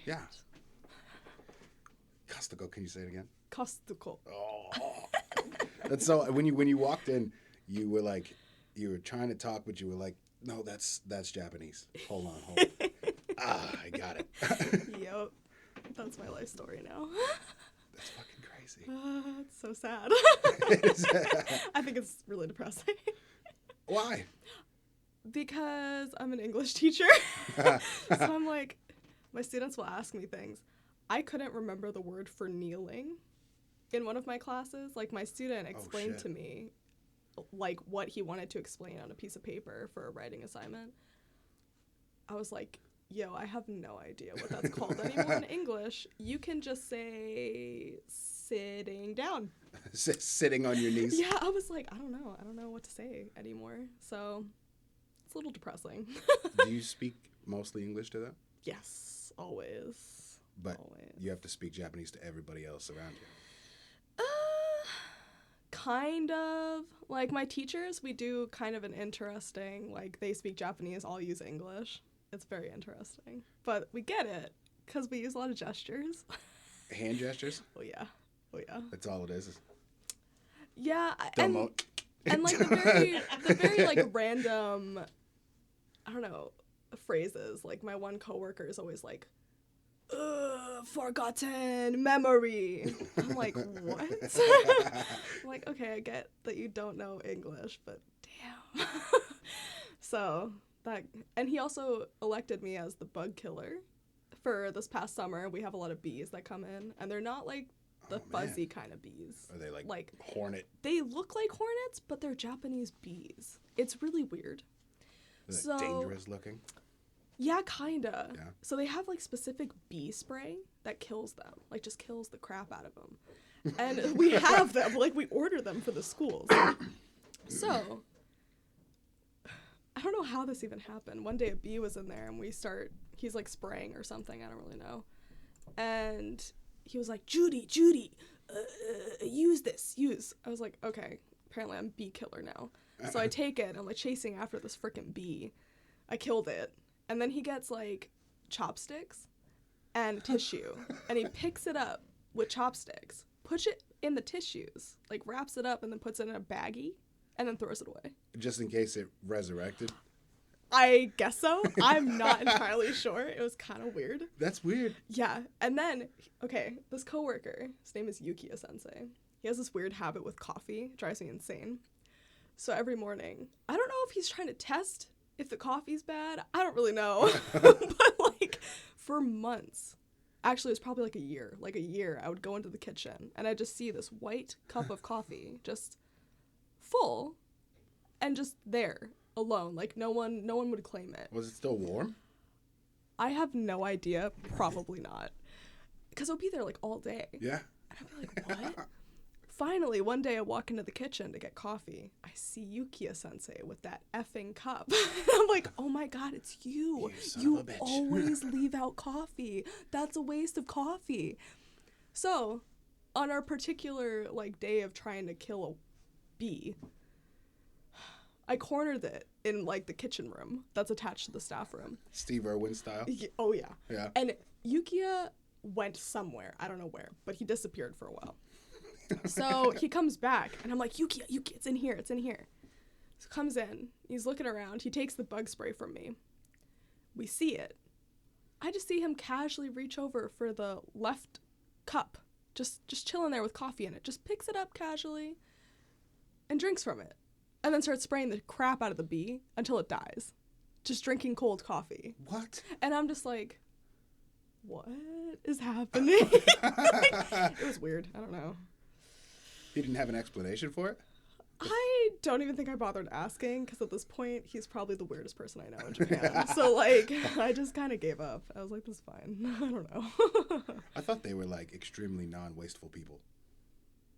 Yeah. Costco. Can you say it again? Costco. Oh. That's so. When you walked in, you were trying to talk, but you were like, no, that's Japanese. Hold on. I got it. Yep. That's my life story now. That's fucking crazy. It's so sad. I think it's really depressing. Why? Because I'm an English teacher. So I'm like, my students will ask me things. I couldn't remember the word for kneeling in one of my classes. Like, my student explained to me, like, what he wanted to explain on a piece of paper for a writing assignment. I was like, yo, I have no idea what that's called anymore in English. You can just say sitting down. Sitting on your knees? Yeah, I was like, I don't know what to say anymore. So it's a little depressing. Do you speak mostly English to them? Yes, always. But you have to speak Japanese to everybody else around you. Kind of. Like, my teachers, we do kind of an interesting, like, they speak Japanese, I'll use English. It's very interesting. But we get it, because we use a lot of gestures. Hand gestures? Oh, yeah. That's all it is. Yeah. And like, the very, like, random, I don't know, phrases. Like, my one coworker is always like, forgotten memory. I'm like, what? I'm like, okay, I get that you don't know English, but damn. So that, and he also elected me as the bug killer for this past summer. We have a lot of bees that come in, and they're not like the fuzzy kind of bees. Are they like hornet? They look like hornets, but they're Japanese bees. It's really weird. Is it dangerous looking? Yeah, kinda. Yeah. So they have, like, specific bee spray that kills them. Like, just kills the crap out of them. And we have them. Like, we order them for the schools. So, I don't know how this even happened. One day a bee was in there, and he's, like, spraying or something. I don't really know. And he was like, Judy, use this. I was like, okay, apparently I'm bee killer now. So I take it, and I'm, like, chasing after this frickin' bee. I killed it. And then he gets, like, chopsticks and tissue. And he picks it up with chopsticks, puts it in the tissues, like, wraps it up and then puts it in a baggie, and then throws it away. Just in case it resurrected? I guess so. I'm not entirely sure. It was kind of weird. That's weird. Yeah. And then, okay, this coworker, his name is Yukiya-sensei. He has this weird habit with coffee. It drives me insane. So every morning, I don't know if he's trying to test if the coffee's bad. I don't really know. But, like, for months, actually it was probably like a year, I would go into the kitchen and I'd just see this white cup of coffee just full and just there alone. Like, no one would claim it. Was it still warm? I have no idea. Probably not. Because it'll be there, like, all day. Yeah. And I'll be like, what? Finally, one day I walk into the kitchen to get coffee. I see Yukiya-sensei with that effing cup. I'm like, oh my god, it's you. You always leave out coffee. That's a waste of coffee. So, on our particular, like, day of trying to kill a bee, I cornered it in, like, the kitchen room that's attached to the staff room. Steve Irwin style? Oh, yeah. Yeah. And Yukiya went somewhere. I don't know where, but he disappeared for a while. So he comes back, and I'm like, Yuki, it's in here. So comes in, he's looking around, he takes the bug spray from me. We see it. I just see him casually reach over for the left cup, just chilling there with coffee in it, just picks it up casually and drinks from it, and then starts spraying the crap out of the bee until it dies. Just drinking cold coffee. What? And I'm just like, what is happening? It was weird. I don't know. He didn't have an explanation for it? I don't even think I bothered asking, because at this point, he's probably the weirdest person I know in Japan. So, like, I just kind of gave up. I was like, this is fine. I don't know. I thought they were, like, extremely non-wasteful people.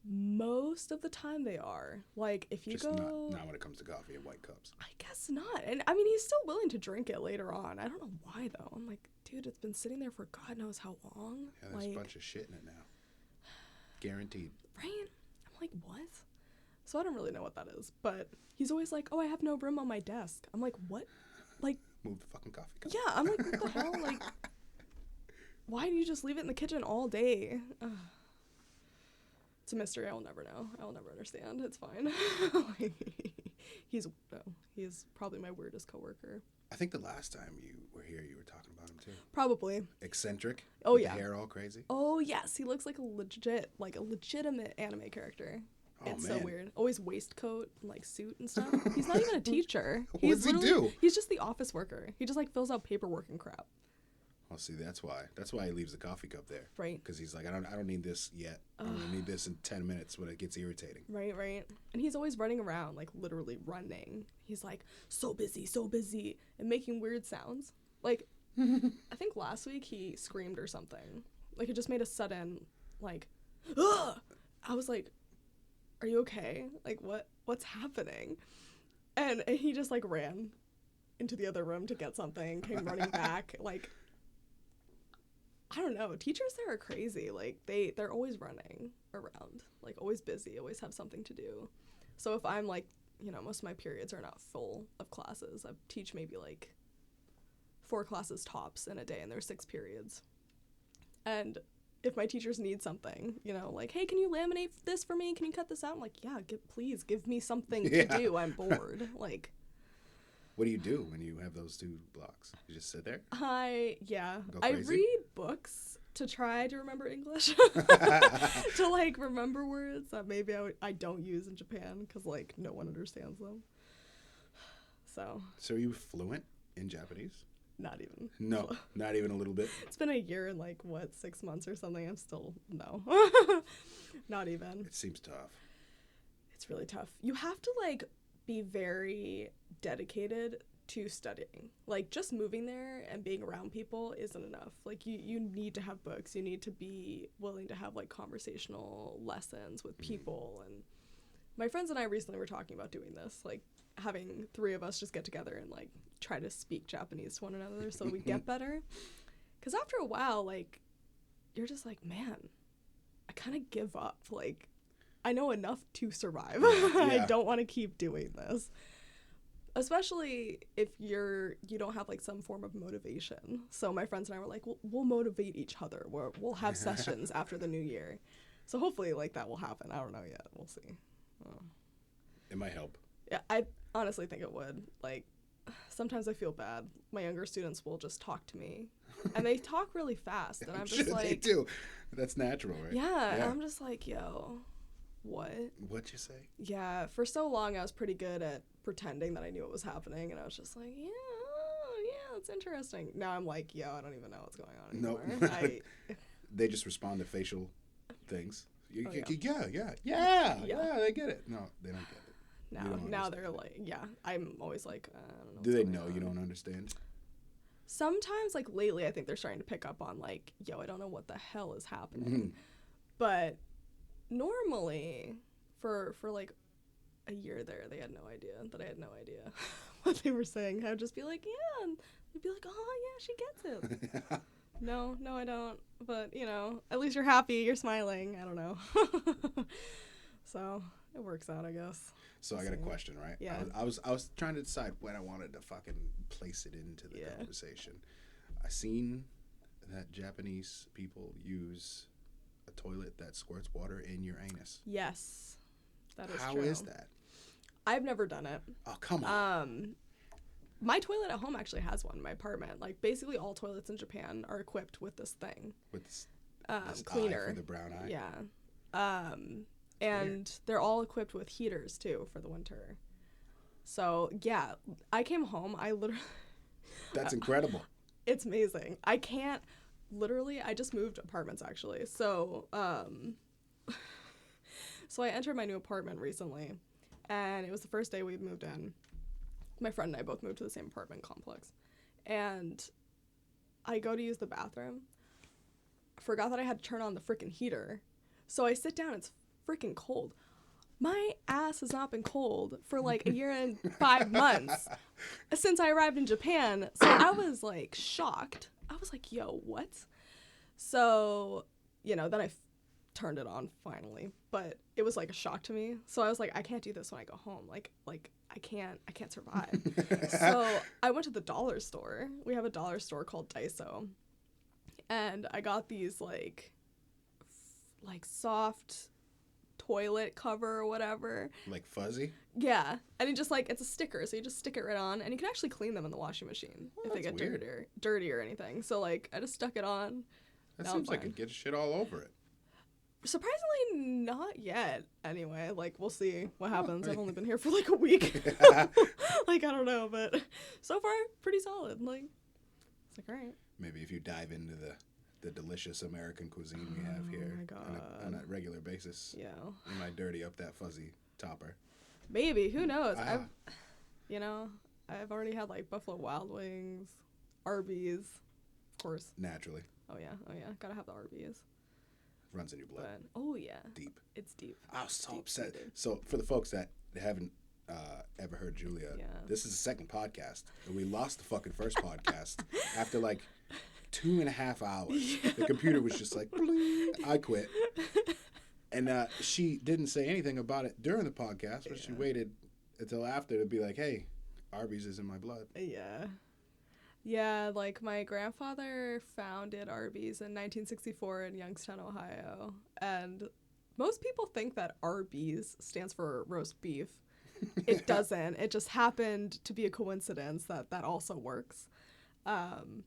Most of the time they are. Like, if you just go... not when it comes to coffee in white cups. I guess not. And, I mean, he's still willing to drink it later on. I don't know why, though. I'm like, dude, it's been sitting there for God knows how long. Yeah, there's a bunch of shit in it now. Guaranteed. Right? Like, what? So I don't really know what that is, but he's always like, oh, I have no room on my desk. I'm like, what? Like, move the fucking coffee cup. Yeah, I'm like, what the hell? Like, why do you just leave it in the kitchen all day? Ugh. It's a mystery. I will never know. I will never understand. It's fine. He's probably my weirdest coworker. I think the last time you were here, you were talking about him too. Probably. Eccentric. Oh, with yeah. The hair all crazy. Oh, yes. He looks like a legitimate anime character. Oh, It's man. so weird. Always waistcoat, like suit and stuff. He's not even a teacher. What does he do? He's just the office worker. He just like fills out paperwork and crap. Well, see, that's why. That's why he leaves the coffee cup there. Right. Because he's like, I don't need this yet. I'm gonna need this in 10 minutes when it gets irritating. Right. And he's always running around, like literally running. He's like, so busy, and making weird sounds. Like, I think last week he screamed or something. Like, it just made a sudden, like, ugh! I was like, are you okay? Like, what's happening? And he just, like, ran into the other room to get something, came running back, like, I don't know. Teachers there are crazy. Like, they're always running around, like, always busy, always have something to do. So if I'm, like, you know, most of my periods are not full of classes. I teach maybe, like, 4 classes tops in a day, and there's 6 periods. And if my teachers need something, you know, like, hey, can you laminate this for me? Can you cut this out? I'm like, yeah, please give me something to do. I'm bored. Like, what do you do when you have those 2 blocks? You just sit there? I Go crazy? read books to try to remember English, to, like, remember words that maybe I don't use in Japan because, like, no one understands them. So So are you fluent in Japanese? not even. No, not even a little bit. It's been a year and, like, 6 months or something. I'm still, no. Not even. It seems tough. It's really tough. You have to, like, be very dedicated to studying. Like, just moving there and being around people isn't enough. Like, you need to have books. You need to be willing to have, like, conversational lessons with people. And my friends and I recently were talking about doing this, like, having 3 of us just get together and, like, try to speak Japanese to one another so we get better. Because after a while, like, you're just like, man, I kind of give up. Like, I know enough to survive. I don't want to keep doing this. Especially if you don't have, like, some form of motivation. So my friends and I were like, we'll motivate each other. We'll have sessions after the new year. So hopefully, like, that will happen. I don't know yet. We'll see. It might help. Yeah, I honestly think it would. Like, sometimes I feel bad. My younger students will just talk to me. And they talk really fast. And I'm just sure like... they do. That's natural, right? Yeah, and I'm just like, yo, what? What'd you say? Yeah, for so long I was pretty good at pretending that I knew what was happening, and I was just like, yeah, it's interesting. Now I'm like, yo, I don't even know what's going on anymore. Nope. They just respond to facial things. Yeah, they get it. No, they don't get it. Now they're like, yeah, I'm always like, I don't know. Do they know you don't understand? Sometimes, like, lately, I think they're starting to pick up on, like, yo, I don't know what the hell is happening. Mm-hmm. But normally, for like a year there, they had no idea that I had no idea what they were saying. I would just be like, yeah, and they'd be like, oh, yeah, she gets it. No, I don't. But, you know, at least you're happy, you're smiling. I don't know. So it works out, I guess. So I got a question, right? Yeah. I was trying to decide when I wanted to fucking place it into the conversation. I seen that Japanese people use a toilet that squirts water in your anus. Yes, that is How true. How is that? I've never done it. Oh, come on. My toilet at home actually has one in my apartment. Like, basically all toilets in Japan are equipped with this thing. With this cleaner. eye for the brown eye? Yeah. And they're all equipped with heaters, too, for the winter. So, yeah, I came home, I literally... That's incredible. It's amazing. I just moved apartments, actually. So, so I entered my new apartment recently, and it was the first day we moved in. My friend and I both moved to the same apartment complex. And I go to use the bathroom. I forgot that I had to turn on the freaking heater. So I sit down, it's freaking cold. My ass has not been cold for like a year and 5 months since I arrived in Japan. So I was like shocked. I was like, yo, what? So, you know, then I turned it on finally, but it was like a shock to me. So I was like, I can't do this when I go home. Like I can't survive. So I went to the dollar store. We have a dollar store called Daiso. and I got these like soft toilet cover or whatever. Like fuzzy? Yeah, and it just like it's a sticker, so you just stick it right on, and you can actually clean them in the washing machine if they get dirty or anything. So like I just stuck it on. That seems like it gets shit all over it. Surprisingly, not yet. Anyway, like we'll see what happens. I've only been here for like a week. Like I don't know, but so far pretty solid. Like it's like all right. Maybe if you dive into the delicious American cuisine we have here on a regular basis, yeah, you might dirty up that fuzzy topper. Maybe, who knows? I've already had like Buffalo Wild Wings, Arby's, of course. Naturally. Oh yeah, gotta have the Arby's. Runs in your blood. But, oh yeah. Deep. It's deep. I was so upset. So for the folks that haven't ever heard Julia, this is the second podcast, and we lost the fucking first podcast after like 2.5 hours. Yeah. The computer was just like, bling. I quit. And she didn't say anything about it during the podcast, but she waited until after to be like, hey, Arby's is in my blood. Yeah. Yeah, like my grandfather founded Arby's in 1964 in Youngstown, Ohio. And most people think that Arby's stands for roast beef. It doesn't. It just happened to be a coincidence that also works.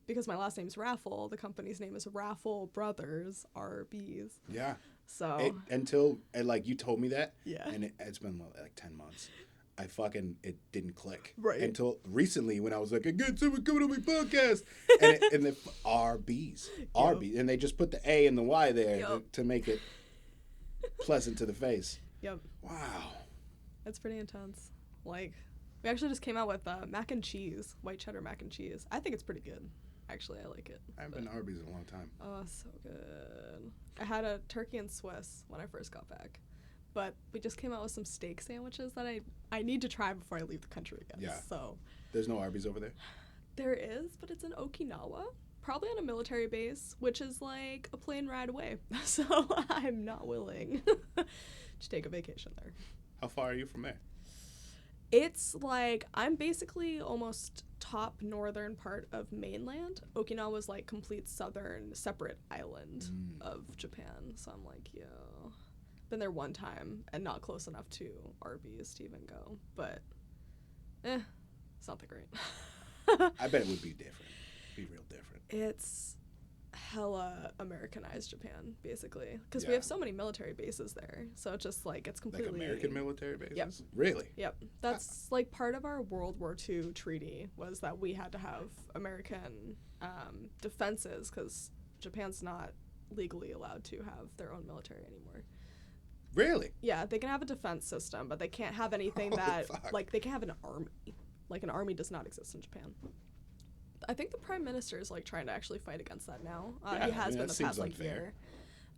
Because my last name's Raffel, the company's name is Raffel Brothers, Arby's. Yeah. So until like you told me that, and it's been like 10 months. It didn't click. Right. Until recently when I was like, I got someone coming on my podcast. and the Arby's. Arby's. And they just put the A and the Y there to make it pleasant to the face. Yep. Wow. That's pretty intense. Like, we actually just came out with mac and cheese, white cheddar mac and cheese. I think it's pretty good. Actually, I like it. I haven't been to Arby's in a long time. Oh, so good. I had a turkey and Swiss when I first got back. But we just came out with some steak sandwiches that I need to try before I leave the country again. Yeah. So there's no Arby's over there? There is, but it's in Okinawa. Probably on a military base, which is like a plane ride away. So I'm not willing to take a vacation there. How far are you from there? It's like, I'm basically almost top northern part of mainland. Okinawa's like complete southern separate island of Japan. So I'm like, yo. Been there one time and not close enough to Arby's to even go. But, it's not that great. I bet it would be different. Be real different. It's hella Americanized Japan, basically. Because we have so many military bases there. So it's just like, it's completely... Like American military bases? Yep. Really? Yep. That's like part of our World War II treaty was that we had to have American defenses because Japan's not legally allowed to have their own military anymore. Really? Yeah, they can have a defense system, but they can't have anything like, they can't have an army. Like, an army does not exist in Japan. I think the prime minister is, like, trying to actually fight against that now. He has been the past, like, year.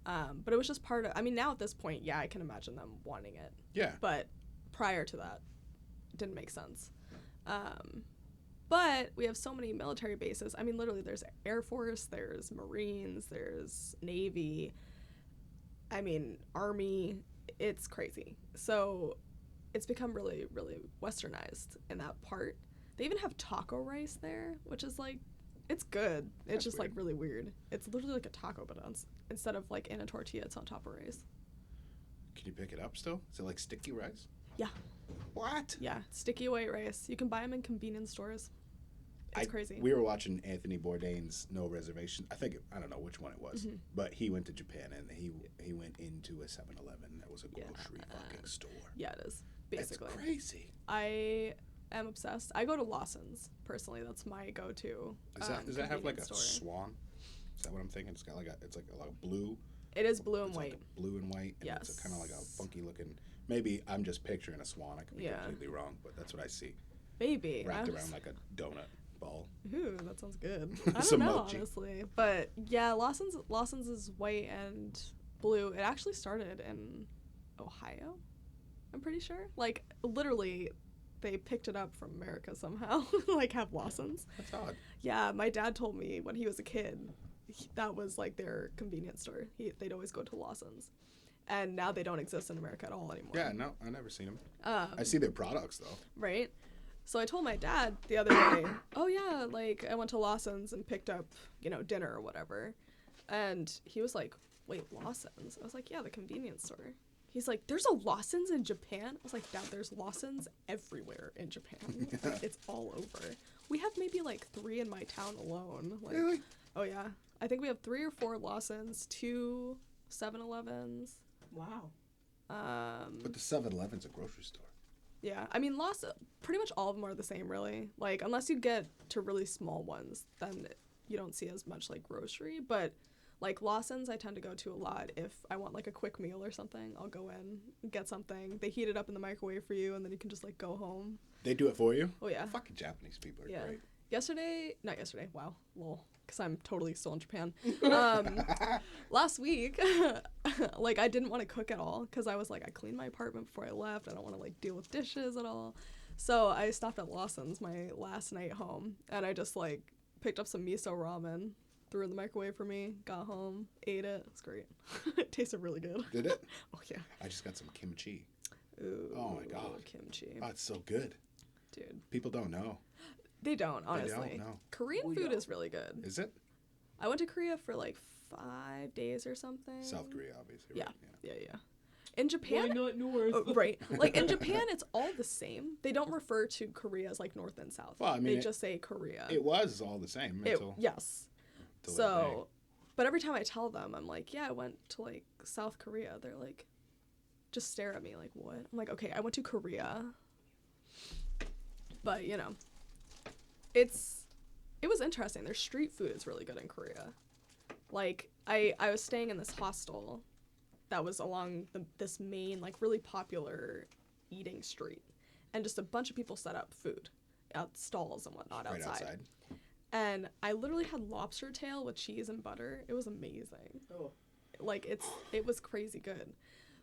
But it was just part of... I mean, now at this point, yeah, I can imagine them wanting it. Yeah. But prior to that, it didn't make sense. But we have so many military bases. I mean, literally, there's Air Force, there's Marines, there's Navy... I mean, Army, it's crazy. So it's become really, really westernized in that part. They even have taco rice there, which is like, it's good. It's just weird. Like really weird. It's literally like a taco, but instead of like in a tortilla, it's on top of rice. Can you pick it up still? Is it like sticky rice? Yeah. What? Yeah, sticky white rice. You can buy them in convenience stores. It's crazy. We were watching Anthony Bourdain's No Reservation. I don't know which one it was, but he went to Japan and he went into a 7-Eleven that was a grocery fucking store. Yeah, it is. Basically. That's crazy. I am obsessed. I go to Lawson's personally. That's my go-to. Does that have like a swan? Is that what I'm thinking? It's got like it's like a lot of blue. It is blue and white. Like blue and white. And it's kind of like a funky looking. Maybe I'm just picturing a swan. I could be completely wrong, but that's what I see. Maybe wrapped around like a donut ball. Ooh, that sounds good. I don't know, honestly. But yeah, Lawson's is white and blue. It actually started in Ohio, I'm pretty sure. Like, literally, they picked it up from America somehow. Like, have Lawson's. That's odd. Yeah, my dad told me when he was a kid, that was, like, their convenience store. They'd always go to Lawson's. And now they don't exist in America at all anymore. Yeah, no, I've never seen them. I see their products, though. Right? So I told my dad the other day, oh yeah, like I went to Lawson's and picked up, dinner or whatever. And he was like, wait, Lawson's? I was like, yeah, the convenience store. He's like, there's a Lawson's in Japan? I was like, Dad, there's Lawson's everywhere in Japan. Like, it's all over. We have maybe like 3 in my town alone. Like, Really? oh yeah. I think we have 3 or 4 Lawson's, 2 7-Elevens. Wow. But the 7-Eleven's a grocery store. Yeah, I mean, pretty much all of them are the same, really. Like, unless you get to really small ones, then you don't see as much, like, grocery. But, like, Lawson's I tend to go to a lot. If I want, like, a quick meal or something, I'll go in, get something. They heat it up in the microwave for you, and then you can just, like, go home. They do it for you? Oh, yeah. Fucking Japanese people are great. Not yesterday, wow, lol, because I'm totally still in Japan. Last week, like, I didn't want to cook at all, because I was like, I cleaned my apartment before I left, I don't want to, like, deal with dishes at all. So I stopped at Lawson's my last night home, and I just, like, picked up some miso ramen, threw it in the microwave for me, got home, ate it. It was great. It tasted really good. Did it? Oh, yeah. I just got some kimchi. Ooh, Oh, my God. Kimchi. Oh, it's so good. Dude. People don't know. They don't, honestly. They don't know. Korean food is really good. Is it? I went to Korea for like 5 days or something. South Korea, obviously. Yeah, Right? yeah. In Japan, Why not north? right? Like in Japan, it's all the same. They don't refer to Korea as like North and South. Well, I mean, they just say Korea. It was all the same until. Yes. until So, but every time I tell them, I'm like, yeah, I went to like South Korea. They're like, just stare at me like, what? I'm like, okay, I went to Korea. But you know, it was interesting. Their street food is really good in Korea. Like I was staying in this hostel that was along this main, like, really popular eating street. And just a bunch of people set up food at stalls and whatnot right outside. And I literally had lobster tail with cheese and butter. It was amazing. Oh. Like, it was crazy good.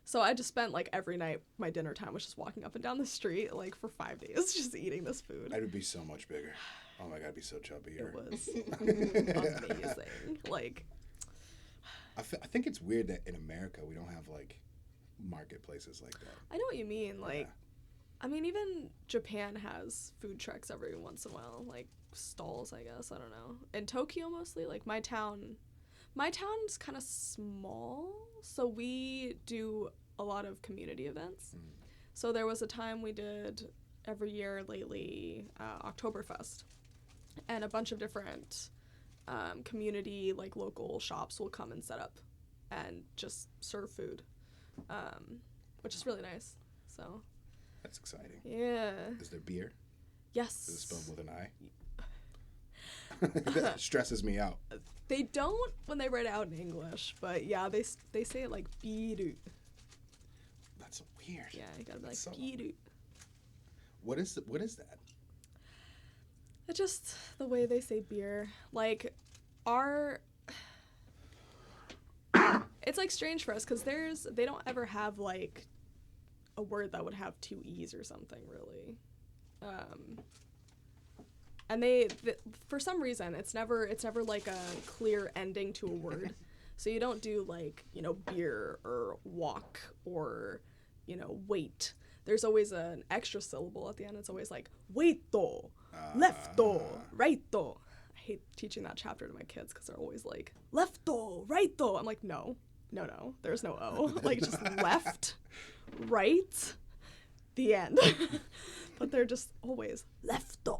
So I just spent, like, every night, my dinner time was just walking up and down the street, like, for 5 days, just eating this food. I would be so much bigger. Oh my God, I'd be so chubby. It was amazing. Like... I think it's weird that in America we don't have, like, marketplaces like that. I know what you mean. Like, Yeah. I mean, even Japan has food trucks every once in a while, like stalls, I guess. I don't know. In Tokyo, mostly, like my town's kind of small, so we do a lot of community events. So there was a time we did every year lately, Oktoberfest, and a bunch of different community, like, local shops will come and set up and just serve food, which is really nice. So That's exciting. yeah. Is there beer? Yes. Is it spelled with an I? That stresses me out. They don't when they write it out in English, but yeah, they say it like biru. That's so weird. Yeah, you gotta be like That's so- biru. What is that? It's just the way they say beer. Like, it's like strange for us because they don't ever have like a word that would have 2 E's or something, really. And they for some reason it's never like a clear ending to a word. So you don't do like, you know, beer or walk or, you know, wait. There's always an extra syllable at the end. It's always like waito, lefto, righto. I hate teaching that chapter to my kids because they're always like lefto, righto. I'm like, no, there's no O. Like, just left, right, the end. But they're just always lefto,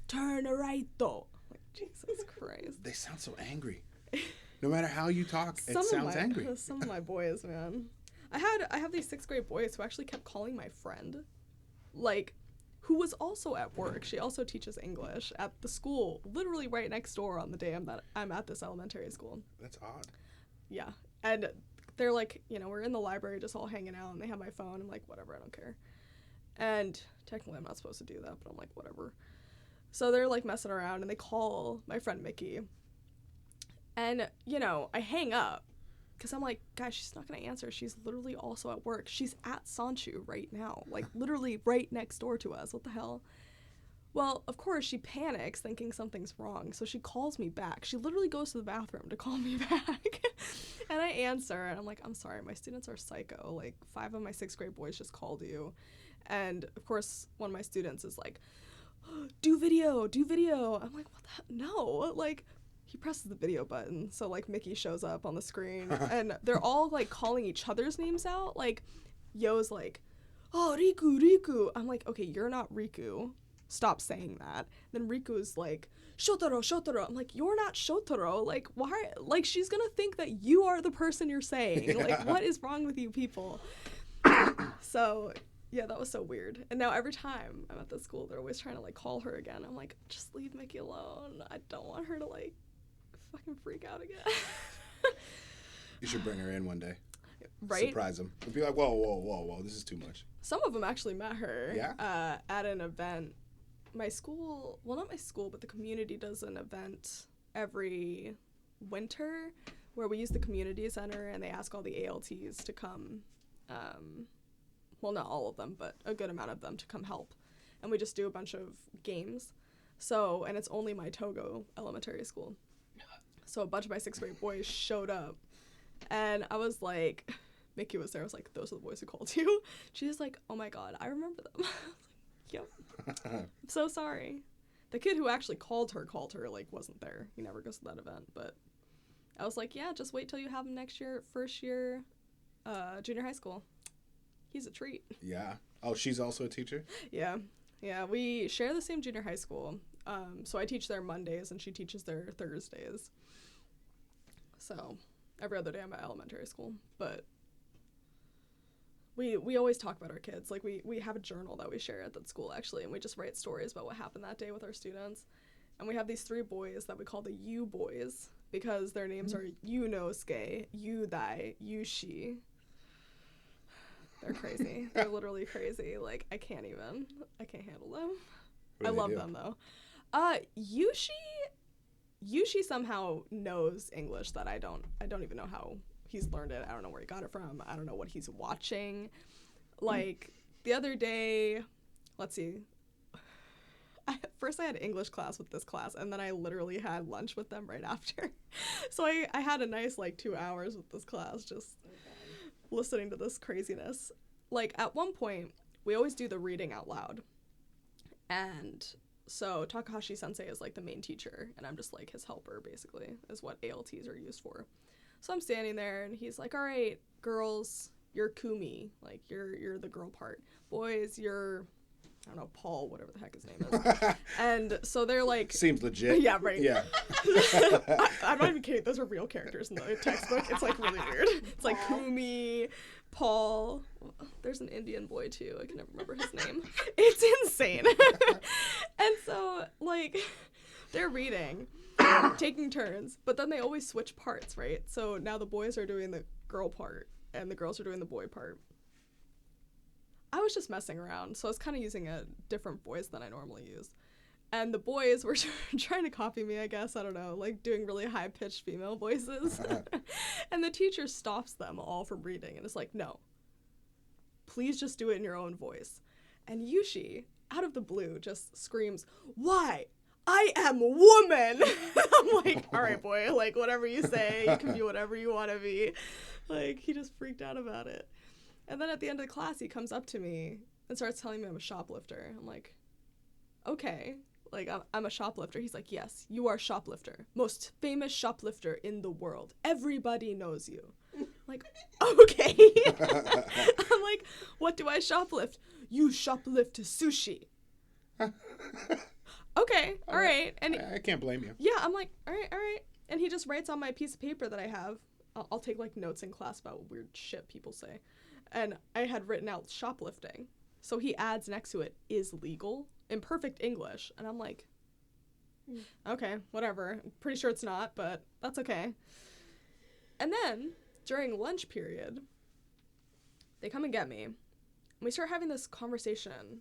turn righto. Like, Jesus Christ. They sound so angry. No matter how you talk, it sounds angry. Some of my boys, man. I have these 6th grade boys who actually kept calling my friend, like, who was also at work. She also teaches English at the school, literally right next door on the day I'm at this elementary school. That's odd. Yeah. And they're like, you know, we're in the library just all hanging out, and they have my phone. I'm like, whatever, I don't care. And technically I'm not supposed to do that, but I'm like, whatever. So they're like messing around, and they call my friend Mickey. And, you know, I hang up because I'm like, guys, she's not going to answer. She's literally also at work. She's at Sanchu right now, like literally right next door to us. What the hell? Well, of course, she panics thinking something's wrong. So she calls me back. She literally goes to the bathroom to call me back. And I answer, and I'm like, I'm sorry, my students are psycho. Like, 5 of my 6th grade boys just called you. And, of course, one of my students is like, do video. I'm like, what the hell? No. Like, he presses the video button, so like Mickey shows up on the screen, and they're all like calling each other's names out. Like, Yo's like, "Oh, Riku." I'm like, okay, you're not Riku. Stop saying that. Then Riku's like, Shotaro. I'm like, you're not Shotaro. Like, why? Like, she's gonna think that you are the person you're saying. Like, what is wrong with you people? So, yeah, that was so weird. And now every time I'm at the school, they're always trying to like call her again. I'm like, just leave Mickey alone. I don't want her to like fucking freak out again. You should bring her in one day. Right? Surprise them. Be like, whoa, this is too much. Some of them actually met her. Yeah? At an event. My school, well, not my school, but the community does an event every winter where we use the community center and they ask all the ALTs to come. Well, not all of them, but a good amount of them to come help. And we just do a bunch of games. So, and it's only my Togo elementary school. So a bunch of my 6th grade boys showed up. And I was like, Mickey was there. I was like, those are the boys who called you. She was like, oh my God, I remember them. I was like, yep. I'm so sorry. The kid who actually called her, like, wasn't there. He never goes to that event. But I was like, yeah, just wait till you have him next year, first year, junior high school. He's a treat. Yeah. Oh, she's also a teacher? Yeah. Yeah, we share the same junior high school. So I teach there Mondays and she teaches there Thursdays. So every other day I'm at elementary school. But we always talk about our kids. Like, we have a journal that we share at that school, actually, and we just write stories about what happened that day with our students. And we have these 3 boys that we call the U boys because their names are Yunosuke, Yudai, Yushi. They're crazy. They're literally crazy. Like, I can't handle them. I love them, though. Yushi somehow knows English that I don't even know how he's learned it. I don't know where he got it from. I don't know what he's watching. Like, the other day, let's see. First I had English class with this class, and then I literally had lunch with them right after. So I had a nice, like, 2 hours with this class just listening to this craziness. Like, at one point, we always do the reading out loud. And so Takahashi sensei is, like, the main teacher, and I'm just, like, his helper, basically, is what ALTs are used for. So I'm standing there, and he's like, all right, girls, you're Kumi. Like, you're the girl part. Boys, you're, I don't know, Paul, whatever the heck his name is. And so they're like... Seems legit. Yeah, right. Yeah. I'm not even kidding. Those are real characters in the textbook. It's, like, really weird. It's like Kumi, Paul. There's an Indian boy, too. I can never remember his name. It's insane. And so, like, they're reading, taking turns, but then they always switch parts, right? So now the boys are doing the girl part, and the girls are doing the boy part. I was just messing around, so I was kind of using a different voice than I normally use. And the boys were trying to copy me, I guess, I don't know, like doing really high-pitched female voices. And the teacher stops them all from reading and is like, no, please just do it in your own voice. And Yushi, out of the blue, just screams, why? I am a woman! I'm like, all right, boy, like, whatever you say, you can be whatever you want to be. Like, he just freaked out about it. And then at the end of the class, he comes up to me and starts telling me I'm a shoplifter. I'm like, okay, like, I'm a shoplifter. He's like, yes, you are shoplifter. Most famous shoplifter in the world. Everybody knows you. I'm like, okay. I'm like, what do I shoplift? You shoplift sushi. Okay, all right. And I can't blame you. yeah, I'm like, all right. And he just writes on my piece of paper that I have. I'll take, like, notes in class about weird shit people say. And I had written out shoplifting. So he adds next to it, is legal, in perfect English. And I'm like, okay, whatever. I'm pretty sure it's not, but that's okay. And then, during lunch period, they come and get me. And we start having this conversation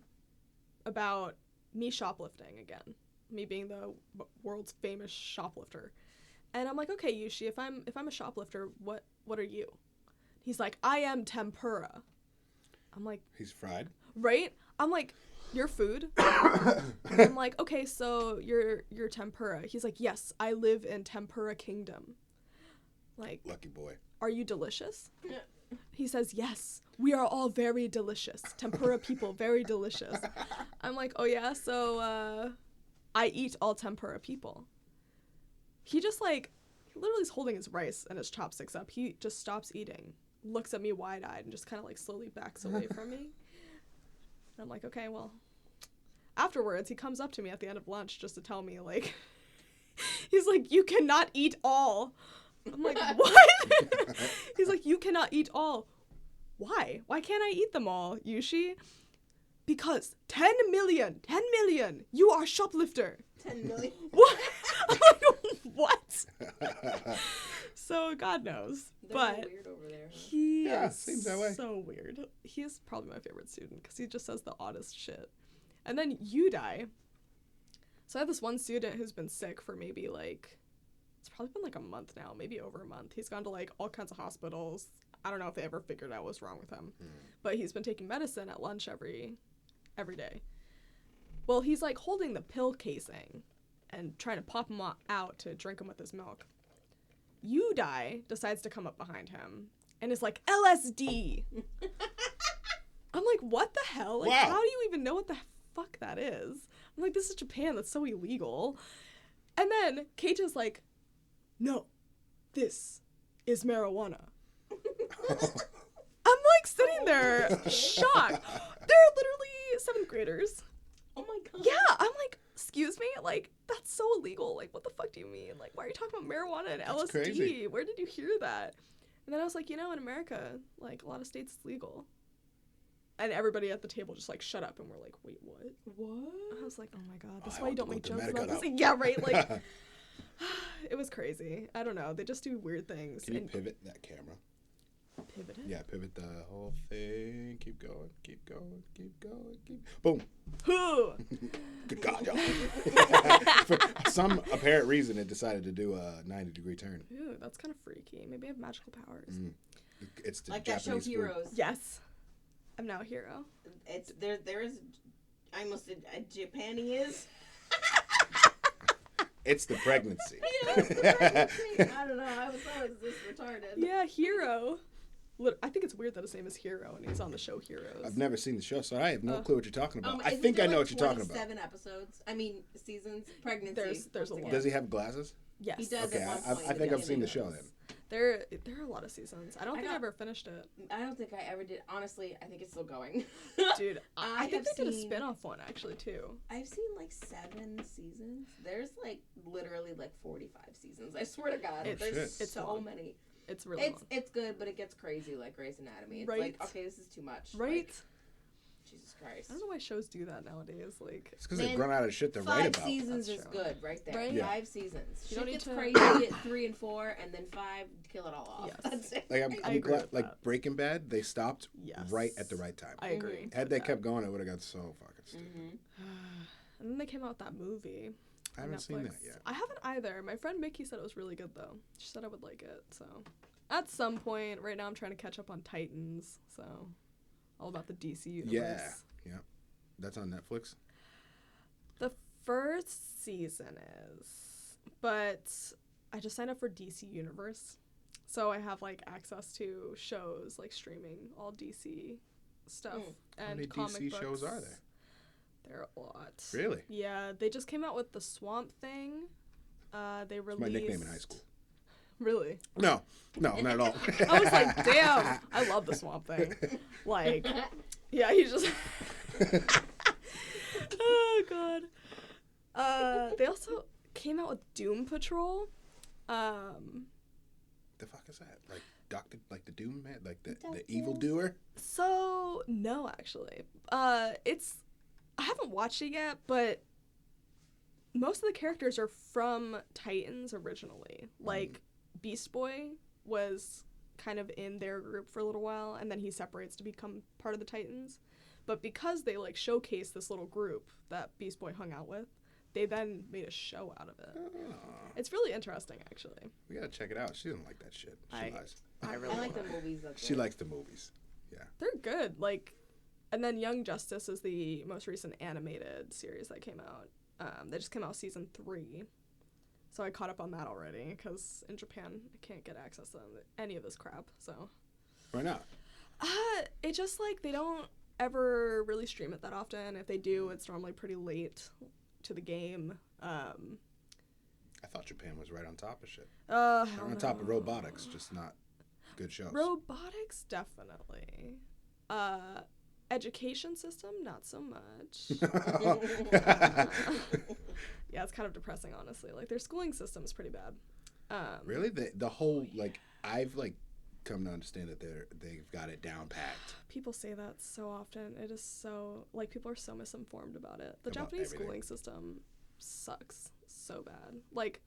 about me shoplifting again. Me being the world's famous shoplifter. And I'm like, okay, Yushi, if I'm a shoplifter, what are you? He's like, I am tempura. I'm like... He's fried? Right? I'm like, your food? I'm like, okay, so you're tempura. He's like, yes, I live in Tempura Kingdom. Like... Lucky boy. Are you delicious? He says, yes, we are all very delicious. Tempura people, very delicious. I'm like, oh yeah, so, I eat all tempura people. he just like, he literally is holding his rice and his chopsticks up. He just stops eating, looks at me wide-eyed, and just kind of like slowly backs away from me. And I'm like, okay, well. Afterwards, he comes up to me at the end of lunch just to tell me, like, he's like, you cannot eat all. I'm like, what? He's like, you cannot eat all. Why? Why can't I eat them all, Yushi? Because 10 million, you are shoplifter. 10 million? What? I'm like, what? So God knows. They're but really weird over there. Huh? he Yeah, is seems that way. so weird. He is probably my favorite student because he just says the oddest shit. And then Yudai. So I have this one student who's been sick for maybe like, it's probably been like a month now, maybe over a month. He's gone to like all kinds of hospitals. I don't know if they ever figured out what's wrong with him. But he's been taking medicine at lunch every day. Well, he's like holding the pill casing and trying to pop him out to drink him with his milk. Yudai decides to come up behind him and is like, LSD. I'm like, what the hell? Like, Wow. how do you even know what the fuck that is? I'm like, this is Japan. That's so illegal. And then Keita's like, no, this is marijuana. I'm like sitting there shocked. They're literally 7th graders. Oh my god. Yeah, I'm like, excuse me? Like, that's so illegal. Like, what the fuck do you mean? Like, why are you talking about marijuana and That's LSD? crazy. Where did you hear that? And then I was like, you know, in America, like, a lot of states it's legal. And everybody at the table just, like, shut up. And we're like, wait, what? What? I was like, oh my god, that's I why you want don't to make go to jokes about medical this. Yeah, right? Like, it was crazy. I don't know. They just do weird things. Can you and pivot that camera? pivot it? Yeah, pivot the whole thing. Keep going, keep going, keep going, keep. Boom. Who? Good God, y'all. For some apparent reason, it decided to do a 90-degree turn. Ooh, that's kind of freaky. Maybe I have magical powers. It's the Like that show Japanese food. Heroes. Yes. I'm now a hero. It's there is I almost said Japanese. It's the pregnancy. I don't know. I was always this retarded. Yeah, hero. I think it's weird that his name is Hero and he's on the show Heroes. I've never seen the show, so I have no clue what you're talking about. I isn't think there I know like what you're talking about. 27 episodes. I mean, seasons. Pregnancy. There's a once lot. again. Does he have glasses? Yes. He does. Okay, at one I point, think but I've seen the he show does. then. There are a lot of seasons. I don't think I got- ever finished it. I don't think I ever did. Honestly, I think it's still going. Dude, I I think have they did a seen- spin-off one actually too. I've seen like 7 seasons. There's like literally like 45 seasons. I swear to God, It's- there's it's so long. many. It's really long. It's good, but it gets crazy like Grey's Anatomy. It's Right. like, okay, this is too much. Right? Like, Jesus Christ. I don't know why shows do that nowadays. Like, It's because they've Man, run out of shit to 5 write about. seasons That's is true. good right there. Right? Yeah. 5 seasons. You Shit don't need gets to- crazy at 3 and 4, and then 5, kill it all off. Yes. That's it. Like I I'm agree glad, with like that. Breaking Bad, they stopped yes. right at the right time. I agree. Had with they that. kept going, it would have got so fucking stupid. And then they came out with that movie. I on haven't seen that Netflix. yet. I haven't either. My friend Mickey said it was really good though. She said I would like it. So, at some point, right now I'm trying to catch up on Titans. So, all about the DC universe. Yeah. That's on Netflix. The first season is, but I just signed up for DC Universe, so I have like access to shows like streaming all DC stuff and How many comic DC books. shows are there? There are a lot. Really? Yeah, they just came out with the Swamp Thing. They It's released. my nickname in high school. Really? No, not at all. I was like, damn, I love the Swamp Thing. Like, yeah, he just. Oh god. They also came out with Doom Patrol. The fuck is that? Like the Doom Man, like the evildoer. So no, actually, it's I haven't watched it yet, but most of the characters are from Titans originally. Like Beast Boy was kind of in their group for a little while, and then he separates to become part of the Titans. But because they like showcase this little group that Beast Boy hung out with, they then made a show out of it. Oh, It's really interesting, actually. we gotta check it out. She doesn't like that shit. She lies. I really I like the love it. movies. That's She it. likes the movies. They're good. Like, and then Young Justice is the most recent animated series that came out. They just came out season 3, so I caught up on that already. Because in Japan, I can't get access to any of this crap. So, Why not? it just like they don't ever really stream it that often. If they do, it's normally pretty late to the game. I thought Japan was right on top of shit. Hell They're on top of robotics, just not good shows. Robotics, definitely. Education system, not so much. Yeah, it's kind of depressing, honestly. Like, their schooling system is pretty bad. Really? The whole, like, I've, like, come to understand that they've got it down packed. People say that so often. It is so, like, people are so misinformed about it. The About Japanese everything. schooling system sucks so bad. Like,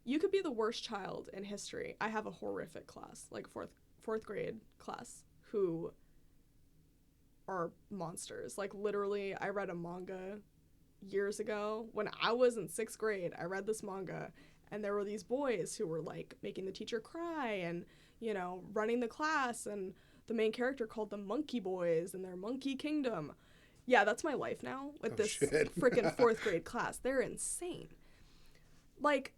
you could be the worst child in history. I have a horrific class, like fourth grade class, who are monsters. Like, literally, I read a manga years ago when I was in 6th grade. I read this manga, and there were these boys who were, like, making the teacher cry and, you know, running the class, and the main character called them Monkey Boys in their Monkey Kingdom. Yeah, that's my life now with this freaking 4th grade class. They're insane. Like,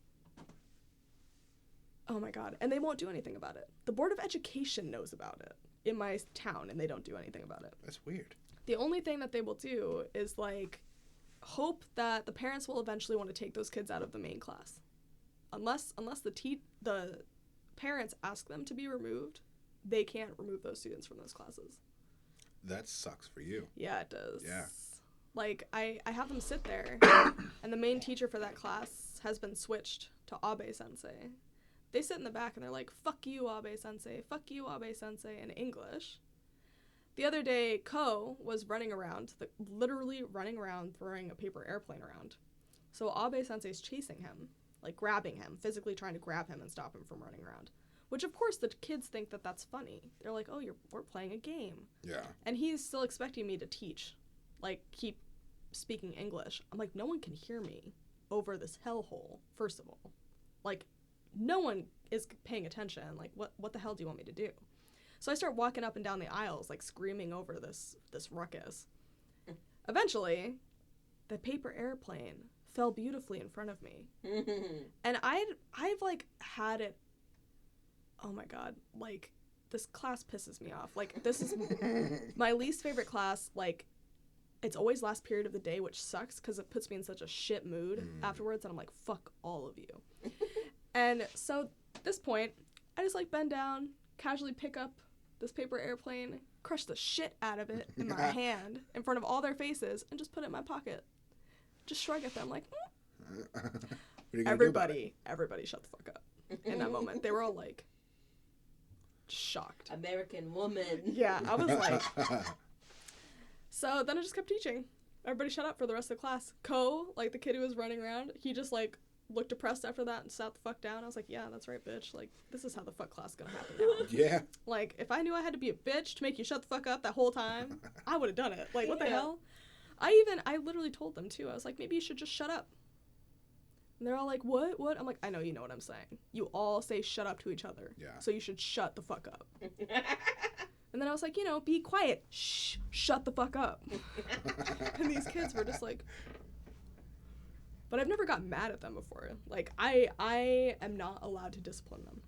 oh my god. And they won't do anything about it. The Board of Education knows about it in my town, and they don't do anything about it. That's weird. The only thing that they will do is, like, hope that the parents will eventually want to take those kids out of the main class. Unless the parents ask them to be removed, they can't remove those students from those classes. That sucks for you. Yeah, it does. Yeah. Like, I have them sit there, and the main teacher for that class has been switched to Abe-sensei. They sit in the back, and they're like, fuck you, Abe-sensei, fuck you, Abe-sensei, in English. The other day, Ko was running around, literally running around, throwing a paper airplane around. So Abe-sensei's chasing him, like, grabbing him, physically trying to grab him and stop him from running around. Which, of course, the kids think that that's funny. They're like, oh, we're playing a game. Yeah. And he's still expecting me to teach, like, keep speaking English. I'm like, no one can hear me over this hellhole, first of all. Like, no one is paying attention. Like, what the hell do you want me to do? So I start walking up and down the aisles, like, screaming over this ruckus. Eventually, the paper airplane fell beautifully in front of me. And I've, like, had it, oh my god, like, this class pisses me off. Like, this is my least favorite class. Like, it's always last period of the day, which sucks because it puts me in such a shit mood afterwards, and I'm like, fuck all of you. And so at this point, I just, like, bend down, casually pick up this paper airplane, crush the shit out of it in my hand in front of all their faces, and just put it in my pocket. Just shrug at them like, What are you gonna do about everybody shut the fuck up in that moment. They were all, like, shocked. American woman. Yeah, I was like... So then I just kept teaching. Everybody shut up for the rest of the class. Ko, like, the kid who was running around, he just, like, looked depressed after that and sat the fuck down. I was like, yeah, that's right, bitch. Like, this is how the fuck class is gonna happen now. Yeah. Like, if I knew I had to be a bitch to make you shut the fuck up that whole time, I would have done it. Like, what the hell? I literally told them, too. I was like, maybe you should just shut up. And they're all like, what? I'm like, I know you know what I'm saying. You all say shut up to each other. Yeah. So you should shut the fuck up. And then I was like, you know, be quiet. Shh, shut the fuck up. And these kids were just like... But I've never gotten mad at them before. Like, I am not allowed to discipline them.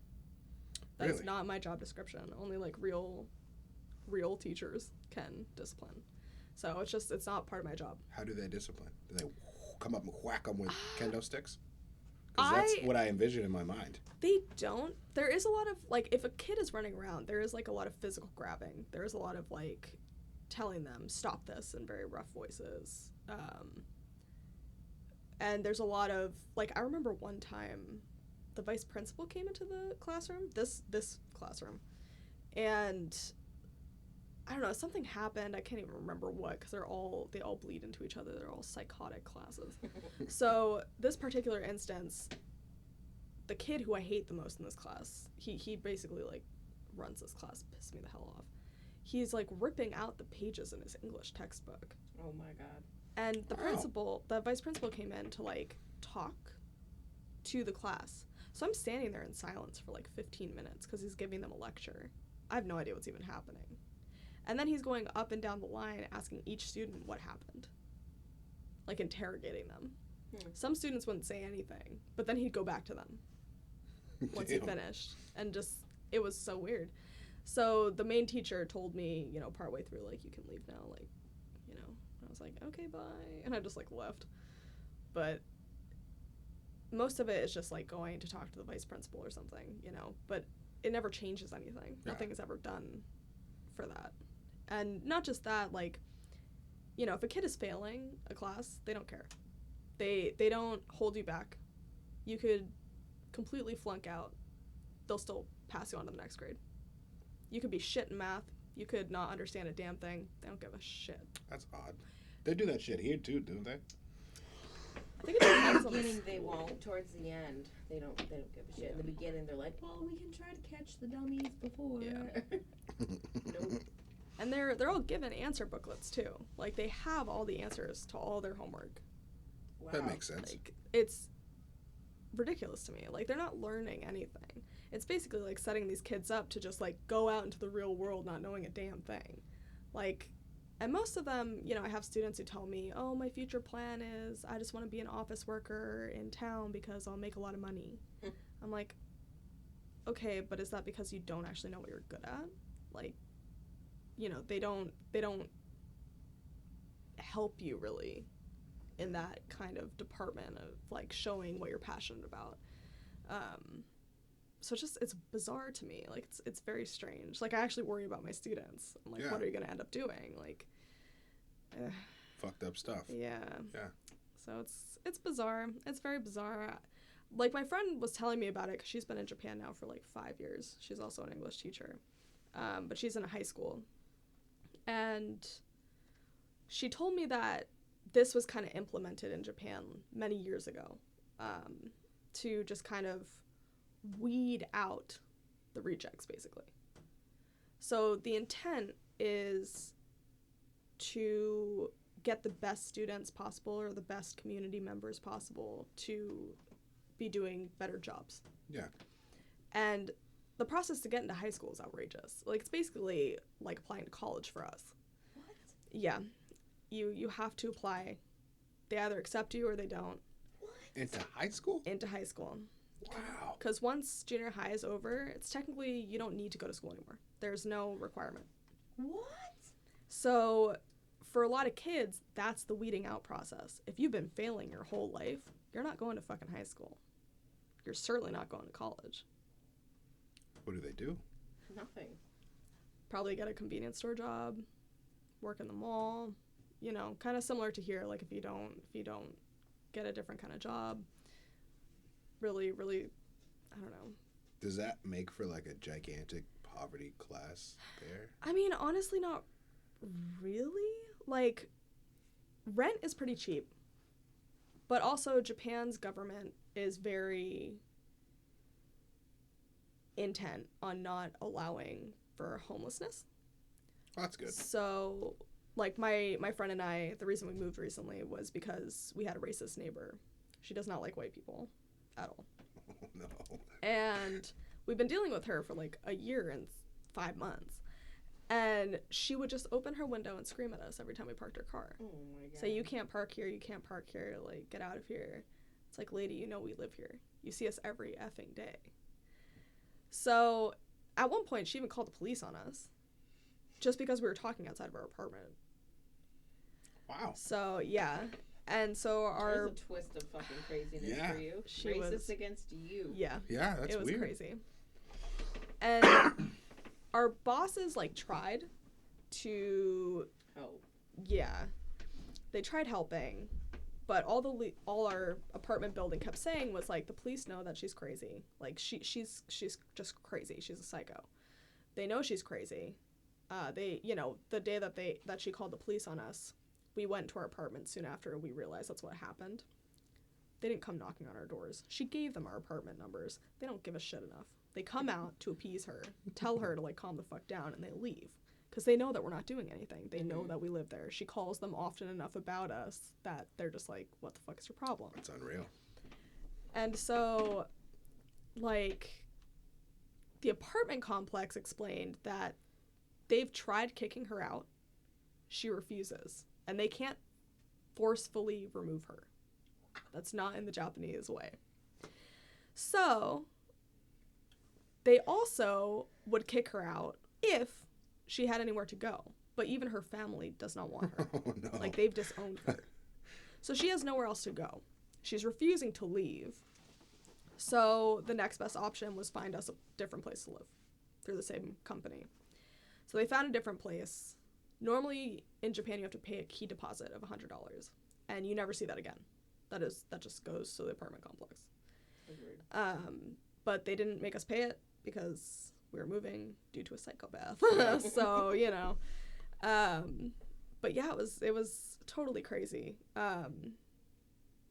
That is Really? not my job description. Only, like, real teachers can discipline. So it's not part of my job. How do they discipline? Do they come up and whack them with kendo sticks? Because that's what I envision in my mind. They don't. There is a lot of, like, if a kid is running around, there is, like, a lot of physical grabbing. There is a lot of, like, telling them, stop this, in very rough voices. And there's a lot of, like, I remember one time the vice principal came into the classroom, this classroom, and I don't know, something happened. I can't even remember what, because they all bleed into each other. They're all psychotic classes. So this particular instance, the kid who I hate the most in this class, he basically, like, runs this class, pissed me the hell off. He's, like, ripping out the pages in his English textbook. Oh my god. And the vice principal came in to, like, talk to the class. So I'm standing there in silence for, like, 15 minutes because he's giving them a lecture. I have no idea what's even happening. And then he's going up and down the line asking each student what happened. Like, interrogating them. Some students wouldn't say anything, but then he'd go back to them once he finished. And just, it was so weird. So the main teacher told me, you know, partway through, like, you can leave now, like, I was like, okay, bye. And I just, like, left. But most of it is just like going to talk to the vice principal or something, you know, but it never changes anything. Yeah. Nothing is ever done for that. And not just that, like, you know, if a kid is failing a class, they don't care. They don't hold you back. You could completely flunk out. They'll still pass you on to the next grade. You could be shit in math. You could not understand a damn thing. They don't give a shit. That's odd. They do that shit here too, don't they? I think it depends In on the the beginning, they won't. Towards the end, they don't give a shit. In the beginning, they're like, well, we can try to catch the dummies before. Yeah. Nope. And they're all given answer booklets too. Like, they have all the answers to all their homework. Wow. That makes sense. Like, it's ridiculous to me. Like, they're not learning anything. It's basically like setting these kids up to just like go out into the real world not knowing a damn thing. Like, and most of them, you know, I have students who tell me, oh, my future plan is I just want to be an office worker in town because I'll make a lot of money. I'm like, okay, but is that because you don't actually know what you're good at? Like, you know, they don't help you really in that kind of department of like showing what you're passionate about. So it's bizarre to me. Like, it's very strange. Like, I actually worry about my students. I'm like, Yeah. what are you going to end up doing? Like, Fucked up stuff. yeah. Yeah. So it's bizarre. It's very bizarre. Like, my friend was telling me about it because she's been in Japan now for like 5 years. She's also an English teacher. But she's in a high school. And she told me that this was kind of implemented in Japan many years ago, to just kind of weed out the rejects, basically. So the intent is to get the best students possible or the best community members possible to be doing better jobs. Yeah. And the process to get into high school is outrageous. Like, it's basically like applying to college for us. What? Yeah. You have to apply. They either accept you or they don't. What? Into high school? Into high school. Wow. Because once junior high is over, it's technically, you don't need to go to school anymore. There's no requirement. What? So for a lot of kids, that's the weeding out process. If you've been failing your whole life, you're not going to fucking high school. You're certainly not going to college. What do? Nothing. Probably get a convenience store job, work in the mall, you know, kind of similar to here. Like, if you don't get a different kind of job, really, I don't know. Does that make for like a gigantic poverty class there? I mean, honestly, not really. Like, rent is pretty cheap, but also Japan's government is very intent on not allowing for homelessness. Oh, that's good. So, like, my friend and I, the reason we moved recently was because we had a racist neighbor. She does not like white people at all. Oh, no. And we've been dealing with her for like a year and 5 months. And she would just open her window and scream at us every time we parked her car. Oh my god. Say, you can't park here, like, get out of here. It's like, lady, you know we live here. You see us every effing day. So, at one point, she even called the police on us. Just because we were talking outside of our apartment. Wow. So, yeah. And so our... There's a twist of fucking craziness Yeah. for you. She Racist was- against you. Yeah. Yeah, that's it was weird. crazy. And our bosses, like, tried to... Oh. Yeah. They tried helping, but all our apartment building kept saying was, like, the police know that she's crazy. Like, she's just crazy. She's a psycho. They know she's crazy. They, you know, the day that she called the police on us, we went to our apartment soon after we realized that's what happened. They didn't come knocking on our doors. She gave them our apartment numbers. They don't give a shit enough. They come out to appease her, tell her to, like, calm the fuck down, and they leave. Because they know that we're not doing anything. They know that we live there. She calls them often enough about us that they're just like, what the fuck is your problem? That's unreal. And so, like, the apartment complex explained that they've tried kicking her out. She refuses. And they can't forcefully remove her. That's not in the Japanese way. So, they also would kick her out if she had anywhere to go. But even her family does not want her. Oh, no. Like, they've disowned her. So she has nowhere else to go. She's refusing to leave. So the next best option was find us a different place to live through the same company. So they found a different place. Normally in Japan, you have to pay a key deposit of $100, and you never see that again. That just goes to the apartment complex. But they didn't make us pay it because we were moving due to a psychopath. So, you know. But yeah, it was totally crazy.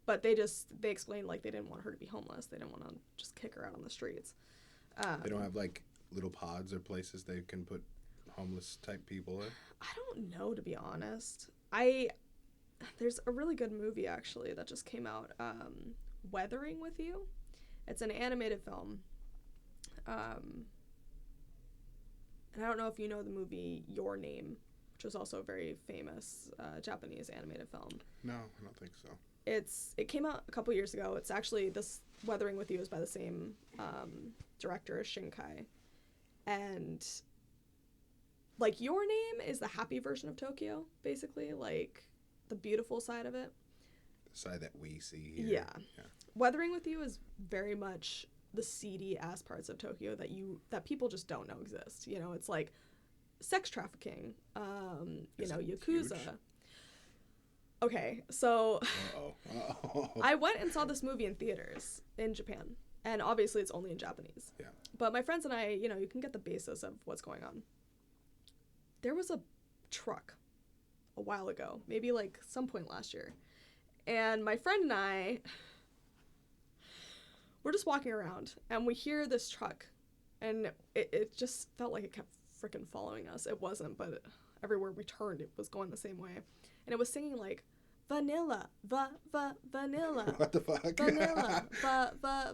But they explained, like, they didn't want her to be homeless. They didn't want to just kick her out on the streets. They don't have, like, little pods or places they can put homeless type people in? I don't know, to be honest. There's a really good movie, actually, that just came out, Weathering with You. It's an animated film. And I don't know if you know the movie Your Name, which was also a very famous Japanese animated film. No, I don't think so. It came out a couple years ago. It's actually, this Weathering with You is by the same director as Shinkai. And, like, Your Name is the happy version of Tokyo, basically. Like, the beautiful side of it. The side that we see here. Yeah. Weathering with You is very much the seedy ass parts of Tokyo that people just don't know exist. You know, it's like sex trafficking, you know, Yakuza. Huge? Okay, so Uh-oh. I went and saw this movie in theaters in Japan, and obviously it's only in Japanese. Yeah. But my friends and I, you know, you can get the basis of what's going on. There was a truck a while ago, maybe like some point last year, and my friend and I, we're just walking around, and we hear this truck, and it just felt like it kept freaking following us. It wasn't, but everywhere we turned, it was going the same way. And it was singing, like, vanilla, vanilla. What the fuck? Vanilla,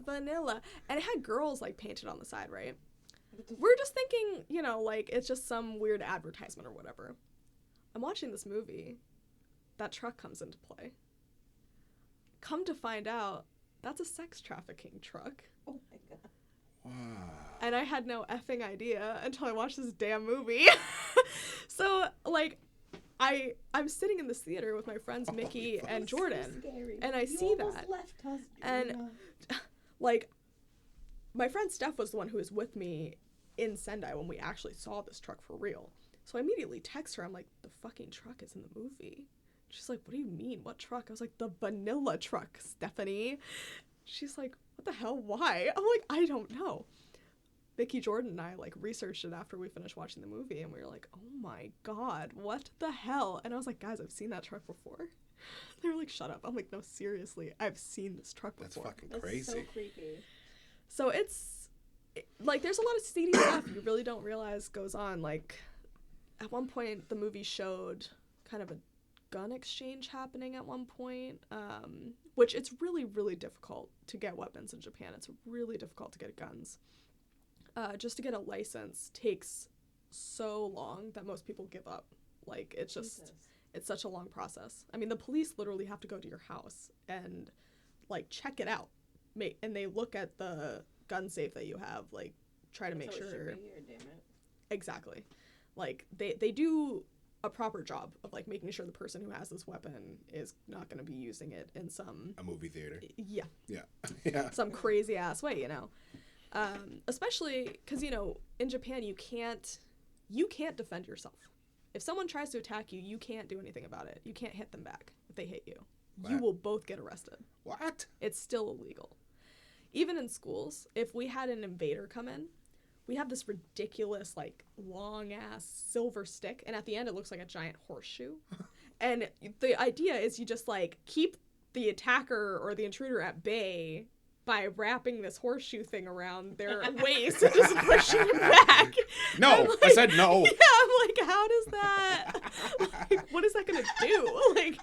vanilla. And it had girls, like, painted on the side, right? We're just thinking, you know, like, it's just some weird advertisement or whatever. I'm watching this movie. That truck comes into play. Come to find out, that's a sex trafficking truck. Oh my god. Wow. And I had no effing idea until I watched this damn movie. So, like, I'm sitting in this theater with my friends Mickey and Jordan, and I see that. Left us, and, like, my friend Steph was the one who was with me in Sendai when we actually saw this truck for real. So I immediately text her. I'm like, the fucking truck is in the movie. She's like, what do you mean? What truck? I was like, the vanilla truck, Stephanie. She's like, what the hell? Why? I'm like, I don't know. Vicky Jordan and I, like, researched it after we finished watching the movie, and we were like, oh my god, what the hell? And I was like, guys, I've seen that truck before. They were like, shut up. I'm like, no, seriously, I've seen this truck before. That's fucking crazy. That's so creepy. So like, there's a lot of seedy stuff you really don't realize goes on. Like, at one point, the movie showed kind of a gun exchange happening at one point, which it's really, really difficult to get weapons in Japan. It's really difficult to get guns. Just to get a license takes so long that most people give up. Like, it's just, it's such a long process. I mean, the police literally have to go to your house and, like, check it out. And they look at the gun safe that you have, like, try to make sure. Here, damn it. Exactly. Like, they do a proper job of, like, making sure the person who has this weapon is not going to be using it in a movie theater. Yeah. Yeah. Some crazy ass way, you know. Especially because, you know, in Japan, you can't defend yourself. If someone tries to attack you, you can't do anything about it. You can't hit them back if they hit you. What? You will both get arrested. What? It's still illegal. Even in schools, if we had an invader come in, we have this ridiculous, like, long-ass silver stick, and at the end it looks like a giant horseshoe. And the idea is you just, like, keep the attacker or the intruder at bay by wrapping this horseshoe thing around their waist and just pushing them back. No, like, I said no. Yeah, I'm like, how does that, like, what is that gonna do? Like,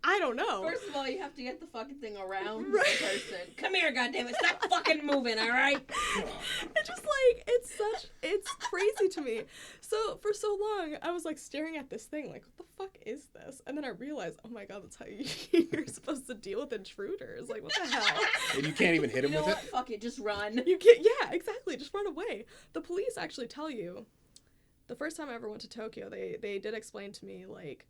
I don't know. First of all, you have to get the fucking thing around Right. the person. Come here, goddammit, stop fucking moving, all right? It's just like, it's crazy to me. So for so long, I was like staring at this thing, like, what the fuck is this? And then I realized, oh my god, that's how you're supposed to deal with intruders. Like, what the hell? And you can't even hit him You know with what? it? Fuck it, just run. You can't, yeah, exactly, just run away. The police actually tell you, the first time I ever went to Tokyo, they did explain to me, like,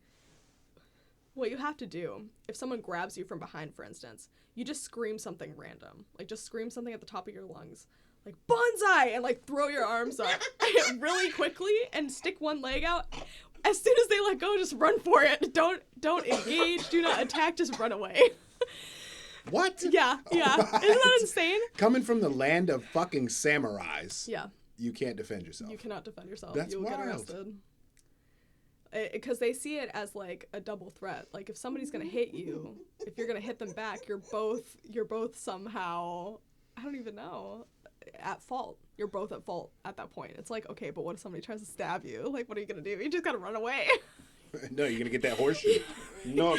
what you have to do, if someone grabs you from behind, for instance, you just scream something random. Like, just scream something at the top of your lungs. Like, bonsai! And, like, throw your arms up really quickly and stick one leg out. As soon as they let go, just run for it. Don't engage. Do not attack. Just run away. What? Yeah. What? Isn't that insane? Coming from the land of fucking samurais, Yeah. you can't defend yourself. You cannot defend yourself. That's You'll get wild. arrested. Because they see it as like a double threat. Like if somebody's gonna hit you, if you're gonna hit them back, you're both somehow, I don't even know, at fault. You're both at fault at that point. It's like, okay, but what if somebody tries to stab you? Like, what are you gonna do? You just gotta run away. No, you're gonna get that horseshoe. No.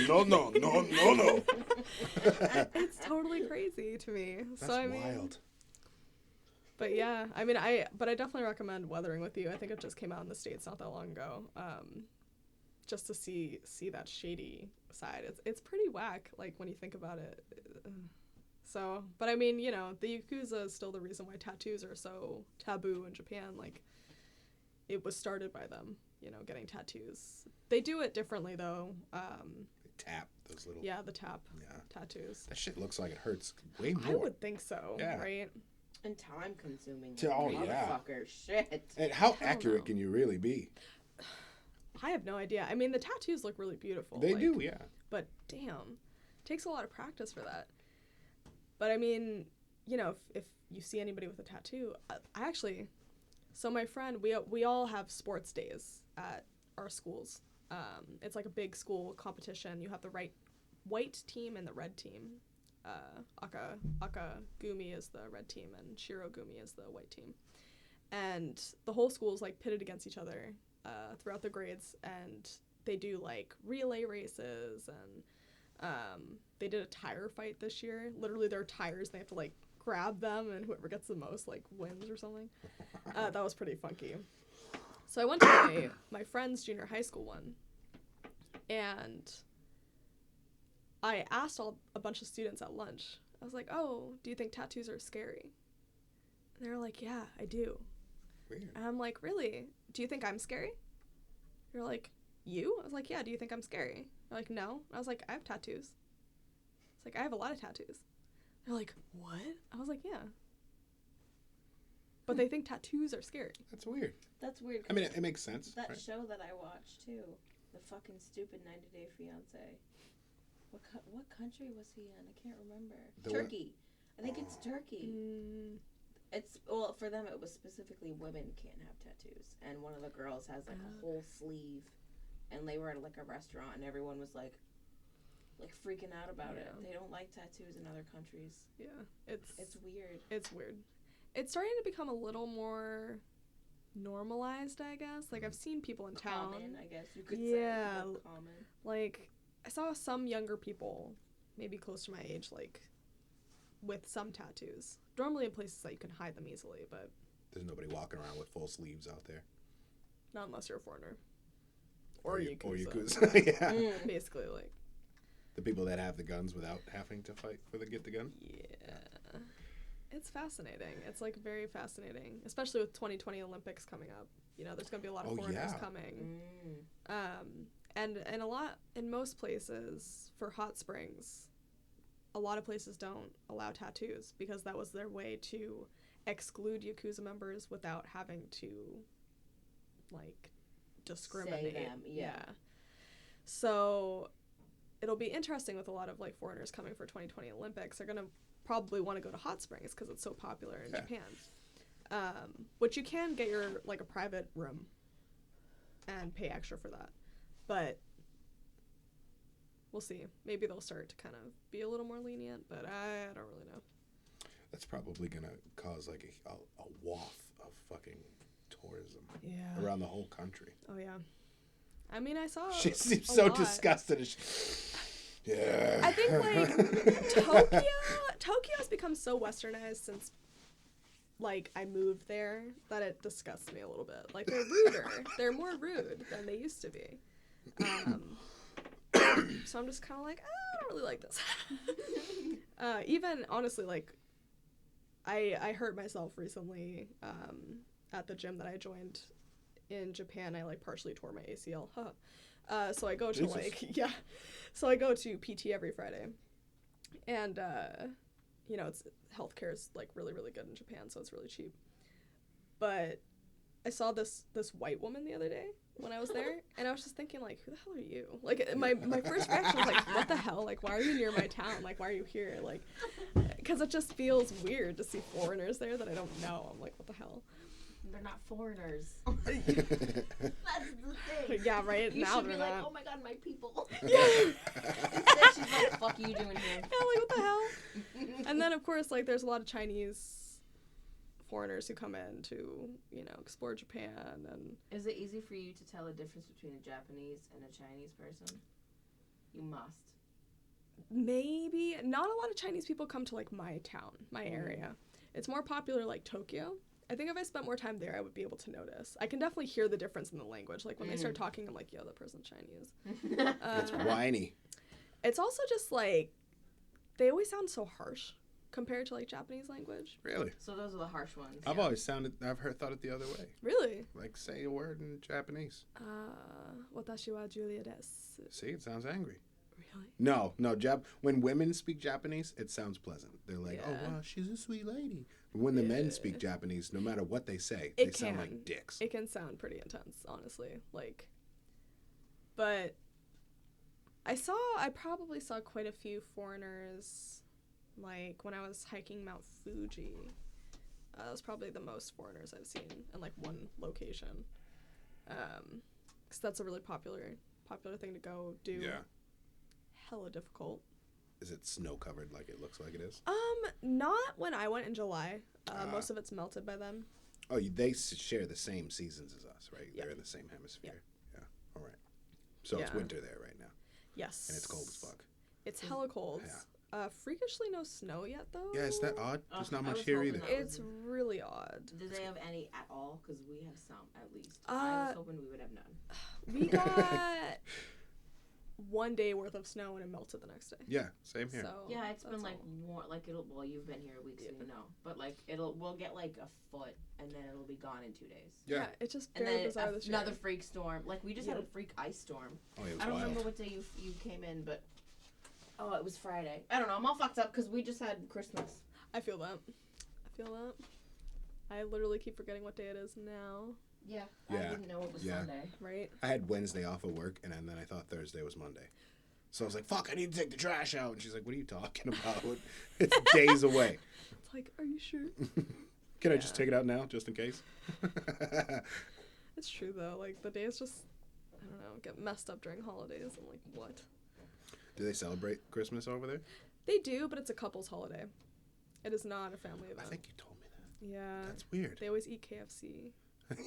It's totally crazy to me. That's so I mean, wild. but yeah, I mean, I definitely recommend Weathering with You. I think it just came out in the States not that long ago. Just to see that shady side. It's pretty whack, like when you think about it. So, but I mean, you know, the Yakuza is still the reason why tattoos are so taboo in Japan. Like, it was started by them, you know, getting tattoos. They do it differently though. They tap those little. Yeah, the tap Yeah. tattoos. That shit looks like it hurts way more. I would think so, Yeah. right? And time consuming. Oh, yeah. Motherfucker, shit. And how Hell accurate no. can you really be? I have no idea. I mean, the tattoos look really beautiful. They like, do, yeah. But damn, takes a lot of practice for that. But I mean, you know, if you see anybody with a tattoo, I actually, so my friend, we all have sports days at our schools. It's like a big school competition. You have the white team and the red team. Akagumi is the red team and Shirogumi is the white team. And the whole school is like pitted against each other throughout the grades, and they do like relay races, and they did a tire fight this year. Literally, there are tires, they have to like grab them, and whoever gets the most like wins or something. That was pretty funky. So I went to my friend's junior high school one, and I asked a bunch of students at lunch. I was like, "Oh, do you think tattoos are scary?" And they were like, "Yeah, I do." Weird. And I'm like, "Really? Do you think I'm scary?" They're like, "You?" I was like, "Yeah, do you think I'm scary?" They're like, "No." I was like, "I have tattoos." It's like, "I have a lot of tattoos." They're like, "What?" I was like, "Yeah." But they think tattoos are scary. That's weird. That's weird. I mean, it makes sense. That right? show that I watched too, the fucking stupid 90 Day Fiance. What country was he in? I can't remember. Turkey. I think it's Turkey. It's for them it was specifically women can't have tattoos, and one of the girls has like a whole sleeve, and they were at like a restaurant, and everyone was like freaking out about it. They don't like tattoos in other countries. Yeah, it's weird. It's weird. It's starting to become a little more normalized, I guess. Like I've seen people in town. Common, I guess you could say. Yeah, Common. like I saw some younger people, maybe close to my age, like with some tattoos. Normally in places that you can hide them easily, but There's nobody walking around with full sleeves out there. not unless you're a foreigner. Or Yakuza. Or Yakuza. Yeah. Basically, like. The people that have the guns without having to fight get the gun. Yeah. It's fascinating. It's like very fascinating, especially with 2020 Olympics coming up. You know, there's going to be a lot of foreigners coming. And in most places for hot springs, a lot of places don't allow tattoos because that was their way to exclude Yakuza members without having to, like, discriminate. Say them, yeah. So it'll be interesting with a lot of, like, foreigners coming for 2020 Olympics. They're going to probably want to go to hot springs because it's so popular in Japan. Which you can get a private room and pay extra for that. But we'll see. Maybe they'll start to kind of be a little more lenient, but I don't really know. That's probably going to cause like a waft of fucking tourism around the whole country. Oh, yeah. I mean, I saw She seems a so lot. disgusted. Yeah. I think, like, Tokyo has become so westernized since, like, I moved there that it disgusts me a little bit. Like, they're ruder. They're more rude than they used to be. So I'm just kind of like, I don't really like this. Even, honestly, like, I hurt myself recently at the gym that I joined in Japan. I, like, partially tore my ACL. So I go to Jesus. So I go to PT every Friday, and it's healthcare is like really really good in Japan, so it's really cheap. But I saw this white woman the other day when I was there, and I was just thinking like, who the hell are you? Like my first reaction was like, what the hell? Like, why are you near my town? Like, why are you here? Like, because it just feels weird to see foreigners there that I don't know. I'm like, what the hell? They're not foreigners. That's the thing. Yeah, right. You now should be they're like, not. oh my god, my people. Yeah. Instead, she's like, fuck you doing here. Yeah, like what the hell? And then of course, like there's a lot of Chinese foreigners who come in to, explore Japan. And is it easy for you to tell a difference between a Japanese and a Chinese person? You must. Maybe not a lot of Chinese people come to like my town, my area. It's more popular like Tokyo. I think if I spent more time there, I would be able to notice. I can definitely hear the difference in the language. Like when they start talking, I'm like, yo, that person's Chinese. It's whiny. It's also just like they always sound so harsh compared to like Japanese language. Really? So those are the harsh ones. I've thought it the other way. Really? Like say a word in Japanese. Watashi wa Julia desu. See, it sounds angry. Really? No. When women speak Japanese, it sounds pleasant. They're like, Yeah. oh, wow, she's a sweet lady. But when the men speak Japanese, no matter what they say, It they sound can. like dicks. It can sound pretty intense, honestly. Like, but I probably saw quite a few foreigners, like when I was hiking Mount Fuji. That was probably the most foreigners I've seen in like one location. 'Cause that's a really popular thing to go do. Yeah. Hella difficult. Is it snow covered like it looks like it is? Not when I went in July. Most of it's melted by then. Oh, they share the same seasons as us, right? Yeah. They're in the same hemisphere. Yeah. All right. So it's Yeah. winter there right now, Yes. and it's cold as fuck. It's hella cold. Yeah. Freakishly no snow yet though. Yeah, is that odd? There's not I much was here hoping either. that It's really odd. Did they have any at all? Because we have some, at least. I was hoping we would have none. We got 1 day worth of snow and it melted the next day. Yeah, same here. So Yeah, it's been that's like all. more like it'll. Well, you've been here weeks, so you know. But like we'll get like a foot, and then it'll be gone in 2 days. Yeah. It's just And very then bizarre this year. another freak storm. Like we just had a freak ice storm. Oh, it was I don't wild. remember what day you came in, but it was Friday. I don't know. I'm all fucked up because we just had Christmas. I feel that. I literally keep forgetting what day it is now. Yeah. Yeah. I didn't know it was Yeah. Sunday. Right? I had Wednesday off of work, and then I thought Thursday was Monday. So I was like, fuck, I need to take the trash out. And she's like, what are you talking about? It's days away. It's like, are you sure? Can I just take it out now, just in case? It's true though. Like the days just, I don't know, get messed up during holidays. I'm like, what? Do they celebrate Christmas over there? They do, but it's a couple's holiday. It is not a family I event. think you told me that. Yeah. That's weird. They always eat KFC.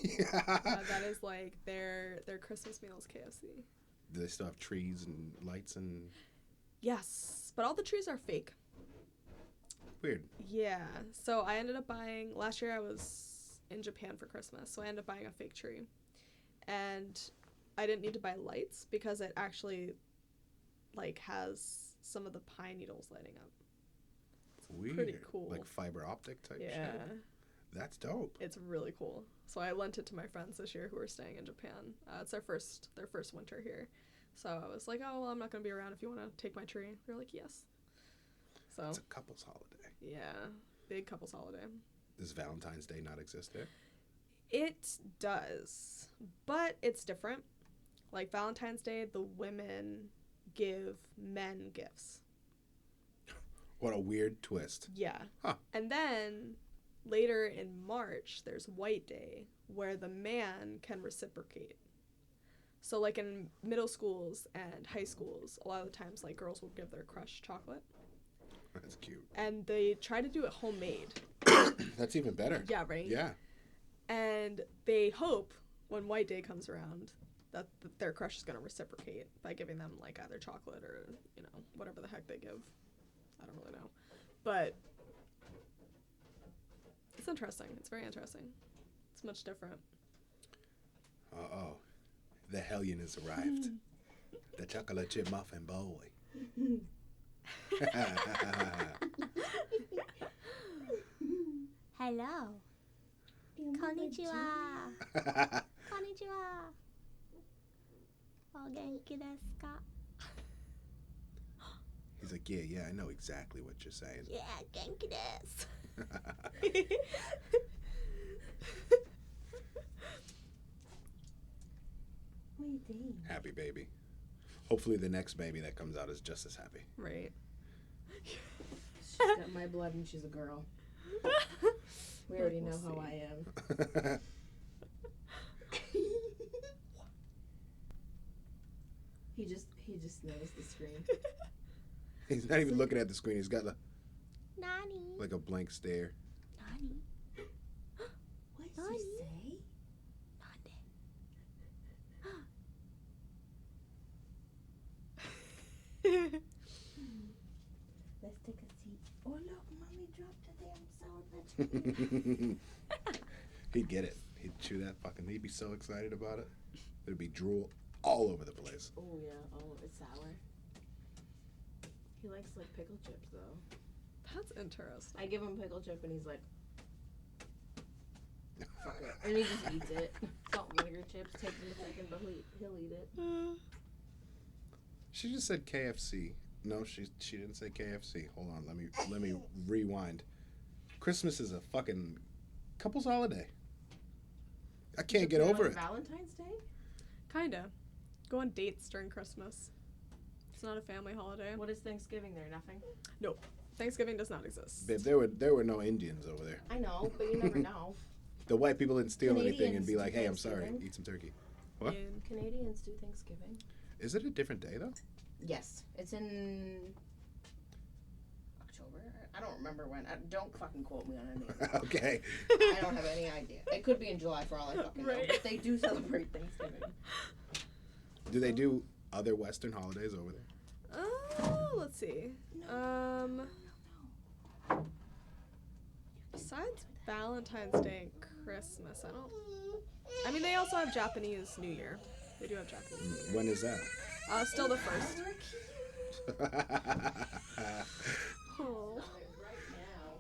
Yeah. That is like their Christmas meal is KFC. Do they still have trees and lights and... Yes, but all the trees are fake. Weird. Yeah. So I ended up buying, last year I was in Japan for Christmas, so I ended up buying a fake tree. And I didn't need to buy lights because it actually like has some of the pine needles lighting up. It's Weird. pretty cool. Like fiber optic type Yeah. shit. That's dope. It's really cool. So I lent it to my friends this year who are staying in Japan. It's their first winter here. So I was like, oh, well, I'm not going to be around if you want to take my tree. They're like, yes. So It's a couple's holiday. yeah, big couple's holiday. Does Valentine's Day not exist there? It does, but it's different. Like Valentine's Day, the women give men gifts. What a weird twist. Yeah. Huh. And then later in March, there's White Day, where the man can reciprocate. So like in middle schools and high schools, a lot of the times like girls will give their crush chocolate. That's cute. And they try to do it homemade. That's even better. Yeah, right? Yeah. And they hope when White Day comes around that their crush is going to reciprocate by giving them like either chocolate or, you know, whatever the heck they give. I don't really know. But it's interesting. It's very interesting. It's much different. Uh-oh. The hellion has arrived. The chocolate chip muffin boy. Hello. Konnichiwa. Konnichiwa. genki desu ka? He's like, yeah, I know exactly what you're saying. Yeah, genki desu. What are you doing? Happy baby. Hopefully the next baby that comes out is just as happy. Right. She's got my blood and she's a girl. We already know how I am. He just knows the screen. He's not even looking at the screen. He's got Nani? like a blank stare. Nani? What did Nani? you say? Let's take a seat. Oh look, mommy dropped the damn sour. He'd get it. He'd chew that fucking. He'd be so excited about it. There'd be drool all over the place. Oh yeah, oh it's sour. He likes like pickle chips though. That's interesting. I give him pickle chip and he's like, fuck it, and he just eats it. Salt and vinegar chips. Take him a second, but he'll eat it. She just said KFC. No, she didn't say KFC. Hold on, let me rewind. Christmas is a fucking couples holiday. I can't get over it. Valentine's Day? Kinda. Go on dates during Christmas. It's not a family holiday. What is Thanksgiving there? Nothing? Thanksgiving does not exist. Babe, there were no Indians over there. I know, but you never know. The white people didn't steal anything and be Canadians like, do "Hey, I'm sorry, Thanksgiving. eat some turkey." What? And Canadians do Thanksgiving. Is it a different day though? Yes. It's in October. I don't remember when. Don't fucking quote me on anything. Okay. I don't have any idea. It could be in July for all I fucking know. Right. But they do celebrate Thanksgiving. Do they do other Western holidays over there? Let's see. Besides Valentine's Day and Christmas, I mean, they also have Japanese New Year. They do have Japanese New Year. When is that? Still the first. Oh.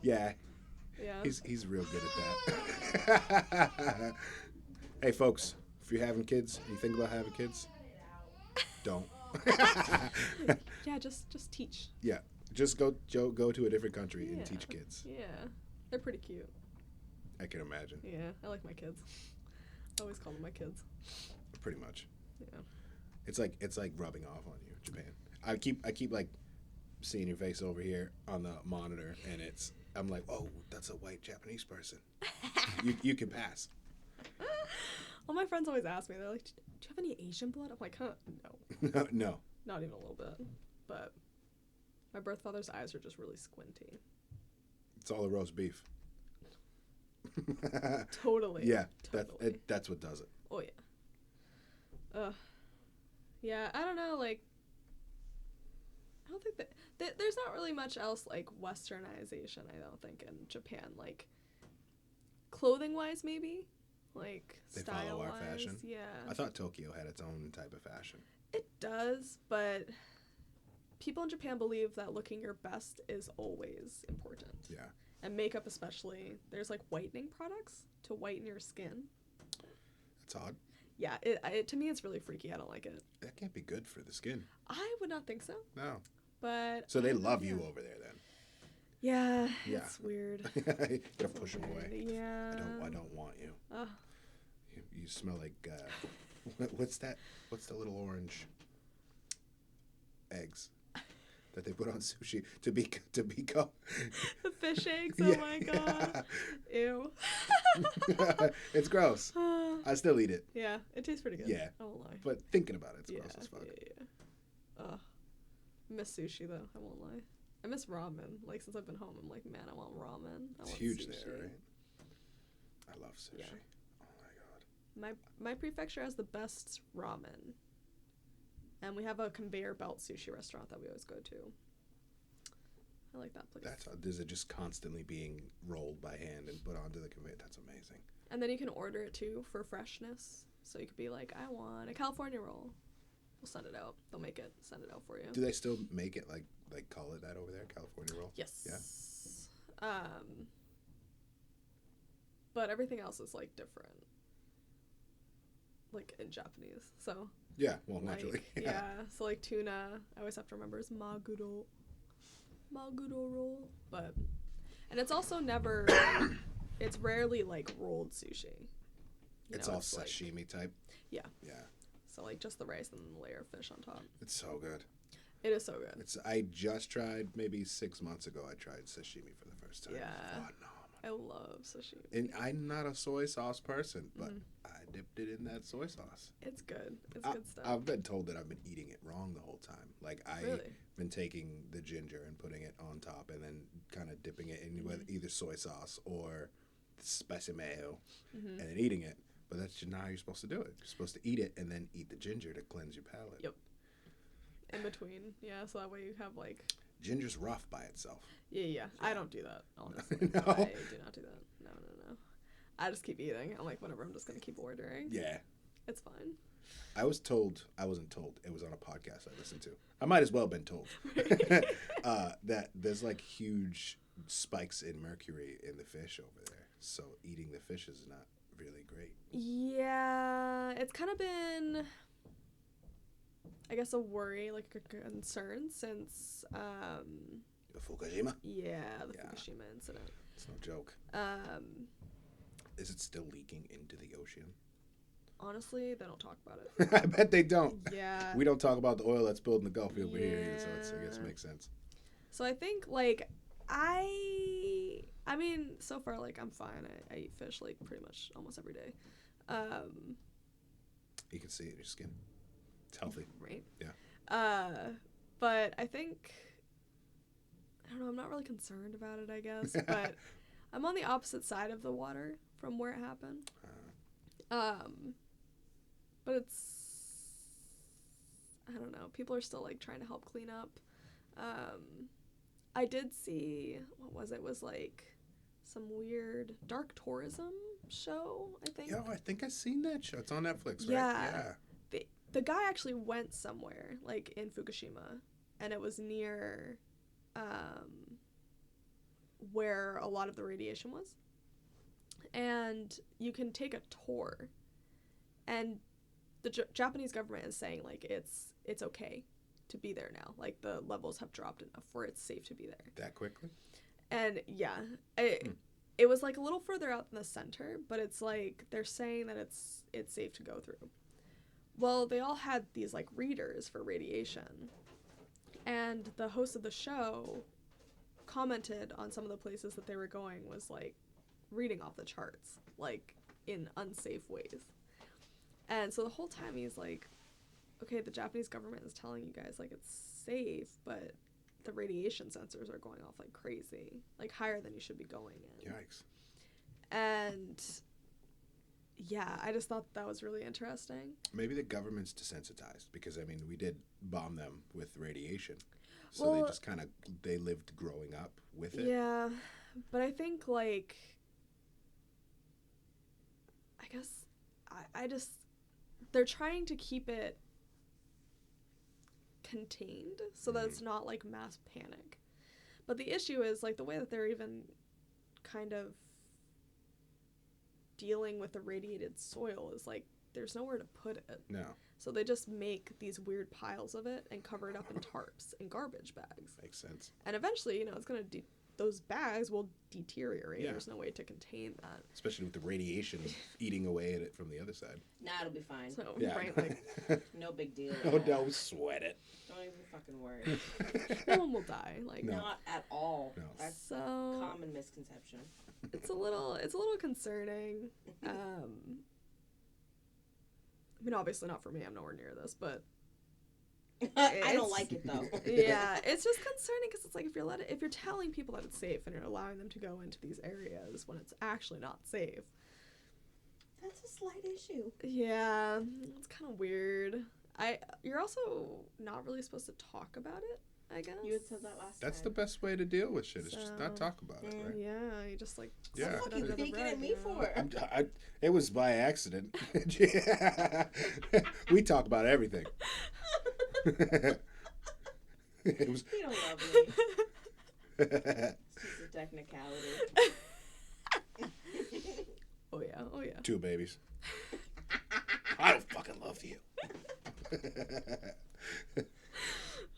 Yeah, Yeah. he's real good at that. Hey, folks, if you're having kids, and you think about having kids, don't. Yeah, just teach. Yeah, just go to a different country and Yeah. teach kids. Yeah. They're pretty cute. I can imagine. Yeah, I like my kids. I always call them my kids. Pretty much. Yeah. It's like rubbing off on you, Japan. I keep like seeing your face over here on the monitor, and I'm like, oh, that's a white Japanese person. You can pass. All my friends always ask me, they're like, do you have any Asian blood? I'm like, huh, no. No. Not even a little bit. But my birth father's eyes are just really squinty. It's all the roast beef. Totally. Yeah, Totally. that's what does it. Oh, yeah. Yeah, I don't know, like, I don't think that there's not really much else, like, westernization, I don't think, in Japan. Like, clothing-wise, maybe? Like, They follow our style-wise? fashion? Yeah. I thought Tokyo had its own type of fashion. It does, but people in Japan believe that looking your best is always important. Yeah. And makeup especially. There's, like, whitening products to whiten your skin. That's odd. Yeah, it to me, it's really freaky. I don't like it. That can't be good for the skin. I would not think so, No. but... So they I don't know, love you yeah. over there then. Yeah, Yeah. it's weird. You gotta push them Weird. away. Yeah. I don't want you. Ugh. You smell like what's that? What's the little orange eggs that they put on sushi to be go? The fish eggs. Oh my god. Ew. It's gross. I still eat it, Yeah, it tastes pretty good. Yeah. I won't lie. but thinking about it, it's Yeah, gross as fuck. yeah. Ugh. I miss sushi though. I won't lie. I miss ramen. Like since I've been home, I'm like, man, I want ramen. I It's want huge sushi. there, right? I love sushi. Yeah. Oh my god. My prefecture has the best ramen, and we have a conveyor belt sushi restaurant that we always go to. I like that place. Is it just constantly being rolled by hand and put onto the conveyor? That's amazing. And then you can order it too for freshness. So you could be like, I want a California roll. We'll send it out. They'll make it, send it out for you. Do they still make it like call it that over there, California roll? Yes. Yeah. But everything else is like different. like in Japanese. So Yeah, well, like, naturally. yeah. So like tuna, I always have to remember is maguro roll, and it's also never. It's rarely like rolled sushi. It's know, all like- sashimi type. Yeah. Yeah. So like just the rice and the layer of fish on top. It's so good. It is so good. I just tried maybe 6 months ago. I tried sashimi for the first time. Yeah. Phenomenal. I love sashimi. And I'm not a soy sauce person, but Mhm. I dipped it in that soy sauce. It's good. It's good stuff. I've been told that I've been eating it wrong the whole time. Like I've Really? been taking the ginger and putting it on top, and then kind of dipping it in with either soy sauce or spicy mayo, and then eating it. But that's just not how you're supposed to do it. You're supposed to eat it and then eat the ginger to cleanse your palate. Yep. In between, yeah. So that way you have like. Ginger's rough by itself. Yeah. I don't do that, honestly. No. I do not do that. No. I just keep eating. I'm like, whatever, I'm just going to keep ordering. Yeah. It's fine. I was told, I wasn't told, it was on a podcast I listened to. I might as well have been told that there's like huge spikes in mercury in the fish over there. So eating the fish is not really great. Yeah. It's kind of been, I guess, a worry, like a concern since, Fukushima? the Yeah. Fukushima incident. It's no joke. Is it still leaking into the ocean? Honestly, they don't talk about it. I bet they don't. Yeah. We don't talk about the oil that's spilled in the Gulf over here either, so I guess it makes sense. So I think, like, I mean, so far, like, I'm fine. I eat fish, like, pretty much almost every day. You can see it in your skin. It's healthy. Right? Yeah. But I think, I don't know, I'm not really concerned about it, I guess. But I'm on the opposite side of the water from where it happened. But it's, I don't know, people are still, like, trying to help clean up. I did see, what was it? It was, like, some weird dark tourism show, I think. Yo, I think I've seen that show. It's on Netflix, right? Yeah. The guy actually went somewhere, like, in Fukushima, and it was near where a lot of the radiation was. And you can take a tour, and the Japanese government is saying, like, it's okay to be there now. Like, the levels have dropped enough where it's safe to be there. That quickly? And, yeah, it was, like, a little further out in the center, but it's, like, they're saying that it's safe to go through. Well, they all had these, like, readers for radiation, and the host of the show commented on some of the places that they were going was, like, reading off the charts, like, in unsafe ways. And so the whole time he's like, okay, the Japanese government is telling you guys, like, it's safe, but the radiation sensors are going off like crazy, like higher than you should be going in. Yikes. And yeah, I just thought that was really interesting. Maybe the government's desensitized because, I mean, we did bomb them with radiation. So they just kind of, they lived growing up with it. Yeah, but I think, like, I guess, I just, they're trying to keep it contained so that it's not, like, mass panic. But the issue is, like, the way that they're even kind of dealing with the radiated soil is, like, there's nowhere to put it. No. So they just make these weird piles of it and cover it up in tarps and garbage bags. Makes sense. And eventually, you know, it's going to those bags will deteriorate. Yeah. There's no way to contain that. Especially with the radiation eating away at it from the other side. Nah, it'll be fine. So, Yeah. right, like, No big deal. Oh, no, sweat it. Don't even fucking worry. no one will die. Like, No. Not at all. No. That's so common misconception. it's a little concerning. I mean, obviously not for me. I'm nowhere near this, but I don't like it though. yeah, it's just concerning because it's like if you're telling people that it's safe and you're allowing them to go into these areas when it's actually not safe. That's a slight issue. Yeah, it's kind of weird. You're also not really supposed to talk about it, I guess. You had said that last That's the time. best way to deal with shit. Is just not So, talk about it, right? Yeah, you just like Yeah. stuff What it are you under the peeking rug, at me you know? for? It was by accident. We talk about everything. It was. You don't love me. It's just a technicality. Oh yeah. 2 babies. I don't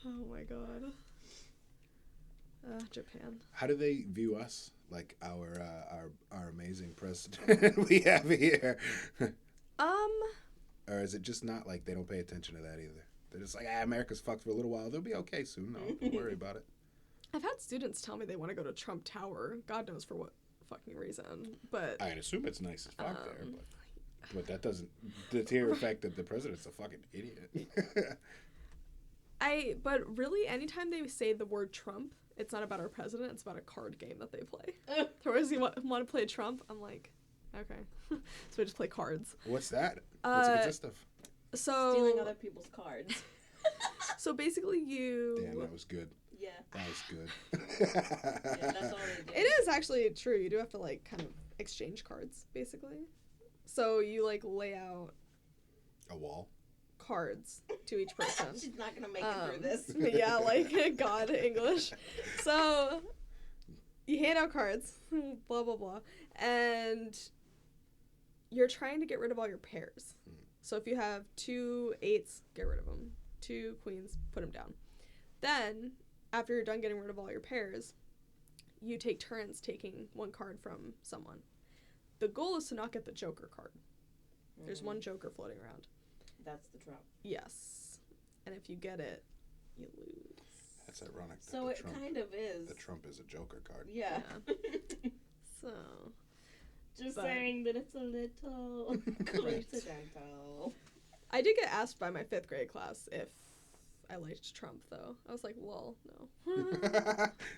Oh my god. Japan. How do they view us? Like our amazing president we have here? Or is it just not like they don't pay attention to that either? They're just like, America's fucked for a little while. They'll be okay soon. No, don't worry about it. I've had students tell me they want to go to Trump Tower. God knows for what fucking reason. But I assume it's nice as fuck there, but that doesn't deter the fact that the president's a fucking idiot. But really, anytime they say the word Trump, it's not about our president. It's about a card game that they play. Whereas you want to play Trump, I'm like, okay. So we just play cards. What's that? What's it consist of? So stealing other people's cards. So basically, Damn, that was good. Yeah. That was good. Yeah, that's all they do. It is actually true. You do have to like kind of exchange cards, basically. So you like lay out A wall. cards to each person. She's not gonna make it through this. Yeah, like God English. So you hand out cards, blah blah blah, and you're trying to get rid of all your pairs. So if you have 2 8s, get rid of them. 2 queens, put them down. Then, after you're done getting rid of all your pairs, you take turns taking one card from someone. The goal is to not get the Joker card. There's one Joker floating around. That's the Trump. Yes. And if you get it, you lose. That's ironic. So it kind of is. The Trump is a Joker card. Yeah. So. Just saying that it's a little coincidental. I did get asked by my 5th grade class if I liked Trump, though. I was like, lol, no.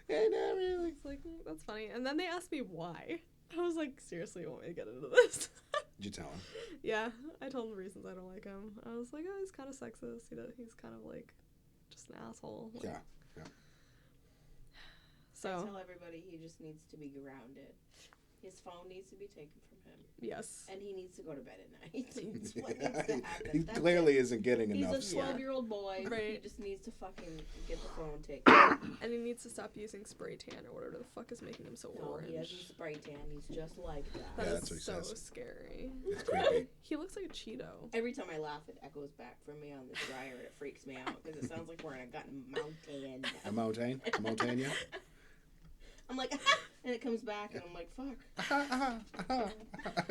Hey, not really. It's like, that's funny. And then they asked me why. I was like, seriously, you want me to get into this? Did you tell him? Yeah, I told him the reasons I don't like him. I was like, oh, he's kind of sexist. He's kind of like just an asshole. Like, Yeah. So. I tell everybody he just needs to be grounded. His phone needs to be taken from him. Yes. And he needs to go to bed at night. That's what needs to happen. He clearly isn't getting enough. He's a 12-year-old boy. Right. He just needs to fucking get the phone taken. And he needs to stop using spray tan or whatever the fuck is making him so orange. He doesn't spray tan. He's just like that. That Yeah, is that's what he so says. scary. It's creepy. He looks like a Cheeto. Every time I laugh, it echoes back from me on the dryer, and it freaks me out because it sounds like we're in a goddamn mountain. A mountain? A mountain, yeah? I'm like, and it comes back, and I'm like, fuck. I'm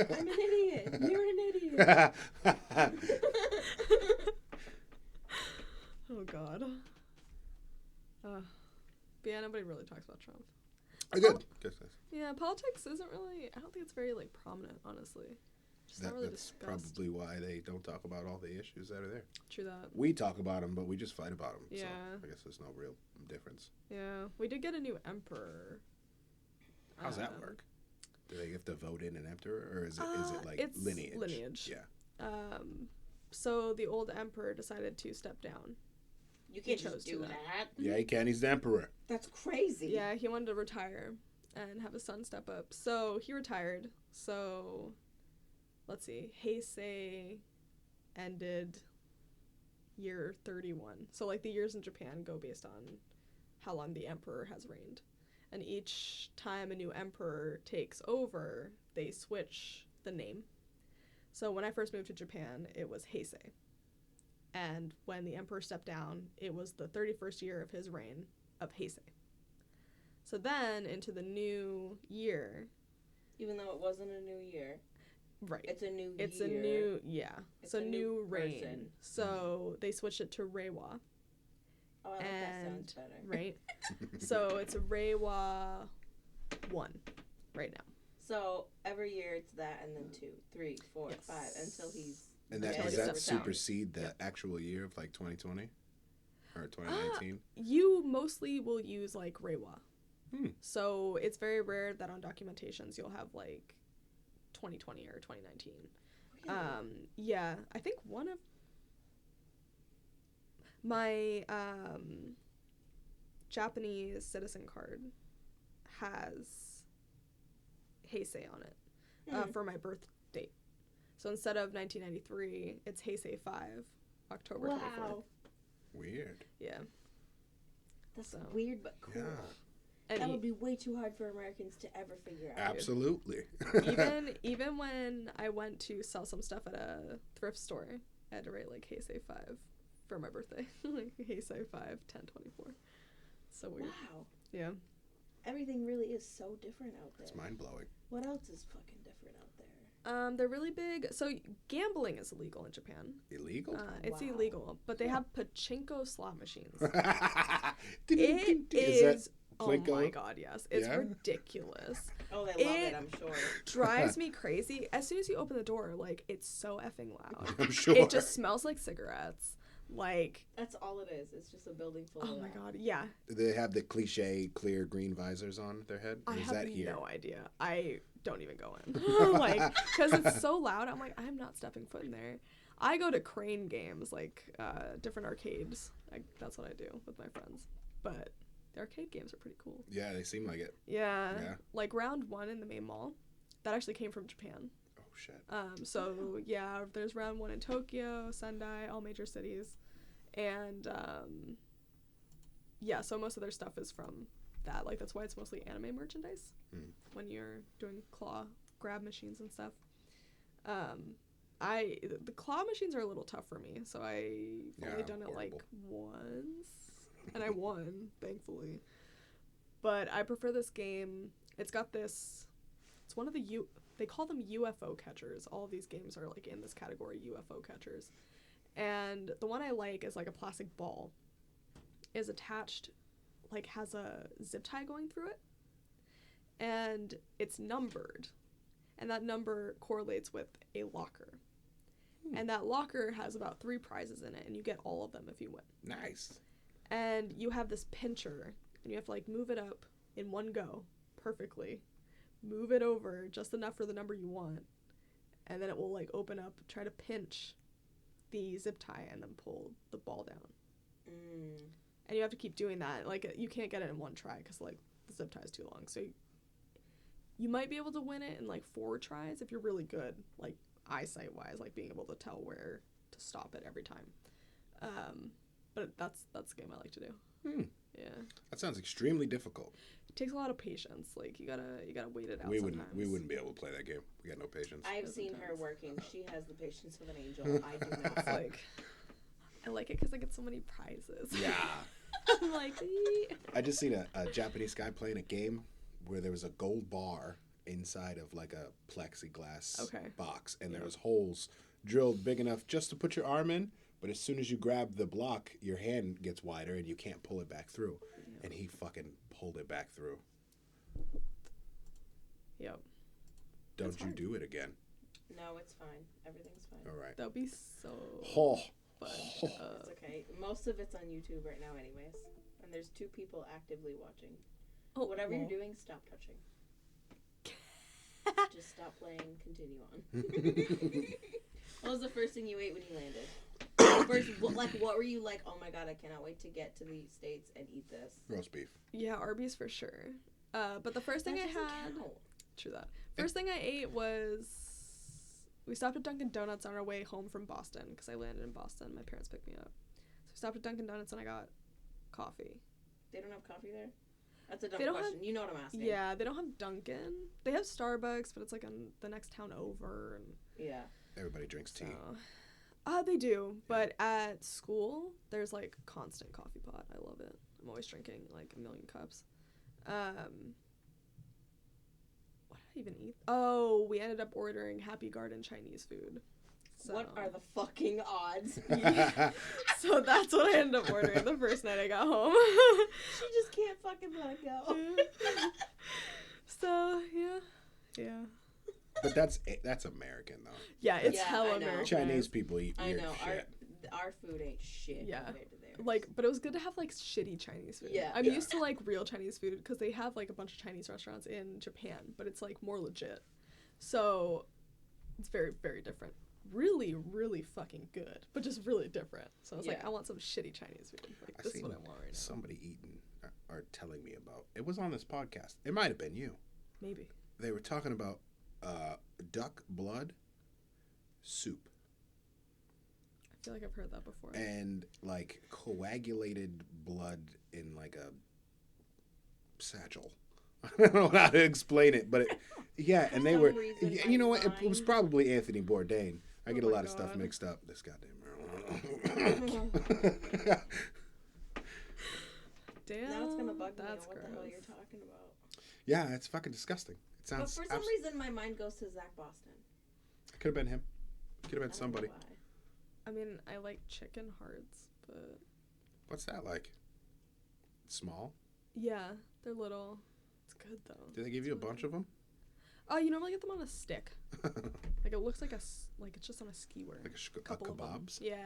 an idiot. You're an idiot. Oh, God. But yeah, nobody really talks about Trump. Good. Yeah, politics isn't really, I don't think it's very, like, prominent, honestly. Just not really That's discussed. probably why they don't talk about all the issues that are there. True that. We talk about them, but we just fight about them. Yeah. So I guess there's no real difference. Yeah, we did get a new emperor. How's that work? Do they have to vote in an emperor, or is it like it's lineage? Lineage. Yeah. So the old emperor decided to step down. You can't chose just to do that. that. Yeah, he can. He's the emperor. That's crazy. Yeah, he wanted to retire and have his son step up. So he retired. So, let's see. Heisei ended year 31. So, like, the years in Japan go based on how long the emperor has reigned. And each time a new emperor takes over, they switch the name. So when I first moved to Japan, it was Heisei. And when the emperor stepped down, it was the 31st year of his reign of Heisei. So then, into the new year... Even though it wasn't a new year. Right. It's a new year. It's a new... Yeah. It's so a new reign. person. So they switched it to Reiwa. Oh, I like that sounds better. Right? So it's Reiwa 1 right now. So every year it's that, and then 2, 3, 4, Yes. 5, until he's... And Yeah, does he that steps down. supersede the actual year of like 2020 or 2019? You mostly will use like Reiwa. Hmm. So it's very rare that on documentations you'll have like 2020 or 2019. Really? Yeah, I think one of my Japanese citizen card has Heisei on it for my birth date. So instead of 1993, it's Heisei 5, October 24th. Weird. Yeah. That's So. weird, but cool. Yeah. And That would be way too hard for Americans to ever figure out. Absolutely. even when I went to sell some stuff at a thrift store, I had to write like Heisei 5 for my birthday. Like Heisei 5, 10/24. So weird. Wow. Yeah. Everything really is so different out there. It's mind-blowing. What else is fucking different out there? They're really big. So gambling is illegal in Japan. Illegal? It's Wow. illegal, but they have pachinko slot machines. It is. Oh my god, yes. It's Yeah? Oh, ridiculous. they love it, I'm sure. Drives me crazy. As soon as you open the door, like, it's so effing loud. I'm sure. It just smells like cigarettes. Like, That's all it is. It's just a building full oh of my that. god, yeah. Do they have the cliche clear green visors on their head? Or I is have that here? no idea. I don't even go in. Like, because it's so loud. I'm like, I'm not stepping foot in there. I go to crane games, like different arcades. That's what I do with my friends. But the arcade games are pretty cool. Yeah, they seem like it. Yeah. Yeah. Like round 1 in the main mall, that actually came from Japan. Oh, shit. So yeah, there's round 1 in Tokyo, Sendai, all major cities. And yeah, so most of their stuff is from that. Like, that's why it's mostly anime merchandise when you're doing claw grab machines and stuff. The claw machines are a little tough for me, so I've only done it horrible. like once, and I won, thankfully. But I prefer this game. It's got this. It's one of the they call them UFO catchers. All of these games are like in this category, UFO catchers. And the one I like is like a plastic ball. Is attached, like has a zip tie going through it. And it's numbered. And that number correlates with a locker. And that locker has about 3 prizes in it, and you get all of them if you win. Nice. And you have this pincher, and you have to like move it up in one go perfectly. Move it over just enough for the number you want. And then it will like open up, try to pinch the zip tie, and then pull the ball down. And you have to keep doing that. Like, you can't get it in one try because like the zip tie is too long. So you might be able to win it in like 4 tries if you're really good, like eyesight wise, like being able to tell where to stop it every time. But that's the game I like to do. Yeah. That sounds extremely difficult. It takes a lot of patience. Like, you gotta wait it out. We sometimes. wouldn't be able to play that game. We got no patience. I've seen her working. She has the patience of an angel. I do It's not. like, I like it because I get so many prizes. Yeah. I'm like, "Ee." I just seen a Japanese guy playing a game where there was a gold bar inside of like a plexiglass box, and there was holes drilled big enough just to put your arm in, but as soon as you grab the block, your hand gets wider and you can't pull it back through. And he fucking pulled it back through. Yep. Don't you do it again. No, it's fine. Everything's fine. All right. That would be so Oh. fun. It's okay. Most of it's on YouTube right now anyways. And there's 2 people actively watching. Oh, Whatever you're well. doing, stop touching. Just stop playing, continue on. What was the first thing you ate when you landed? What were you like, oh my god, I cannot wait to get to the States and eat this? Roast beef. Yeah, Arby's for sure. But the first thing That I doesn't had, count. true that. First thing I ate was, we stopped at Dunkin' Donuts on our way home from Boston because I landed in Boston. My parents picked me up. So we stopped at Dunkin' Donuts and I got coffee. They don't have coffee there? That's a dumb They don't question. You know what I'm asking. Yeah, they don't have Dunkin'. They have Starbucks, but it's like on the next town over. And Yeah. Everybody drinks tea. they do. But at school, there's like constant coffee pot. I love it. I'm always drinking like a million cups. What did I even eat? Oh, we ended up ordering Happy Garden Chinese food. So. What are the fucking odds? So that's what I ended up ordering the first night I got home. She just can't fucking let it go. So, yeah. But that's American though. Yeah, it's Yeah, hella I know. American. Chinese people eat I weird know. shit. Our food ain't shit Yeah. compared to theirs. Like, but it was good to have like shitty Chinese food. Yeah. I'm Yeah. used to like real Chinese food because they have like a bunch of Chinese restaurants in Japan, but it's like more legit. So it's very, very different. Really, really fucking good, but just really different. So I was like, Yeah. I want some shitty Chinese food. Like, I this is seen what I want right now. somebody eating or telling me about. It was on this podcast. It might have been you. Maybe. They were talking about duck blood soup I feel like I've heard that before. and like coagulated blood in like a satchel. I don't know how to explain it, but yeah, and they some were. reason You know my what? It was mind- probably Anthony Bourdain. I Oh get a my lot of stuff God. mixed up. This goddamn marijuana. Damn. Now it's gonna bug me on that's what the hell gross. you're talking about. Yeah, it's fucking disgusting. It But sounds. for some reason, my mind goes to Zach Boston. Could have been him. Could have been I don't know somebody. why. I mean, I like chicken hearts, but What's that like? Small? yeah, they're little. It's good though. Did they give you a bunch of them? Oh, you normally get them on a stick. Like it looks like like it's just on a skewer. Like a Couple of them. kebabs? Yeah,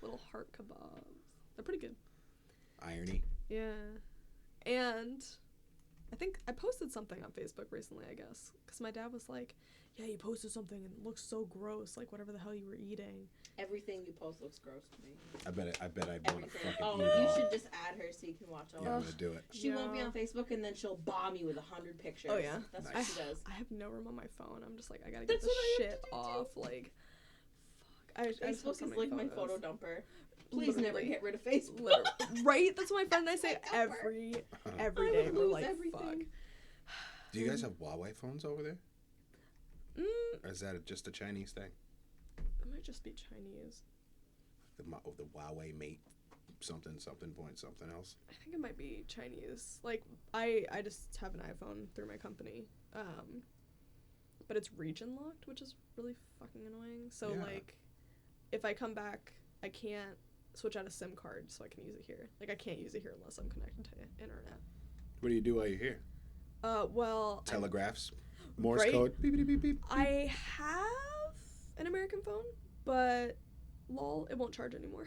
little heart kebabs. They're pretty good. Irony. Yeah, and I think I posted something on Facebook recently. I guess because my dad was like, "Yeah, you posted something and it looks so gross. Like whatever the hell you were eating." Everything you post looks gross to me. I bet I'd want to Everything. fucking Oh, eat it you all. should just add her so you can watch all Yeah, I'm of gonna it. do it. She won't be Yeah. on Facebook and then she'll bomb you with 100 pictures. Oh, yeah? That's Nice. what she does. I have no room on my phone. I'm just like, I gotta get That's this what I have shit to do, off. Like, fuck. I just have Facebook so is many like my photos. photo dumper. Please never Literally. get rid of Facebook. Literally. Right? That's what my friend and I say It's my dumper. every I day. would We're lose like, everything. fuck. Do you guys have Huawei phones over there? Mm, Or is that just a Chinese thing? it might just be Chinese. The Huawei Mate something point something else. I think it might be Chinese. Like, I just have an iPhone through my company. But it's region locked, which is really fucking annoying. So, Yeah. like, if I come back, I can't switch out a SIM card so I can use it here. Like, I can't use it here unless I'm connected to internet. What do you do while you're here? Well, Telegraphs? Morse Right? code? Beep, beep, beep, beep. I have an American phone, but lol, it won't charge anymore.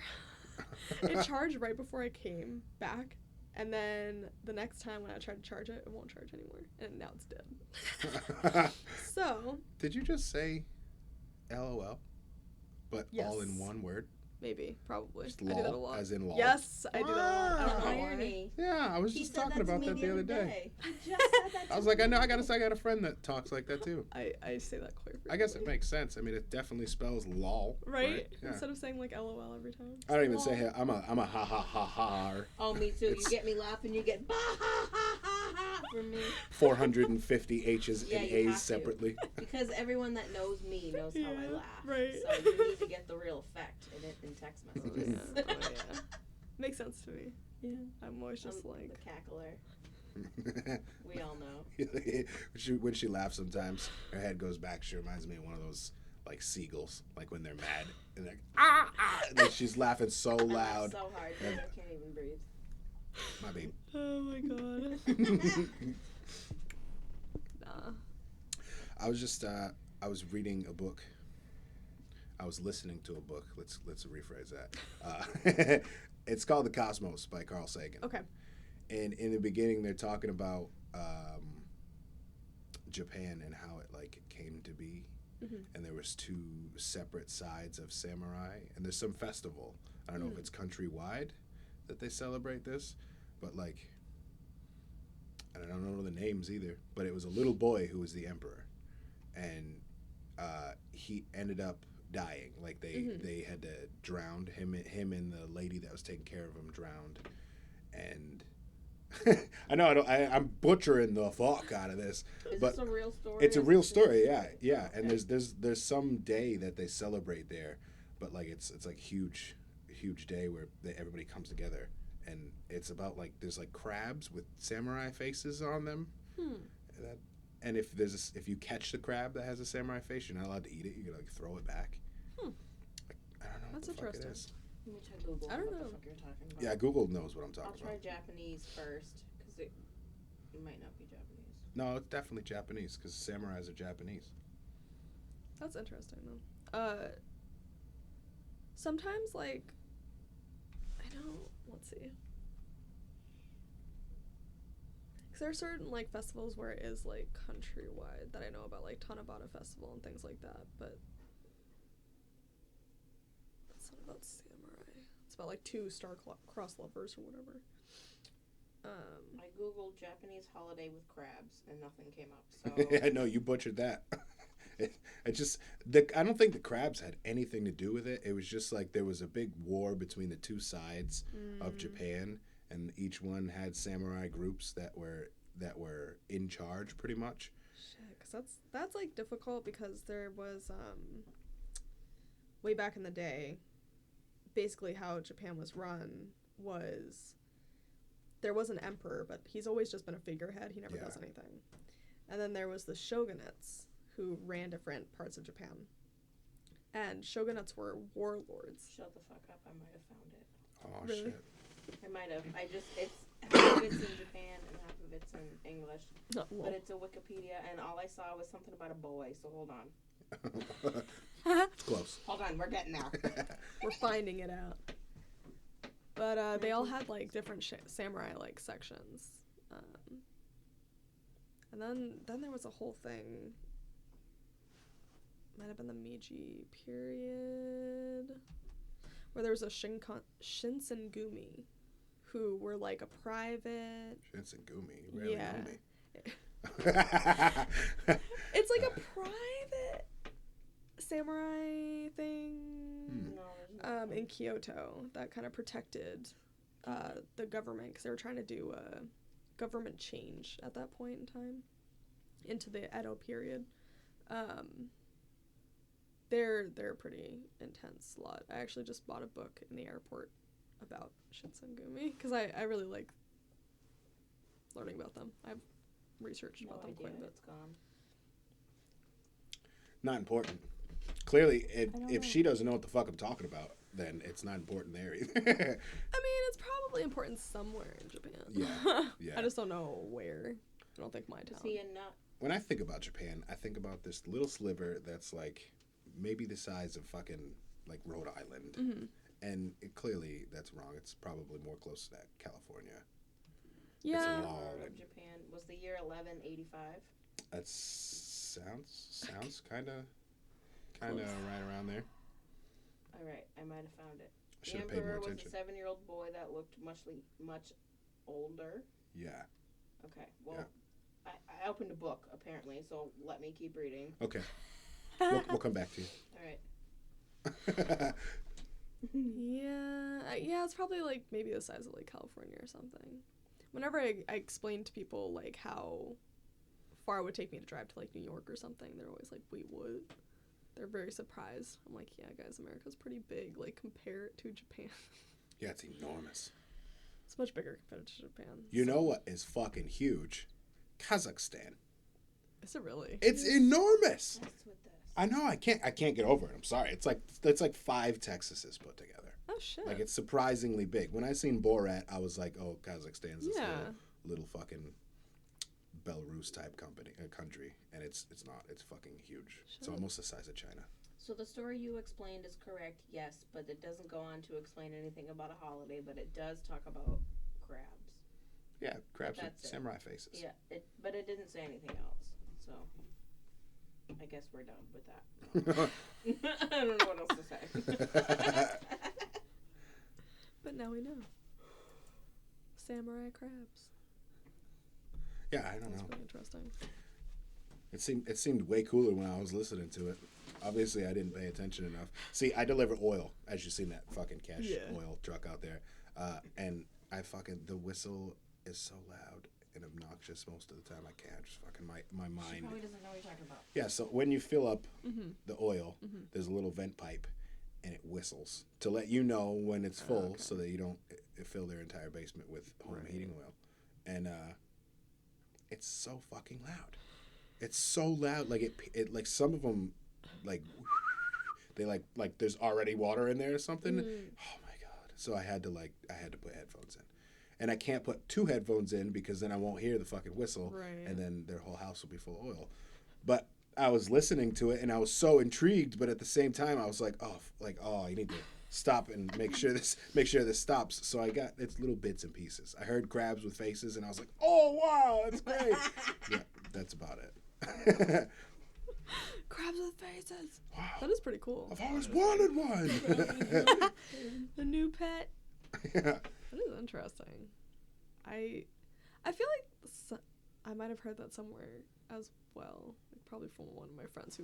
It charged right before I came back, and then the next time when I tried to charge it, it won't charge anymore, and now it's dead. So, Did you just say LOL? But all in Yes. one word? maybe, probably. Just I do that a lol, lot. as in lol? Yes, I do that a lot. I don't know why. Irony. Yeah, I was He just said talking that to about me that the other day. He just said that I was to like, me. I know, I got a friend that talks like that too. I say that quite frequently. I guess it makes sense. I mean, it definitely spells lol. Right? Yeah. Instead of saying, like, LOL every time. I don't even Lol. say hey, I'm a ha ha ha ha. Oh, me too. It's- You get me laughing, you get bah ha ha ha ha from me. 450 H's Yeah, and you A's have to. separately. Because everyone that knows me knows how I Yeah, laugh. right. So you need to get the real effect in it in text Oh, messages. yeah. Oh, yeah. Makes sense to me. Yeah. I'm always just The like, cackler. We all know. when she laughs sometimes, her head goes back. She reminds me of one of those like seagulls, like when they're mad and they're and then she's laughing so I laugh loud. so hard that I can't even breathe. My babe. oh my god. Nah. I was just I was reading a book. I was listening to a book. Let's rephrase that. It's called The Cosmos by Carl Sagan. Okay. And in the beginning, they're talking about Japan and how it like came to be. Mhm. And there was two separate sides of samurai. And there's some festival. I don't know if it's countrywide that they celebrate this, but like I don't know the names either. But it was a little boy who was the emperor, and he ended up dying. Like they had to drown him and the lady that was taking care of him drowned, and I'm butchering the fuck out of this. Is But this a real story? it's a Is real this story, okay. yeah. And Okay. there's some day that they celebrate there, but like it's like huge day where everybody comes together, and it's about like there's like crabs with samurai faces on them. And if you catch the crab that has a samurai face, you're not allowed to eat it. You can like throw it back. Like, I don't know. That's what the fuck it interesting. is. Let me try Google. I don't what know. the fuck you're talking about. Yeah, Google knows what I'm I'll talking try about. Japanese first because it might not be Japanese. No, it's definitely Japanese because samurais are Japanese. That's interesting though. Sometimes like let's see. Cause there are certain like festivals where it is like countrywide that I know about, like Tanabata Festival and things like that, but it's not about samurai. It's about like two star-crossed lovers or whatever. I googled Japanese holiday with crabs and nothing came up. So Yeah, no, you butchered that. It just I don't think the crabs had anything to do with it. It was just like there was a big war between the two sides of Japan, and each one had samurai groups that were in charge pretty much. Shit, cause that's like difficult because there was way back in the day, basically how Japan was run was there was an emperor, but he's always just been a figurehead. He never does anything. And then there was the shogunates who ran different parts of Japan. And shogunates were warlords. Shut the fuck up. I might have found it. Oh, Really? shit. I might have. It's half of it's in Japan and half of it's in English. Oh, well. But it's a Wikipedia, and all I saw was something about a boy. So hold on. It's close. Hold on, we're getting there. We're finding it out. But they all had like different samurai like sections. And then there was a whole thing. Might have been the Meiji period, where there was a Shinsengumi, who were like a private. Shinsengumi, you really Yeah. know me. It's like a private samurai thing No, there's no in Kyoto that kind of protected the government because they were trying to do a government change at that point in time into the Edo period. They're a pretty intense lot. I actually just bought a book in the airport about Shinsengumi because I really like learning about them. I've researched about them quite a bit. It's gone. Not important. Clearly, don't if know. she doesn't know what the fuck I'm talking about, then it's not important there either. I mean, it's probably important somewhere in Japan. Yeah. I just don't know where. I don't think my town. See, and not. When I think about Japan, I think about this little sliver that's like maybe the size of fucking like Rhode Island. Mm-hmm. And clearly that's wrong. It's probably more close to that California. Yeah. It's a long. Of Japan was the year 1185. That sounds kind of right around there. All right, I might have found it. Should The have paid more emperor was attention. a 7-year-old boy that looked much older. Yeah. Okay, well, Yeah. I opened a book apparently, so let me keep reading. Okay. We'll come back to you. All right. Yeah, it's probably like maybe the size of like California or something. Whenever I explain to people like how far it would take me to drive to like New York or something, they're always like, "Wait, what?" They're very surprised. I'm like, "Yeah, guys, America's pretty big. Like, compare it to Japan. Yeah, it's enormous. It's much bigger compared to Japan." You know what is fucking huge? Kazakhstan. Is it really? It's enormous. What's with this? I know. I can't get over it. I'm sorry. It's like 5 Texases put together. Oh shit. Like it's surprisingly big. When I seen Borat, I was like, oh, Kazakhstan's this Yeah. little fucking Belarus type country, and it's not. It's fucking huge. It's Shit. almost the size of China. So the story you explained is correct, yes, but it doesn't go on to explain anything about a holiday, but it does talk about crabs. Yeah, crabs with That's it. samurai faces. Yeah, but it didn't say anything else. So I guess we're done with that. I don't know what else to say. But now we know. Samurai crabs. Yeah, I don't That's know. pretty interesting. It seemed way cooler when I was listening to it. Obviously, I didn't pay attention enough. See, I deliver oil, as you've seen that fucking cash oil truck out there, and the whistle is so loud and obnoxious most of the time. I can't just fucking my She mind. probably doesn't know what you're talking about. Yeah, so when you fill up Mm-hmm. the oil, there's a little vent pipe, and it whistles to let you know when it's full, okay. so that you don't fill their entire basement with home heating oil. And it's so fucking loud. It's so loud, like it like some of them, like they like there's already water in there or something. Oh my god! So I had to put headphones in, and I can't put 2 headphones in because then I won't hear the fucking whistle, Right. and then their whole house will be full of oil. But I was listening to it and I was so intrigued, but at the same time I was like, oh, you need to stop and make sure this stops. So I got it's little bits and pieces. I heard crabs with faces and I was like, oh wow, that's great. Yeah, that's about it. Crabs with faces. Wow. That is pretty cool. I've always wanted one. The new pet. Yeah. That is interesting. I feel like I might have heard that somewhere as well. Like probably from one of my friends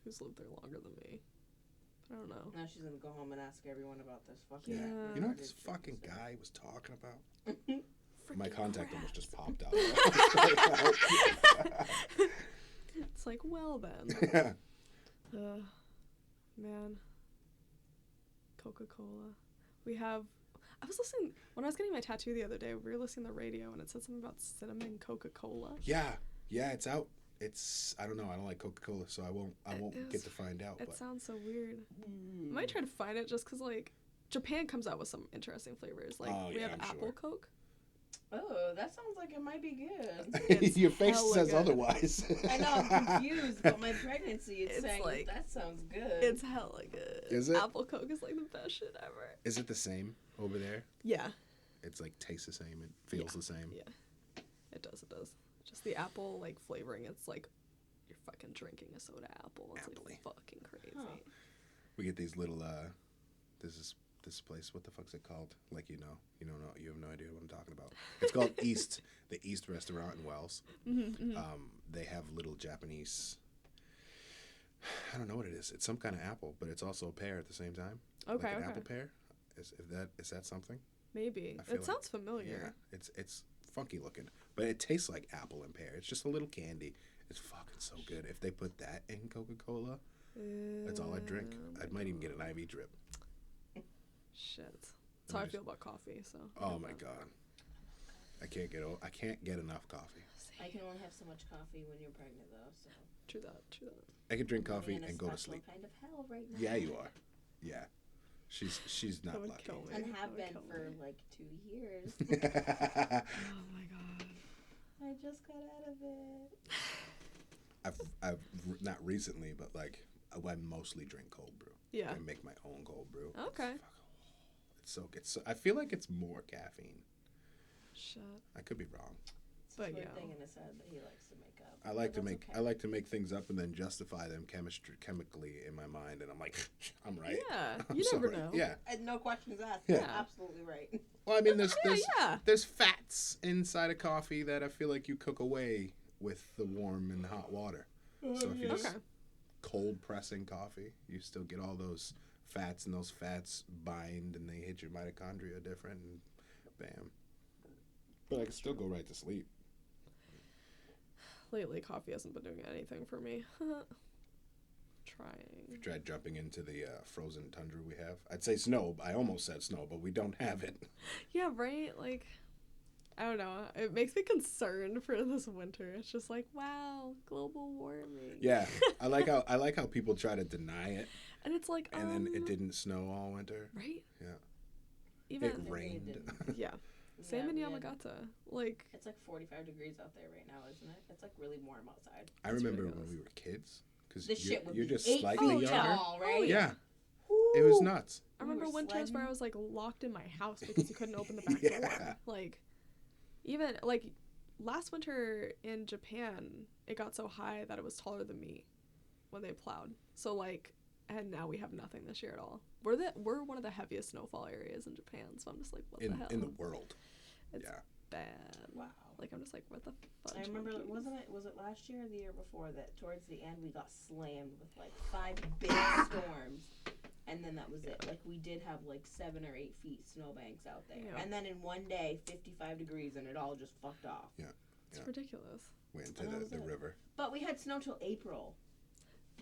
who's lived there longer than me. But I don't know. Now she's gonna go home and ask everyone about this fucking. Yeah. Yeah. You know what this fucking guy was talking about? My Freaking contact crabs. almost just popped out. It's like, well then. Yeah. Man. Coca-Cola. I was listening when I was getting my tattoo the other day. We were listening to the radio and it said something about cinnamon Coca-Cola. Yeah, it's out. I don't know. I don't like Coca-Cola, so I won't get to find out. It but sounds so weird. I might try to find it just because like Japan comes out with some interesting flavors. Like we have I'm apple sure. Coke. Oh, that sounds like it might be good. It's Your face hella says good. otherwise. I know, I'm confused, but my pregnancy is It's saying like- that sounds good. It's hella good. Is it? Apple Coke is like the best shit ever. Is it the same over there? Yeah, It's like tastes the same. It feels the same. yeah. It does. Just the apple like flavoring. It's like you're fucking drinking a soda apple. It's Appley. like fucking crazy. Huh. We get these little this place. What the fuck's it called? Like you don't know. You have no idea what I'm talking about. It's called East. The East Restaurant in Wells. Mm-hmm. They have little Japanese. I don't know what it is. It's some kind of apple, but it's also a pear at the same time. Okay, like an okay. apple pear. Is that something? Maybe I feel it sounds familiar. Yeah, it's funky looking, but it tastes like apple and pear. It's just a little candy. It's fucking so good. If they put that in Coca-Cola, that's all I drink. I might even get an IV drip. Shit. That's how I feel about coffee. So. Oh my god, I can't get enough coffee. I can only have so much coffee when you're pregnant, though. So True that. I could drink I'm coffee in a and go to special sleep. Kind of hell right now. Yeah, you are. Yeah, she's not That would lucky. kill me. And That have would been kill for me. like 2 years. Oh my god. I just got out of it. I've not recently, but like I mostly drink cold brew. Yeah. I make my own cold brew. Okay. It's so good. So I feel like it's more caffeine. Shit. I could be wrong. It's But a weird yeah. thing in his head that he likes to make up. I like But to that's make okay. I like to make things up and then justify them chemically in my mind, and I'm like, I'm right. Yeah. I'm You so never right. know. Yeah. And no questions asked. Yeah. You're absolutely right. Well, I mean, Yeah. there's fats inside of coffee that I feel like you cook away with the warm and hot water. So if you just Okay. cold pressing coffee, you still get all those fats, and those fats bind and they hit your mitochondria different, and bam. But I can still go right to sleep. Lately, coffee hasn't been doing anything for me. Trying. Tried jumping into the frozen tundra we have. I'd say snow. I almost said snow, but we don't have it. Yeah, right? Like, I don't know. It makes me concerned for this winter. It's just like, wow, global warming. Yeah, I like how people try to deny it, And it's like, and then it didn't snow all winter. Right? Yeah. Even, It rained. yeah. Same in we had- Yamagata. Like, It's like 45 degrees out there right now, isn't it? It's like really warm outside. I That's remember ridiculous. when we were kids, because This shit would you're be just 8 slightly feet younger. tall, right? Yeah, it was nuts. I We remember were winters where I sledding. was, like, locked in my house because you couldn't open the back Yeah. door. Like, even, like, last winter in Japan, it got so high that it was taller than me when they plowed. So, like, and now we have nothing this year at all. We're one of the heaviest snowfall areas in Japan, so I'm just like, what the hell? In the world. It's Yeah. bad. Wow. Like, I'm just like, what the fuck? I remember, was it last year or the year before that towards the end we got slammed with like 5 big storms, and then that was it. Like we did have like 7 or 8 feet snowbanks out there, Yeah. and then in one day 55 degrees and it all just fucked off. It's Yeah. ridiculous. Went into And that was the it. river. But we had snow till April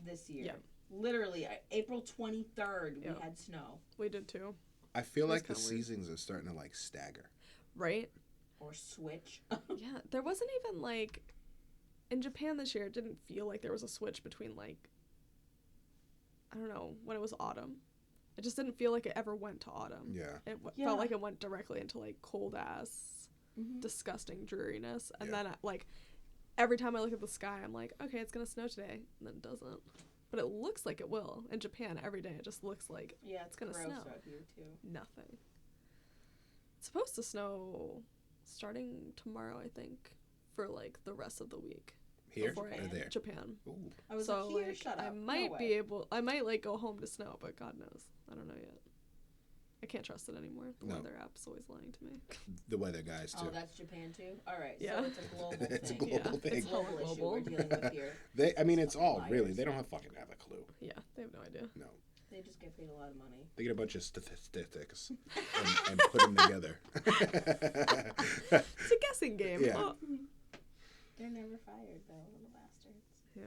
this year. Yeah. Literally, April 23rd Yeah. we had snow. We did too. I feel It was like the kinda weird. seasons are starting to like stagger. Right? Or switch. Yeah. There wasn't even like in Japan this year, it didn't feel like there was a switch between like I don't know, when it was autumn. It just didn't feel like it ever went to autumn. Yeah. It Yeah. felt like it went directly into like cold ass, Mhm. disgusting dreariness. And Yeah. then like every time I look at the sky, I'm like, okay, it's gonna snow today, and then it doesn't. But it looks like it will. In Japan, every day it just looks like Yeah, it's gonna gross snow. out here too. nothing. It's supposed to snow starting tomorrow, I think, for like the rest of the week. Here before or I there? Japan. Ooh. I was So like, here, like shut I up. might no be way. able I might like go home to snow, but God knows. I don't know yet. I can't trust it anymore. The No. weather app's always lying to me. The weather guys too. Oh, that's Japan too? Alright, Yeah. so it's a global thing. It's a global Yeah. thing. It's a global issue Global. we're dealing with here. It's all Liars. really. They don't fucking have a clue. Yeah, they have no idea. No. They just get paid a lot of money. They get a bunch of statistics and put them together. It's a guessing game. Yeah. Oh. They're never fired though, little bastards. Yeah.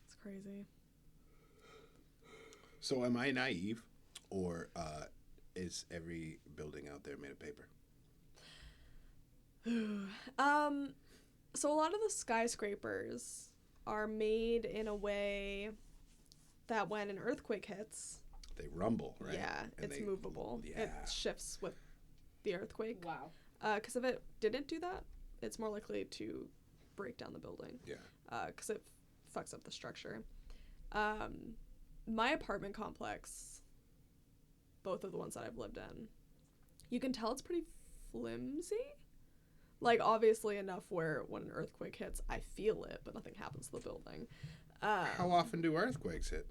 It's crazy. So am I naive, or is every building out there made of paper? So a lot of the skyscrapers are made in a way that when an earthquake hits, They rumble, right? yeah, And it's they- movable. yeah. It shifts with the earthquake. Wow. Because if it didn't do that, it's more likely to break down the building. Yeah. Because it fucks up the structure. My apartment complex, both of the ones that I've lived in, you can tell it's pretty flimsy. Like, obviously enough where when an earthquake hits, I feel it, but nothing happens to the building. How often do earthquakes hit?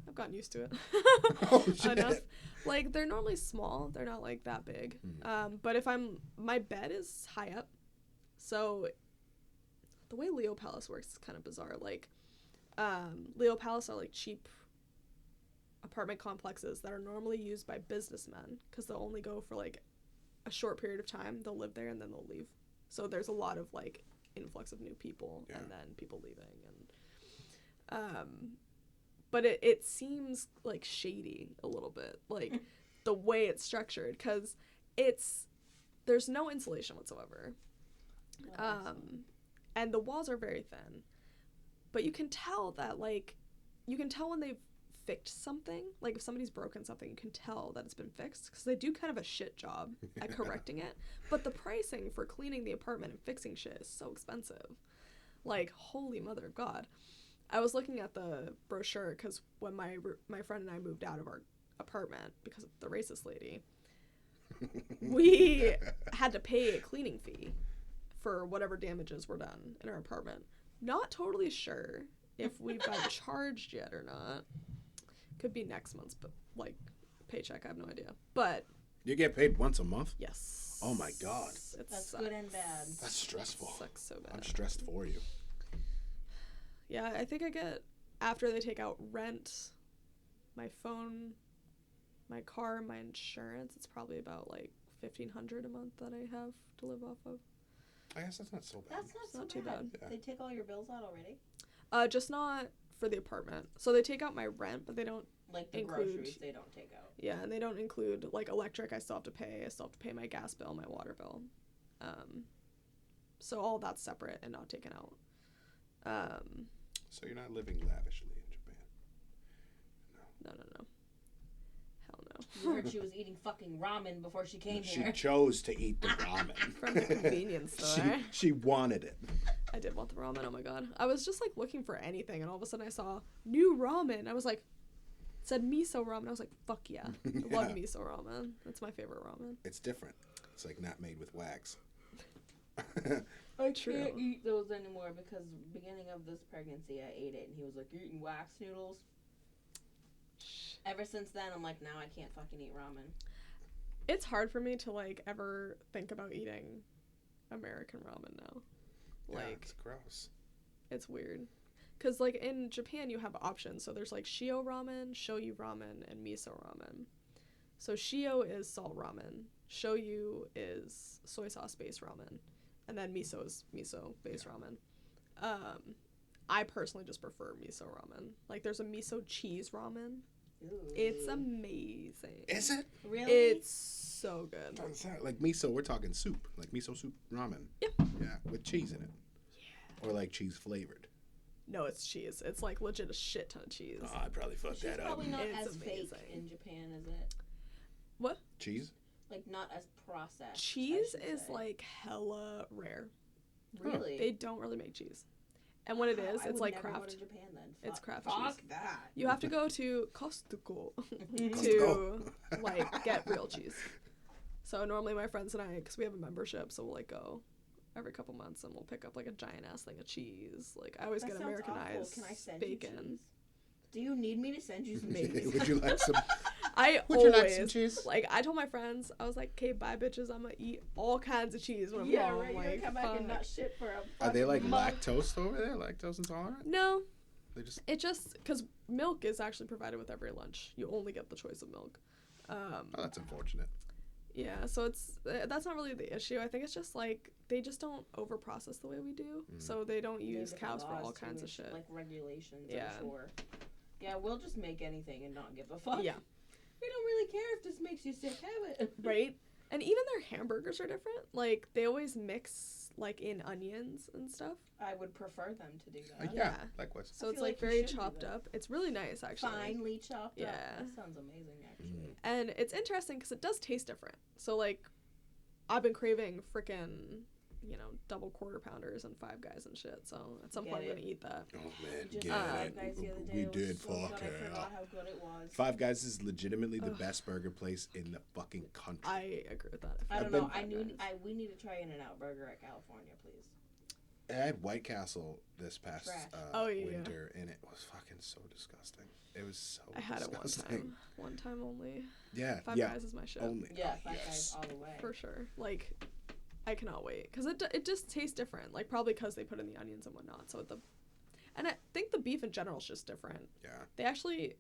I've gotten used to it. Oh, shit. Enough. Like, they're normally small. They're not, like, that big. But if my bed is high up. So, the way Leo Palace works is kind of bizarre. Like, Leo Palace are, like, cheap apartment complexes that are normally used by businessmen because they'll only go for, like, a short period of time. They'll live there and then they'll leave. So there's a lot of, like, influx of new people and then people leaving. And but it seems, like, shady a little bit. Like, the way it's structured because there's no insulation whatsoever. And the walls are very thin. But you can tell that, like, you can tell when they've fixed something. Like, if somebody's broken something, you can tell that it's been fixed because they do kind of a shit job at correcting it. But the pricing for cleaning the apartment and fixing shit is so expensive. Like, holy mother of God. I was looking at the brochure because when my friend and I moved out of our apartment because of the racist lady, we had to pay a cleaning fee for whatever damages were done in our apartment. Not totally sure if we've gotten charged yet or not. Could be next month's, but, like, paycheck, I have no idea. But You get paid once a month? yes. Oh my God. That's good and bad. That's stressful. Sucks so bad. I'm stressed for you. Yeah, I think I get, after they take out rent, my phone, my car, my insurance, it's probably about, like, $1,500 a month that I have to live off of. I guess that's not so bad. That's not It's so not too bad. bad. They take all your bills out already? Just not for the apartment. So they take out my rent, but they don't, Like the Include- groceries they don't take out. yeah, and they don't include, like, electric I still have to pay. I still have to pay my gas bill, my water bill. So all that's separate and not taken out. So you're not living lavishly in Japan? No. Hell no. You heard she was eating fucking ramen before she came She here. chose to eat the ramen. From the convenience store. She wanted it. I did want the ramen, oh my god. I was just, like, looking for anything, and all of a sudden I saw new ramen. I was like, it said miso ramen. I was like, fuck yeah. I love miso ramen. That's my favorite ramen. It's different. It's like not made with wax. I True. can't eat those anymore because beginning of this pregnancy I ate it and he was like, you're eating wax noodles? Ever since then I'm like, now I can't fucking eat ramen. It's hard for me to, like, ever think about eating American ramen now. Yeah, Like, it's gross. it's weird. Because, like, in Japan, you have options. So there's, like, shio ramen, shoyu ramen, and miso ramen. So shio is salt ramen. Shoyu is soy sauce-based ramen. And then miso is miso-based ramen. I personally just prefer miso ramen. Like, there's a miso cheese ramen. Ooh. It's amazing. Is it? Really? It's so good. Doesn't sound like miso. We're talking soup, like miso soup ramen. Yeah. Yeah, with cheese in it. Yeah. Or like cheese flavored. No, it's cheese. It's, like, legit a shit ton of cheese. Oh, I'd probably fuck She's that up. probably not It's as fake amazing. in Japan, is it? What? Cheese? Like, not as processed. I Cheese should is, say. like, hella rare. Really? They don't really make cheese. And when it is, I it's would like never go craft. to Japan then. It's Fuck- craft Fuck cheese. that. You have to go to Costco to, Costco. like, get real cheese. So normally my friends and I, because we have a membership, so we'll, like, go every couple months and we'll pick up, like, a giant-ass thing of cheese. Like, I always That get sounds Americanized awful. Can I send bacon. you cheese? Do you need me to send you some Maybe. cheese? Would you like some? I Would you always, like some cheese? like, I told my friends, I was like, okay, bye, bitches, I'm gonna eat all kinds of cheese when I'm Yeah, home. right. You're Like, gonna come back and fuck. not shit for a Are they like fucking month. lactose over there? Lactose intolerant? No, They just. it just, because milk is actually provided with every lunch. You only get the choice of milk. Oh, that's unfortunate. Yeah, so it's that's not really the issue. I think it's just like they just don't over process the way we do. So they don't They have use different cows for laws all too, kinds of and shit. Like regulations, Yeah. I'm sure. Yeah, we'll just make anything and not give a fuck. Yeah, We don't really care if this makes you sick. Have it. Right? And even their hamburgers are different. Like, they always mix, like, in onions and stuff. I would prefer them to do that. Yeah, Yeah. likewise. So I it's, feel like, like you very should do chopped that. up. It's really nice, actually. Finely chopped up. Yeah. That sounds amazing, actually. And it's interesting because it does taste different. So, like, I've been craving freaking, you know, double quarter pounders and Five Guys and shit. So at some Get point I'm it. going to eat that. Oh man, Just get Five it. Guys the other day. We It was did. so good, Fuck I yeah. forgot how good it was. Five Guys is legitimately the Ugh. best burger place in the fucking country. I agree with that. I I've don't been- know. I knew. We need to try In-N-Out Burger at California, please. I had White Castle this past Trash. Oh, yeah. winter, and it was fucking so disgusting. It was so I had it disgusting. one time only. Yeah, Five yeah. Guys is my shit. Only. Yeah, oh, Five yes. Guys all the way. For sure. Like, I cannot wait. Because it just tastes different. Like, probably because they put in the onions and whatnot. So and I think the beef in general is just different. Yeah. They actually,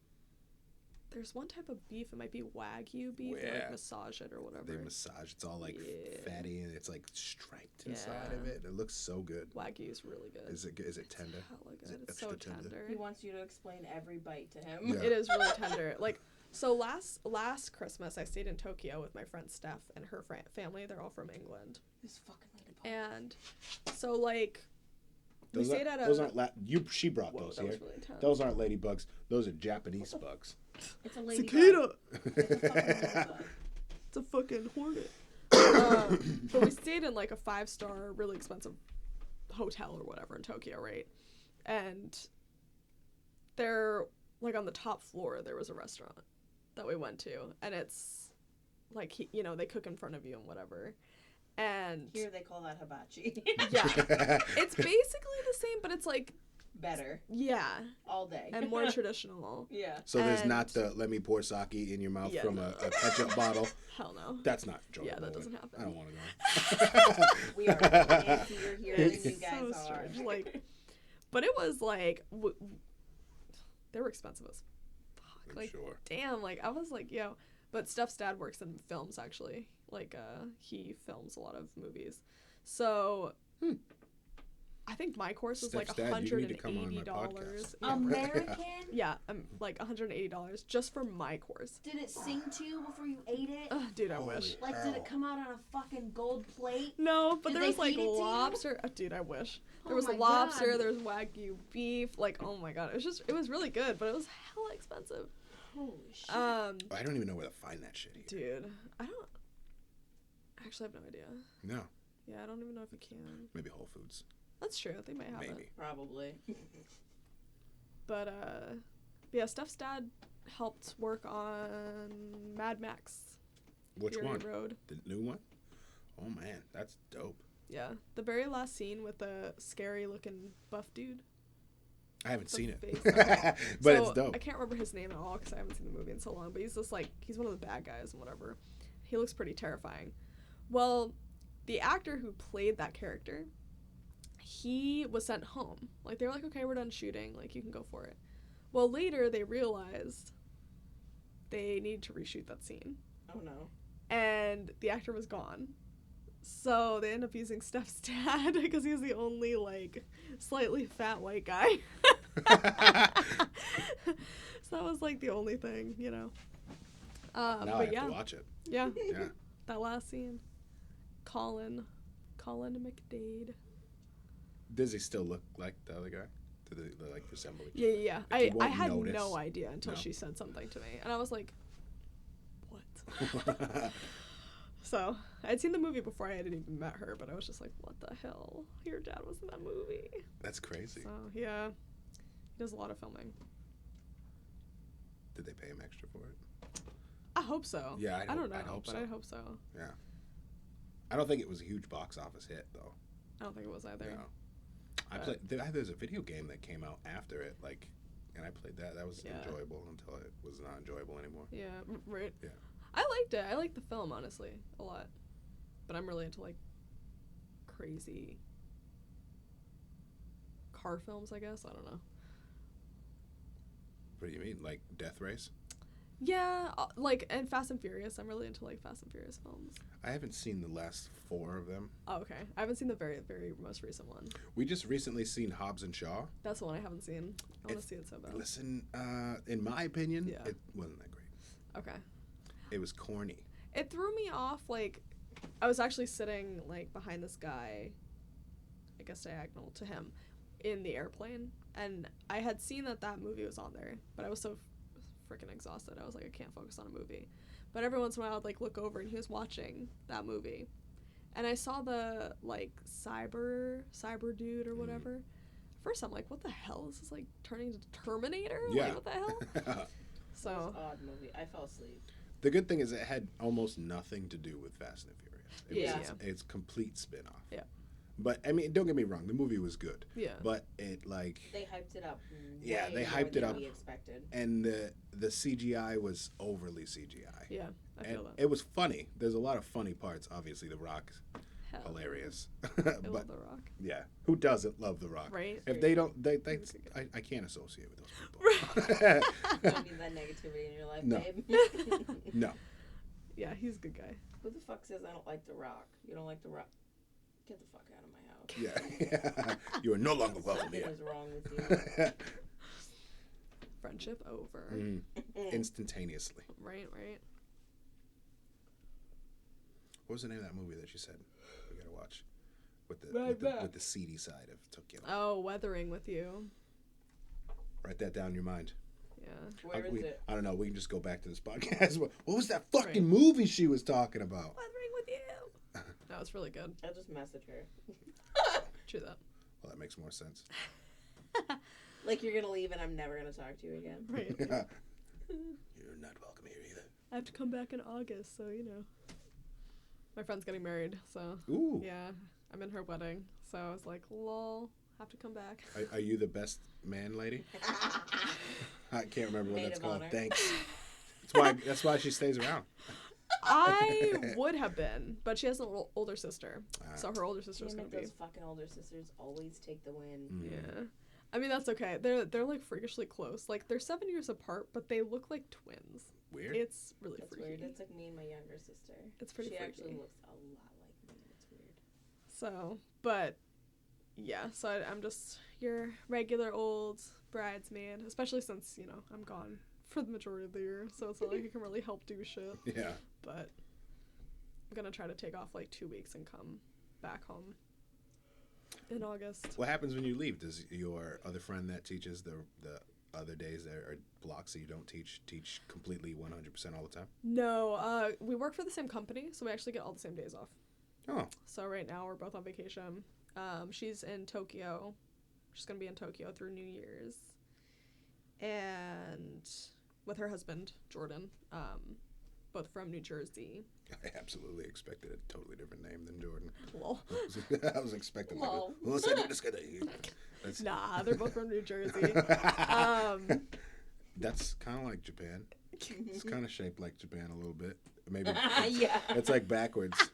there's one type of beef, it might be Wagyu beef, they Yeah. like massage it or whatever. They massage. It's all like Yeah. fatty and it's like striped inside Yeah. of it. It looks so good. Wagyu is really good. Is it good? Is it tender? Hella Is good. it It's so extra tender? tender. He wants you to explain every bite to him. Yeah. It is really tender. Like, so last Christmas I stayed in Tokyo with my friend Steph and her family. They're all from England. This fucking lady. And so like we Those stayed aren't, at a those aren't she brought Whoa, those that here. was really intense. Those aren't ladybugs. Those are Japanese bugs. It's a lady. Cicada. It's a fucking ladybug. It's a fucking hornet. But we stayed in like a 5-star, really expensive hotel or whatever in Tokyo, right? And there, like on the top floor, there was a restaurant that we went to, and it's like they cook in front of you and whatever. And Here they call that hibachi. yeah, it's basically the same, but it's like Better. yeah, All day. and more traditional. Yeah. So there's And- not the let me pour sake in your mouth Yeah, from no. a ketchup bottle. Hell no. That's not enjoyable. Yeah, that doesn't happen. I don't want to go. We are fancier here than It's you guys so are. strange. Like, but it was like they were expensive as fuck. I'm Like, sure. damn. Like, I was like, yo. But Steph's dad works in films actually. Like, he films a lot of movies. So, I think my course was like Steph's dad, you need to come on my $180. podcast. American? Yeah, like $180 just for my course. Did it sing to you before you ate it? Ugh, dude, I Holy wish. Like, did hell. it come out on a fucking gold plate? No, but Did there they was like feed it to you? lobster. Oh, dude, I wish. There Oh was my lobster. God. There was Wagyu beef. Like, oh my god, it was really good, but it was hella expensive. Holy shit. I don't even know where to find that shit here. Dude, I don't actually have no idea. No, Yeah, I don't even know if you can. maybe Whole Foods. That's true. They might have it. Maybe. Probably. But yeah, Steph's dad helped work on Mad Max. Which Fury one? Road. The new one? Oh man, that's dope. Yeah, the very last scene with the scary looking buff dude. I haven't The seen it, face. but So, it's dope. I can't remember his name at all because I haven't seen the movie in so long. But he's just like he's one of the bad guys and whatever. He looks pretty terrifying. Well, the actor who played that character, he was sent home. Like they were like, okay, we're done shooting. Like you can go for it. Well, later they realized they need to reshoot that scene, Oh no. and the actor was gone. So they end up using Steph's dad because he's the only like slightly fat white guy. So that was like the only thing, you know. Now I But have yeah, to watch it. yeah, Yeah. that last scene. Colin McDade. Does he still look like the other guy? Do they like resemble each Yeah, yeah. Like, you I won't had notice. no idea until No. she said something to me, and I was like, what? other? So I'd seen the movie before I hadn't even met her, but I was just like, what the hell? Your dad was in that movie. That's crazy. So yeah, he does a lot of filming. Did they pay him extra for it? I hope so. Yeah, I don't know, I'd hope but so. I hope so. Yeah. I don't think it was a huge box office hit though. I don't think it was either. No. I But- played. There's a video game that came out after it, like, and I played that. That was Yeah. enjoyable until it was not enjoyable anymore. Yeah, right. Yeah. I liked it. I liked the film honestly a lot, but I'm really into like crazy car films. I guess I don't know. What do you mean, like Death Race? Yeah, like and Fast and Furious. I'm really into like Fast and Furious films. I haven't seen the last 4 of them. Oh, okay. I haven't seen the very, very most recent one. We just recently seen Hobbs and Shaw. That's the one I haven't seen. I want It's- to see it so bad. Listen, in my opinion, Yeah. it wasn't that great. Okay. It was corny. It threw me off, like, I was actually sitting, like, behind this guy, I guess diagonal to him, in the airplane, and I had seen that movie was on there, but I was so freaking exhausted. I was like, I can't focus on a movie. But every once in a while, I'd, like, look over, and he was watching that movie. And I saw the, like, cyber dude or whatever. First, I'm like, what the hell? Is this, like, turning into Terminator? Yeah. Like, what the hell? It was So, an odd movie. I fell asleep. The good thing is it had almost nothing to do with Fast and Furious. It Yeah. was its complete spin-off. Yeah. But, I mean, don't get me wrong. The movie was good. yeah. But it, like... They hyped it up. Yeah, way they more hyped it than up. We expected. And the CGI was overly CGI. Yeah, I And feel that. it was funny. There's a lot of funny parts. Obviously, The Rock's Hell. hilarious. I But, love The Rock. yeah. Who doesn't love The Rock? Right? If they don't... He's a good guy. I can't associate with those people. You don't need that negativity in your life, No. babe. No. Yeah, he's a good guy. Who the fuck says I don't like The Rock? You don't like The Rock? Get the fuck out of my house. Yeah. You are no longer welcome Something here. is wrong with you. Friendship over. Mm, instantaneously. Right, right. What was the name of that movie that you said we gotta watch? With Right back. with the seedy side of Tokyo. Oh, Weathering with You. Write that down in your mind. Yeah. Where is it? I don't know. We can just go back to this podcast. What was that fucking Right. movie she was talking about? Weathering with You. No, it's really good. I'll just message her. True that. Well, that makes more sense. Like you're gonna leave and I'm never gonna talk to you again. Right. You're not welcome here either. I have to come back in August, so you know. My friend's getting married, so Ooh. yeah, I'm in her wedding, so I was like, lol, have to come back. Are you the best man lady? I can't remember what Maid that's of called. honor. Thanks. That's why she stays around. I would have been, but she has an older sister, Ah. so her older sister's Damn gonna it, be. those fucking older sisters always take the win. Mm. Yeah. I mean that's okay. They're like freakishly close. Like they're 7 years apart, but they look like twins. Weird. It's really That's freaky. weird. It's like me and my younger sister. It's pretty She freaky. actually looks a lot like me. It's weird. So, but yeah, so I'm just your regular old bridesmaid, especially since, you know, I'm gone for the majority of the year, so it's not like I can really help do shit. Yeah. But I'm gonna try to take off like 2 weeks and come back home in August. What happens when you leave? Does your other friend that teaches the other days that are blocks that you don't teach completely 100% all the time? No, we work for the same company, so we actually get all the same days off. Oh. So right now we're both on vacation. She's in Tokyo. She's gonna be in Tokyo through New Year's, and with her husband Jordan, both from New Jersey. I absolutely expected a totally different name than Jordan. Lol. I was expecting like Lol. That's Nah, they're both from New Jersey. That's kind of like Japan. It's kind of shaped like Japan a little bit. Maybe Yeah. it's like backwards.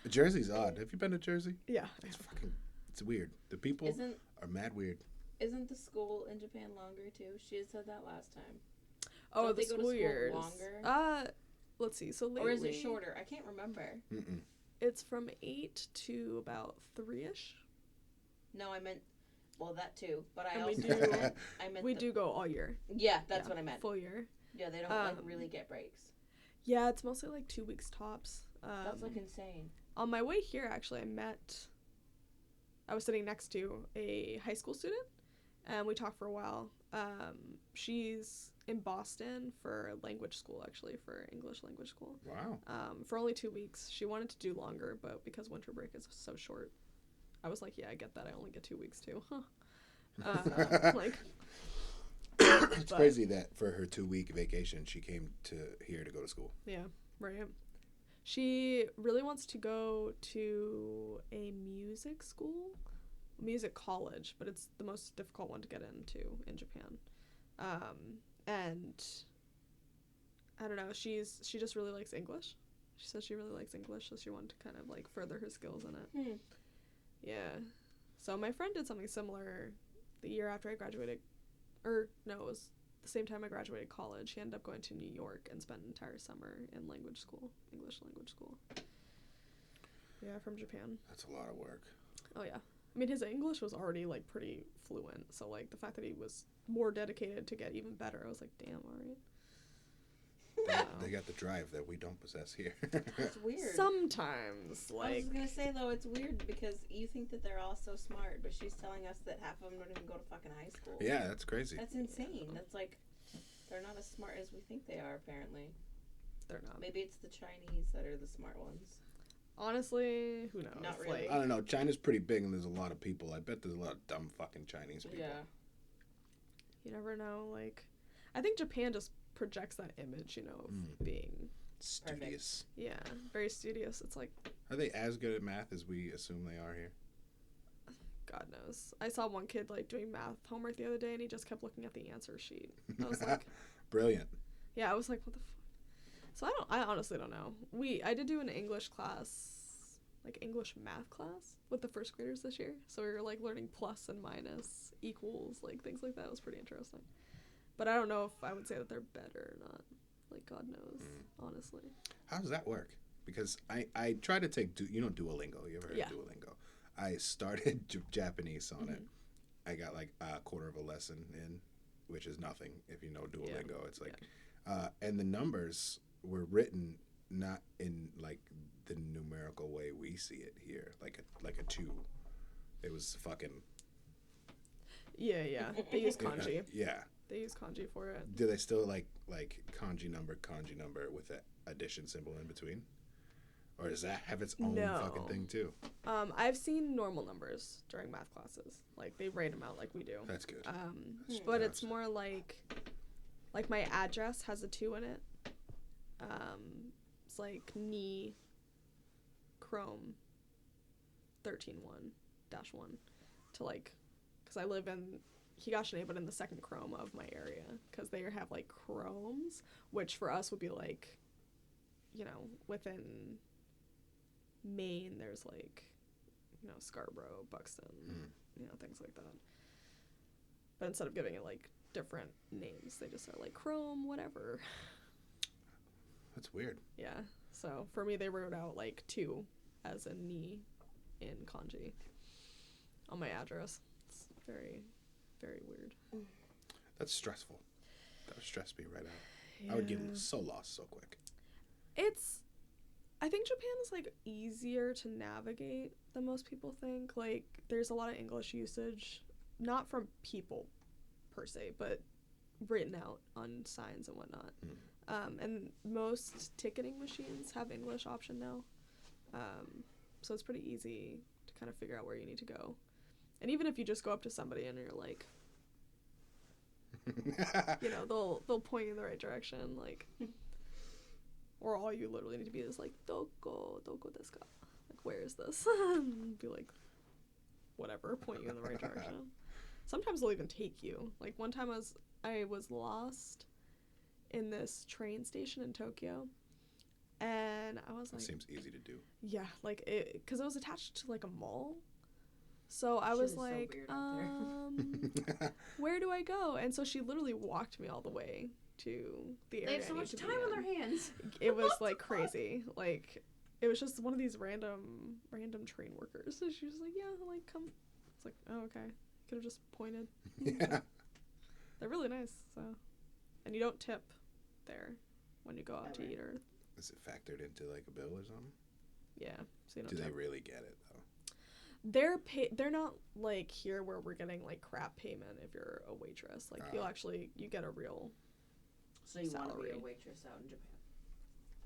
Jersey's odd. Have you been to Jersey? Yeah. It's weird. The people Isn't are mad weird. isn't the school in Japan longer too? She had said that last time. Oh, Don't the they go to school school years. longer? Let's see. So lately, Or is it shorter? I can't remember. Mm-mm. It's from 8 to about 3ish. No, I meant well that too. But I And we also do- meant, I meant We the- do go all year. Yeah, that's Yeah, what I meant. Full year. Yeah, they don't like Um, really get breaks. Yeah, it's mostly like 2 weeks tops. That's like insane. On my way here, actually, I was sitting next to a high school student, and we talked for a while. She's in Boston for language school, actually, for English language school. Wow. For only 2 weeks. She wanted to do longer, but because winter break is so short, I was like, yeah, I get that. I only get 2 weeks too. Like, It's but- crazy that for her 2-week vacation, she came to here to go to school. yeah, right. She really wants to go to a music school, music college, but it's the most difficult one to get into in Japan. And I don't know, she just really likes English. She says she really likes English, so she wanted to kind of like further her skills in it. Yeah. So my friend did something similar the year after I graduated, or no, it was the same time I graduated college. She ended up going to New York and spent an entire summer in language school, English language school. Yeah, from Japan. That's a lot of work. Oh yeah. I mean, his English was already like pretty fluent, so like the fact that he was more dedicated to get even better, I was like, damn, all right. They got the drive that we don't possess here. It's weird. Sometimes, I like, was gonna say though, it's weird because you think that they're all so smart, but she's telling us that half of them don't even go to fucking high school. Yeah, that's crazy. That's insane. That's like, they're not as smart as we think they are. Apparently, they're not. maybe it's the Chinese that are the smart ones. Honestly, who knows? Not really. Like, I don't know. China's pretty big, and there's a lot of people. I bet there's a lot of dumb fucking Chinese people. Yeah. you never know. Like, I think Japan just projects that image, you know, of being, Studious. yeah, very studious. It's like, Are they as good at math as we assume they are here? God knows. I saw one kid like doing math homework the other day, and he just kept looking at the answer sheet. I was like, Brilliant. yeah, I was like, what the fuck? So I honestly don't know. I did do an English class, like English math class with the first graders this year. So we were like learning plus and minus, equals, like things like that. It was pretty interesting. But I don't know if I would say that they're better or not. Like, God knows, honestly. How does that work? Because I try to take, Duolingo. You ever heard Yeah. of Duolingo? I started Japanese on it. I got like a quarter of a lesson in, which is nothing if you know Duolingo. Yeah. It's like, and the numbers were written not in like the numerical way we see it here, like a 2. It was fucking. Yeah. They use kanji. Yeah. They use kanji for it. Do they still like kanji number with the addition symbol in between? Or does that have its own No. fucking thing too? I've seen normal numbers during math classes. Like, they write them out like we do. That's good. But it's more like my address has a 2 in it. It's like ni chrome 131-1 to like, because I live in Higashine, but in the second chrome of my area, because they have like chromes, which for us would be like, you know, within Maine there's like, you know, Scarborough, Buxton, you know, things like that. But instead of giving it like different names, they just are like chrome whatever. That's weird. Yeah. So for me, they wrote out like 2 as a ni in kanji on my address. It's very, very weird. That's stressful. That would stress me right out. I would get so lost so quick. I think Japan is like easier to navigate than most people think. Like, there's a lot of English usage, not from people per se, but written out on signs and whatnot. And most ticketing machines have English option now. So it's pretty easy to kind of figure out where you need to go. And even if you just go up to somebody and you're like, you know, they'll point you in the right direction, like, or all you literally need to be is like, doko desu ka? Like, where is this? And be like, whatever, point you in the right direction. Sometimes they'll even take you. Like, one time I was lost in this train station in Tokyo, and I was like, That seems easy to do. yeah, like, because it was attached to like a mall. So I was like, where do I go? And so she literally walked me all the way to the area. They have so much time on their hands. It was like crazy. Like, it was just one of these random train workers. So she was like, yeah, like, come. It's like, oh, okay. Could have just pointed. Yeah. They're really nice. So, and you don't tip there when you go out to eat, or Is it factored into like a bill or something? yeah. So you don't Do they tip. really get it though? They're not like here where we're getting like crap payment if you're a waitress. Like, you get a real So you want to be salary. a waitress out in Japan?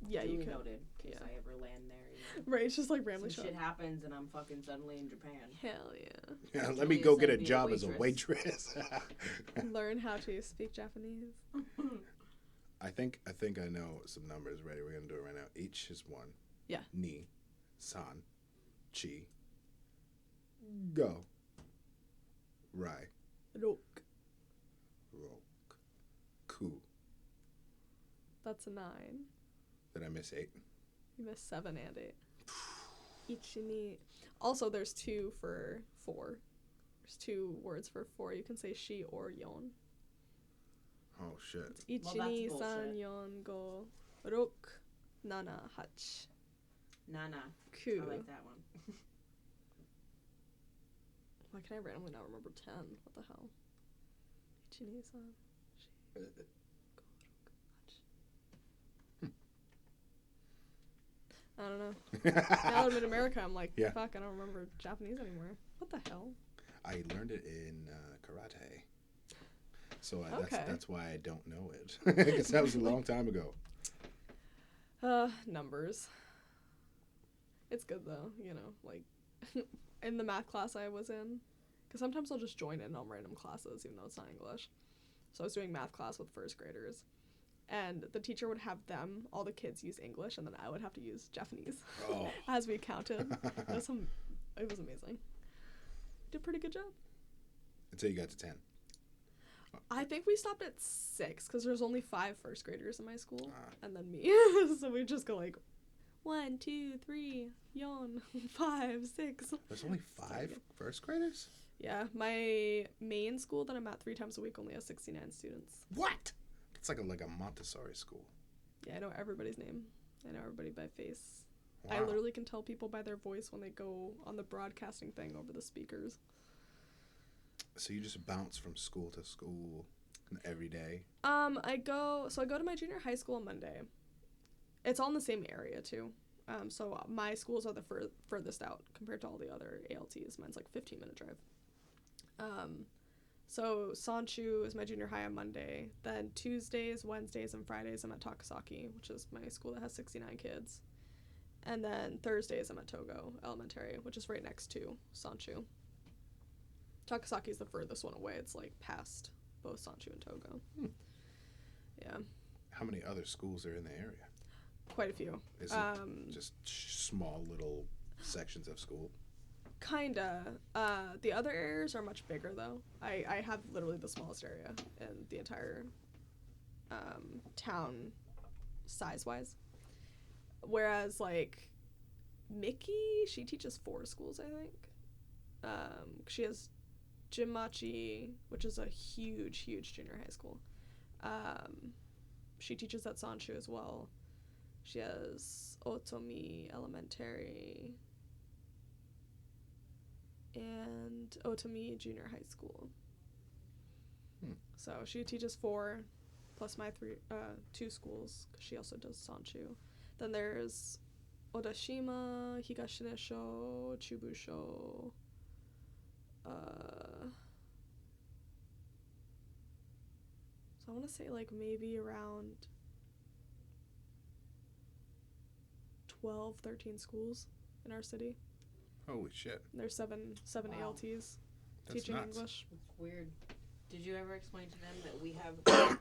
Yeah, you Duly could. noted, in case Yeah. I ever land there. You know. Right, it's just like rambling Some shit. shit happens and I'm fucking suddenly in Japan. Hell yeah. Yeah, let Julia me go said get a be a job as a waitress. waitress. Learn how to speak Japanese. I think I know some numbers. Ready? We're gonna do it right now. Each is 1. Yeah. Ni, san, chi, go, rai, Rok. rok, ku. That's a 9. Did I miss 8? You missed 7 and 8. Ichini. Also, there's 2 for 4. There's 2 words for 4. You can say shi or yon. Oh shit. It's Well, ichini, that's san, bullshit. yon, go, rok, nana, hach, Nana. ku. I like that one. Why can I randomly not remember 10? What the hell? Ichini, san, shi, go, rok, hach. Now that I'm in America, I'm like, Yeah. fuck, I don't remember Japanese anymore. What the hell? I learned it in karate. So Okay. that's why I don't know it. Because that was a long time ago. Numbers. It's good though, you know, like in the math class I was in, because sometimes I'll just join in on random classes even though it's not English. So I was doing math class with first graders, and the teacher would have all the kids use English, and then I would have to use Japanese Oh. as we counted. It was amazing. Did a pretty good job. Until you got to 10. I think we stopped at 6 because there's only 5 first graders in my school, and then me. So we just go like 1, 2, 3, yawn, 5, 6. There's only 5 first graders? Yeah, my main school that I'm at 3 times a week only has 69 students. What? It's like a Montessori school. Yeah, I know everybody's name. I know everybody by face. Wow. I literally can tell people by their voice when they go on the broadcasting thing over the speakers. So you just bounce from school to school every day? I go to my junior high school on Monday. It's all in the same area too. So my schools are the furthest out compared to all the other ALTs. Mine's like 15-minute drive. So Sanchu is my junior high on Monday. Then Tuesdays, Wednesdays, and Fridays I'm at Takasaki, which is my school that has 69 kids. And then Thursdays I'm at Togo Elementary, which is right next to Sanchu. Takasaki is the furthest one away. It's like past both Sanchu and Togo. Yeah. How many other schools are in the area? Quite a few. Is it just small little sections of school? Kinda. The other areas are much bigger though. I have literally the smallest area in the entire town size-wise. Whereas like Mickey, she teaches 4 schools, I think. She has Jimachi, which is a huge junior high school. She teaches at Sanchu as well. She has Otomi Elementary and Otomi Junior High School. So she teaches 4 plus my 2 schools, because she also does Sanchu. Then there's Odashima, Higashinesho, Chubusho, so I want to say like maybe around 12, 13 schools in our city. Holy shit. There's seven Wow. ALTs That's teaching nuts. English. It's weird. Did you ever explain to them that we have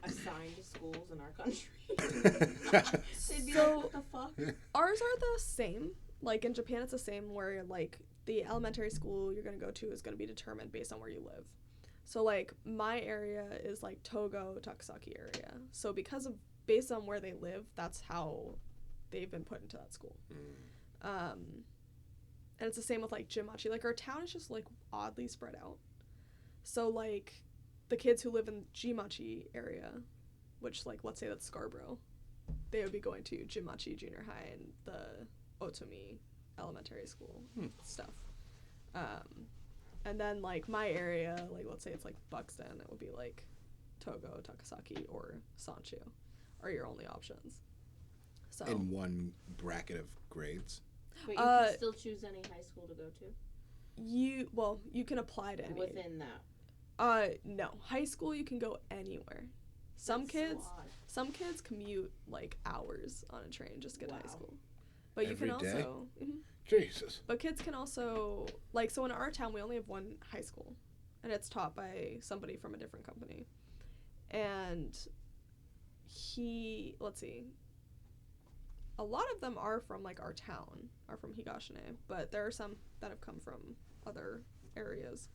assigned schools in our country? They'd be So- like, what the fuck? Ours are the same. Like in Japan, it's the same where like the elementary school you're gonna go to is gonna be determined based on where you live. So like my area is like Togo, Takasaki area. So based on where they live, that's how they've been put into that school. And it's the same with like Jimachi. Like our town is just like oddly spread out. So like the kids who live in Jimachi area, which like let's say that's Scarborough, they would be going to Jimachi Junior High and the Otomi Elementary School stuff. And then like my area, like let's say it's like Buxton, it would be like Togo, Takasaki, or Sanchu are your only options. So In one bracket of grades? But you can still choose any high school to go to you can apply to any. within that. No, high school you can go anywhere. Some That's so kids odd. Some kids commute like hours on a train just to get to high Wow. school. But you Every can day? also Jesus. but kids can also like, so in our town we only have one high school and it's taught by somebody from a different company. And a lot of them are from like our town, are from Higashine, but there are some that have come from other areas.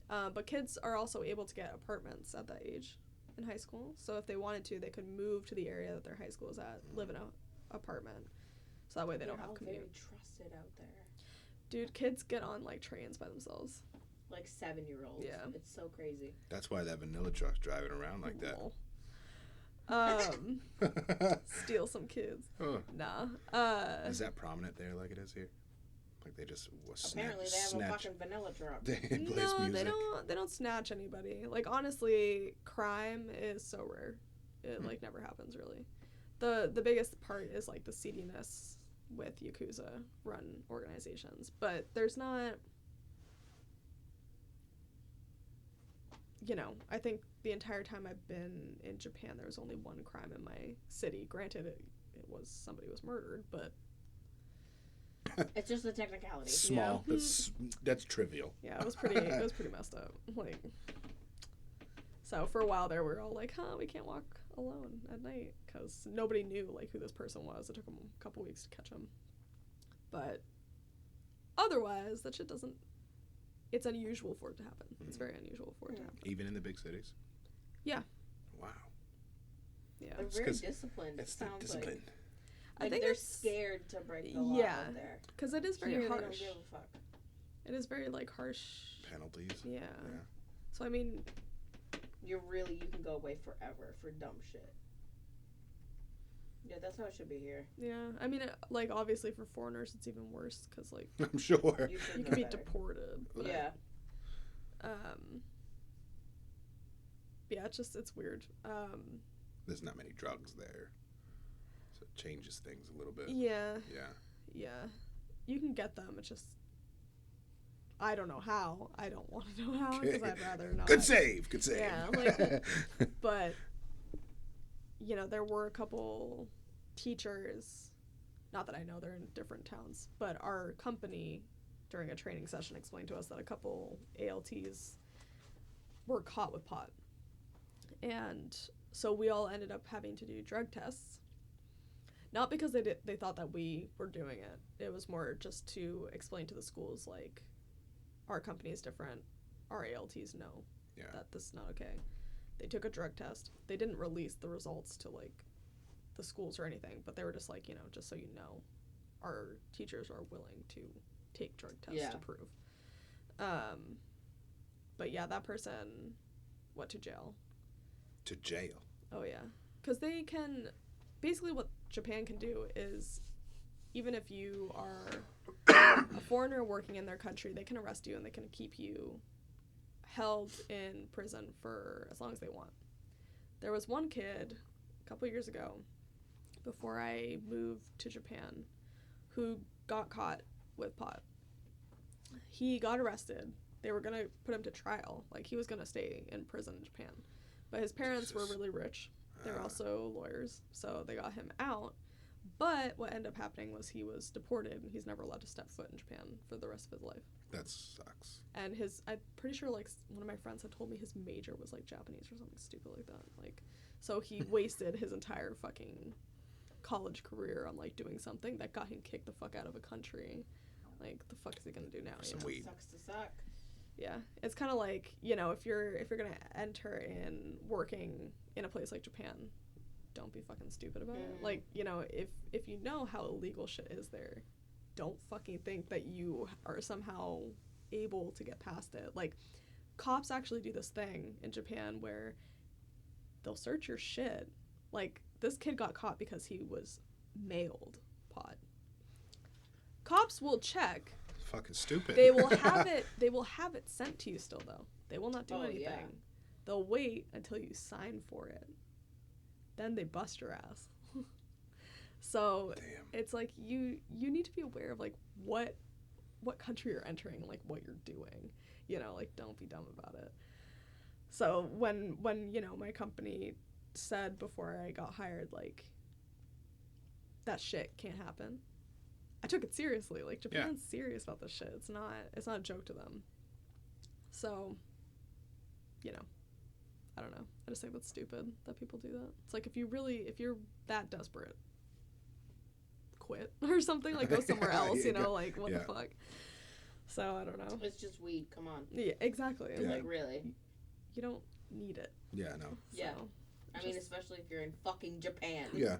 But kids are also able to get apartments at that age in high school. So if they wanted to, they could move to the area that their high school is at, live in an apartment. So that way they don't They're have all commute. very trusted out there. Dude, kids get on like trains by themselves. Like 7-year-olds. Yeah. It's so crazy. That's why that vanilla truck's driving around like that. Lol. Steal some kids. Huh. Nah. Is that prominent there like it is here? Like they just Apparently they have snatch. a fucking vanilla truck. They plays No, music. they don't snatch anybody. Like honestly, crime is so rare. It like never happens really. The biggest part is like the seediness with Yakuza run organizations, but there's not, you know, I think the entire time I've been in Japan, there was only one crime in my city. Granted, it was somebody was murdered, but It's just a technicality. Small. Yeah. That's trivial. yeah, it was pretty messed up. Like, so for a while there, we were all like, we can't walk alone at night, because nobody knew, like, who this person was. It took them a couple weeks to catch him. But otherwise, that shit doesn't, it's unusual for it to happen. It's very unusual for it to happen. Even in the big cities? Yeah. Wow. Yeah. They're It's very 'cause disciplined. It It's the sounds discipline. I like think they're it's, scared to break the law yeah, out there. because it is very Here, they don't harsh. give a fuck. It is very, like, harsh. Penalties. Yeah. Yeah. So, I mean, You can go away forever for dumb shit. Yeah, that's how it should be here. yeah. I mean, like, obviously for foreigners, it's even worse, because, like, I'm sure. You should you know can be better. deported. But, Yeah. Yeah, it's weird. There's not many drugs there. So it changes things a little bit. Yeah. Yeah. Yeah. You can get them. It's just, I don't know how. I don't want to know how, because I'd rather not. Good save. Good save. Yeah, like, but, you know, there were a couple teachers, not that I know, they're in different towns, but our company, during a training session, explained to us that a couple ALTs were caught with pot. And so we all ended up having to do drug tests. Not because they thought that we were doing it. It was more just to explain to the schools, like, our company is different. Our ALTs know that this is not okay. They took a drug test. They didn't release the results to, like, the schools or anything, but they were just like, you know, just so you know, our teachers are willing to take drug tests to prove. But yeah, that person went to jail. To jail. Oh yeah, because they can, basically what Japan can do is, even if you are a foreigner working in their country, they can arrest you and they can keep you held in prison for as long as they want. There was one kid a couple years ago, before I moved to Japan, who got caught with pot. He got arrested. They were going to put him to trial. Like, he was going to stay in prison in Japan. But his parents were really rich. They were also lawyers, so they got him out. But what ended up happening was he was deported, and he's never allowed to step foot in Japan for the rest of his life. That sucks. And I'm pretty sure, like, one of my friends had told me his major was, like, Japanese or something stupid like that. Like, so he wasted his entire fucking college career on, like, doing something that got him kicked the fuck out of a country. Like, the fuck is he gonna do now? Some you know? weed. Sucks to suck. Yeah, it's kind of like, you know, if you're gonna enter in working in a place like Japan, don't be fucking stupid about it. Like, you know, if you know how illegal shit is there, don't fucking think that you are somehow able to get past it. Like, cops actually do this thing in Japan where they'll search your shit. Like, this kid got caught because he was mailed pot. Cops will check. Fucking stupid. They will have it sent to you still, though. They will not do anything. Yeah. They'll wait until you sign for it. Then they bust your ass. So Damn. it's like you need to be aware of, like, what country you're entering, like, what you're doing. You know, like, don't be dumb about it. So when you know, my company said before I got hired, like, that shit can't happen, I took it seriously. Like, Japan's serious about this shit. It's not a joke to them. So, you know, I don't know. I just think that's stupid that people do that. It's like, if you're that desperate, quit or something. Like, go somewhere else. You know, like, what the fuck. So I don't know. It's just weed. Come on. Yeah, exactly. Yeah. Like, really? You don't need it. Yeah, no. Yeah. So, I mean, especially if you're in fucking Japan. Yeah.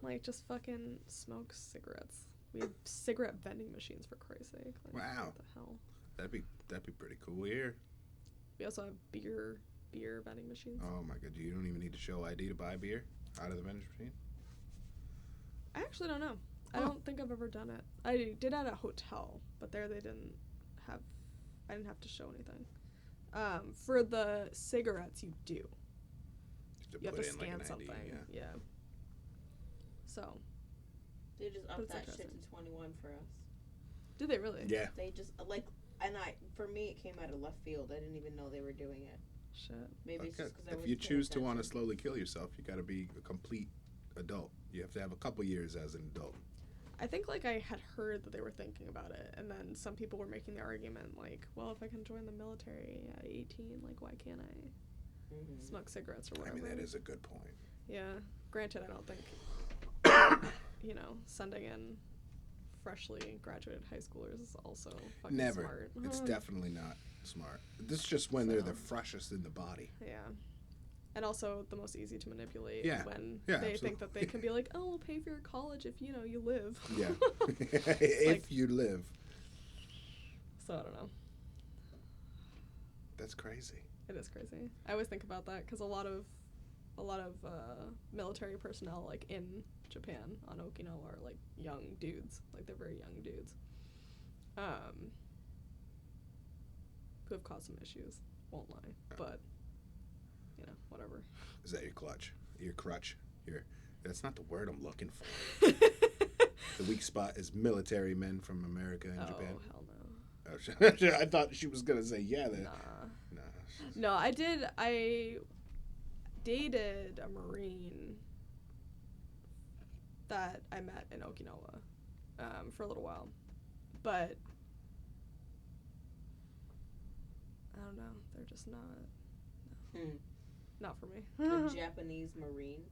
like, just fucking smoke cigarettes. We have cigarette vending machines, for Christ's sake. Like, Wow. What the hell? That'd be pretty cool here. We also have beer vending machines. Oh my god, you don't even need to show ID to buy beer out of the vending machine? I actually don't know. I don't think I've ever done it. I did at a hotel, but there I didn't have to show anything. For the cigarettes, you do. You have to put in, like, scan an something. ID, Yeah. So, They just But upped it's that shit interesting. to 21 for us. Did they really? Yeah. They just for me it came out of left field. I didn't even know they were doing it. Shit. Maybe it's Okay. just because I If was you choose to want to slowly kill yourself, you got to be a complete adult. You have to have a couple years as an adult. I think like I had heard that they were thinking about it, and then some people were making the argument like, well, if I can join the military at 18, like why can't I smoke cigarettes or I whatever? mean, that is a good point. Yeah. Granted, I don't think sending in freshly graduated high schoolers is also fucking Never. smart. It's definitely not smart. This is just when they're the So- freshest in the body. Yeah. And also the most easy to manipulate Yeah. when Yeah, they absolutely. think that they can be like, oh, we'll pay for your college if, you live. Yeah. If you live. So I don't know. That's crazy. It is crazy. I always think about that because a lot of military personnel like in Japan on Okinawa are like young dudes. Like they're very young dudes. Who have caused some issues. Won't lie. But whatever. Is that your clutch? Your crutch? That's not the word I'm looking for. The weak spot is military men from America and Japan. Oh, hell no. I thought she was gonna say yeah. Nah. Nah. No, I dated a Marine that I met in Okinawa for a little while. But I don't know. They're just not for me. A Japanese Marine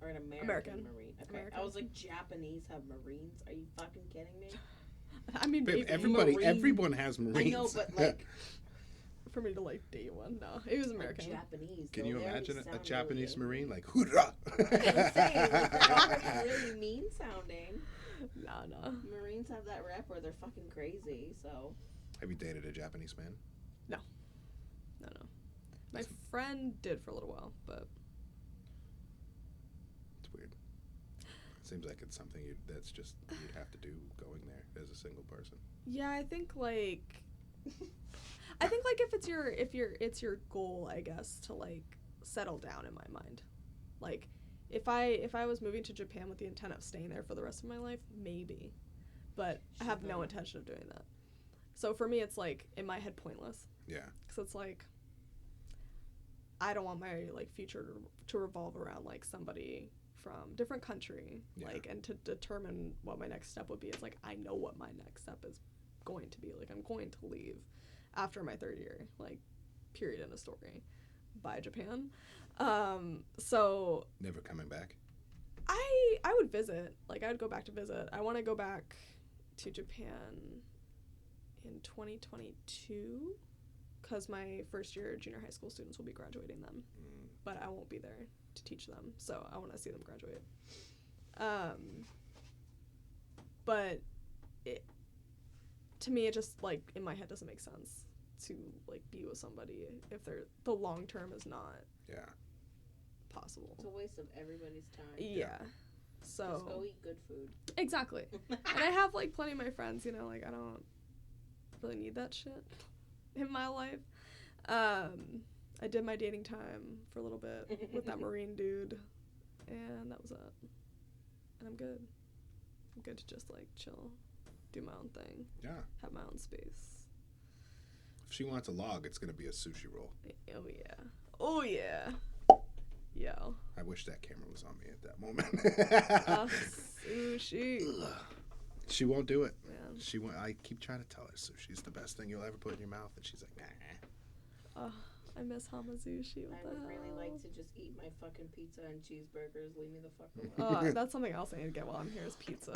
or an American Marine. Okay. American. I was like, Japanese have Marines? Are you fucking kidding me? I mean, Babe, maybe everyone has Marines. I know, but like for me to like date one. No, it was American. Japanese. Can though, you they already imagine a sound Japanese really Marine like hoorah? I'm saying, like, they're all like really mean sounding. No. Marines have that rep where they're fucking crazy. So. Have you dated a Japanese man? No. My friend did for a little while, but It's weird. It seems like it's something you'd have to do going there as a single person. yeah, I think like if it's your goal, I guess, to like settle down in my mind. Like if I was moving to Japan with the intent of staying there for the rest of my life, maybe. But I have no intention of doing that. So for me it's like in my head pointless. Yeah. Cuz it's like I don't want my like future to revolve around like somebody from different country, like, and to determine what my next step would be. It's like I know what my next step is going to be. Like I'm going to leave after my third year, like period, in a story, by Japan. So Never coming back. I would visit. Like I would go back to visit. I want to go back to Japan in 2022. Because my first year junior high school students will be graduating then. But I won't be there to teach them, so I want to see them graduate. But to me, it just, like, in my head doesn't make sense to, like, be with somebody if the long term is not possible. It's a waste of everybody's time. Yeah. So. Just go eat good food. Exactly. And I have, like, plenty of my friends, like, I don't really need that shit in my life. I did my dating time for a little bit with that Marine dude, and that was it. And I'm good. I'm good to just like chill, do my own thing. Yeah. Have my own space. If she wants a log, it's gonna be a sushi roll. Oh yeah. Oh yeah. Yo. I wish that camera was on me at that moment. Sushi. She won't do it. Man. She won't. I keep trying to tell her sushi's the best thing you'll ever put in your mouth, and she's like, nah. I miss Hamazushi. What I the would hell? really like to just eat my fucking pizza and cheeseburgers. Leave me the fuck alone. That's something else I need to get while I'm here is pizza.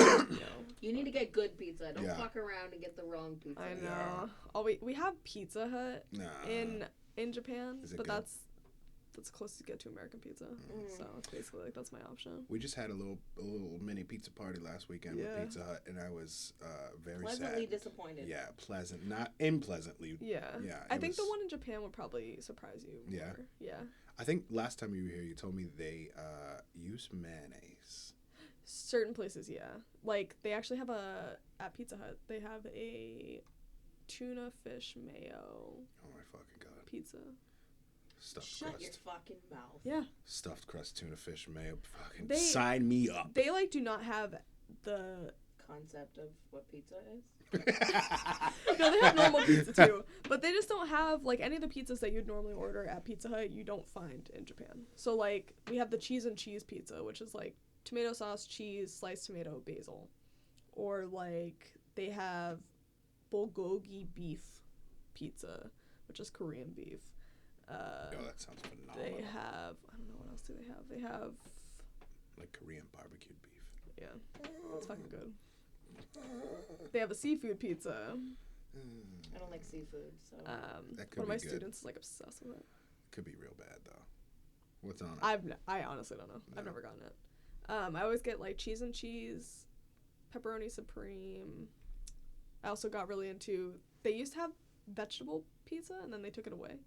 You need to get good pizza. Don't Yeah. fuck around and get the wrong pizza. I know. Yeah. Oh, we have Pizza Hut in Japan, Is it but good? that's close to get to American pizza. So it's basically like that's my option. We just had a little mini pizza party last weekend with Yeah. Pizza Hut, and I was very Pleasantly sad. disappointed. Yeah, pleasant, not unpleasantly. Yeah. Yeah, I it think the was- one in Japan would probably surprise you more. Yeah. Yeah. I think last time you were here, you told me they use mayonnaise. Certain places, yeah. Like they actually have at Pizza Hut, they have a tuna fish mayo Oh my fucking god! pizza. Stuffed Shut crust. your fucking mouth. Yeah. Stuffed crust tuna fish mayo. Fucking They- sign me up. They like do not have the concept of what pizza is. no, they have normal pizza too, but they just don't have like any of the pizzas that you'd normally order at Pizza Hut. You don't find in Japan. So like we have the cheese and cheese pizza, which is like tomato sauce, cheese, sliced tomato, basil, or like they have bulgogi beef pizza, which is Korean beef. Oh, that sounds phenomenal. They have, I don't know, what else do they have? They have, like Korean barbecued beef. yeah, it's fucking good. They have a seafood pizza. I don't like seafood, so. That could One of my be good. students is like obsessed with it. Could be real bad though. What's on it? I honestly don't know. No. I've never gotten it. I always get like cheese and cheese, pepperoni supreme. I also got really into, they used to have vegetable pizza and then they took it away.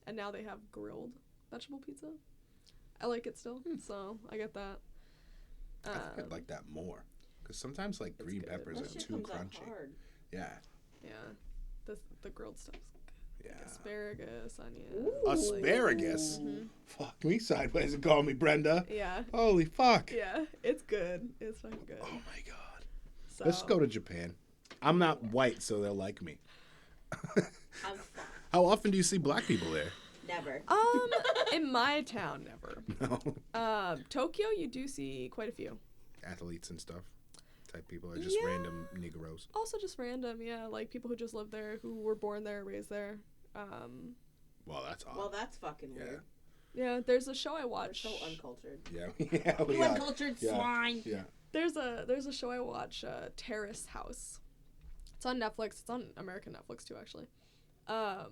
And now they have grilled vegetable pizza. I like it still, so I get that. I think I'd like that more. Because sometimes like green good. peppers That are shit too comes out crunchy. hard. Yeah. Yeah, the grilled stuff's good. Yeah. Like asparagus, onions. Ooh. Asparagus? Mhm. Fuck me sideways and call me Brenda. Yeah, Holy fuck. yeah, it's good. It's fucking good. Oh my god. So, Let's go to Japan. I'm not white, so they'll like me. I'm fine. How often do you see black people there? Never. in my town, never. No. Tokyo, you do see quite a few. Athletes and stuff. Type people are just Yeah. random Negroes. Also just random, yeah, like people who just live there, who were born there, raised there. Well, that's odd. Well, that's fucking weird. Yeah, there's a show I We're watch. so uncultured. Yeah, yeah, we You are. uncultured Yeah. swine. Yeah. There's a show I watch, Terrace House. It's on Netflix. It's on American Netflix too, actually. I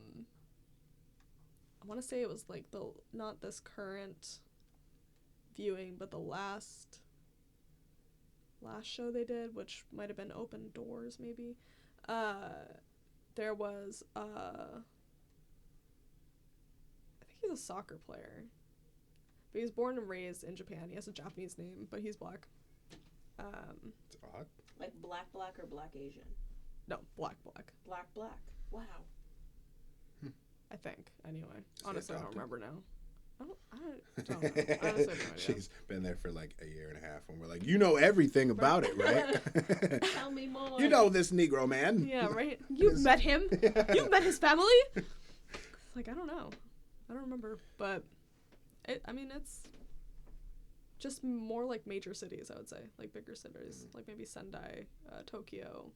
want to say it was like not this current viewing, but the last show they did, which might have been Open Doors, maybe. There was I think he's a soccer player, but he's born and raised in Japan. He has a Japanese name, but he's black. It's odd. Like black or black Asian? No, black. Black. Wow. I think. Anyway, he honestly, I don't adopted? remember now. I don't know. I honestly have no idea. She's been there for like a year and a half, and we're like, you know everything about it, right? Tell me more. You know this Negro man. Yeah, right. You've met him. You've met his family. Like I don't know. I don't remember, but it's just more like major cities. I would say like bigger cities, like maybe Sendai, Tokyo,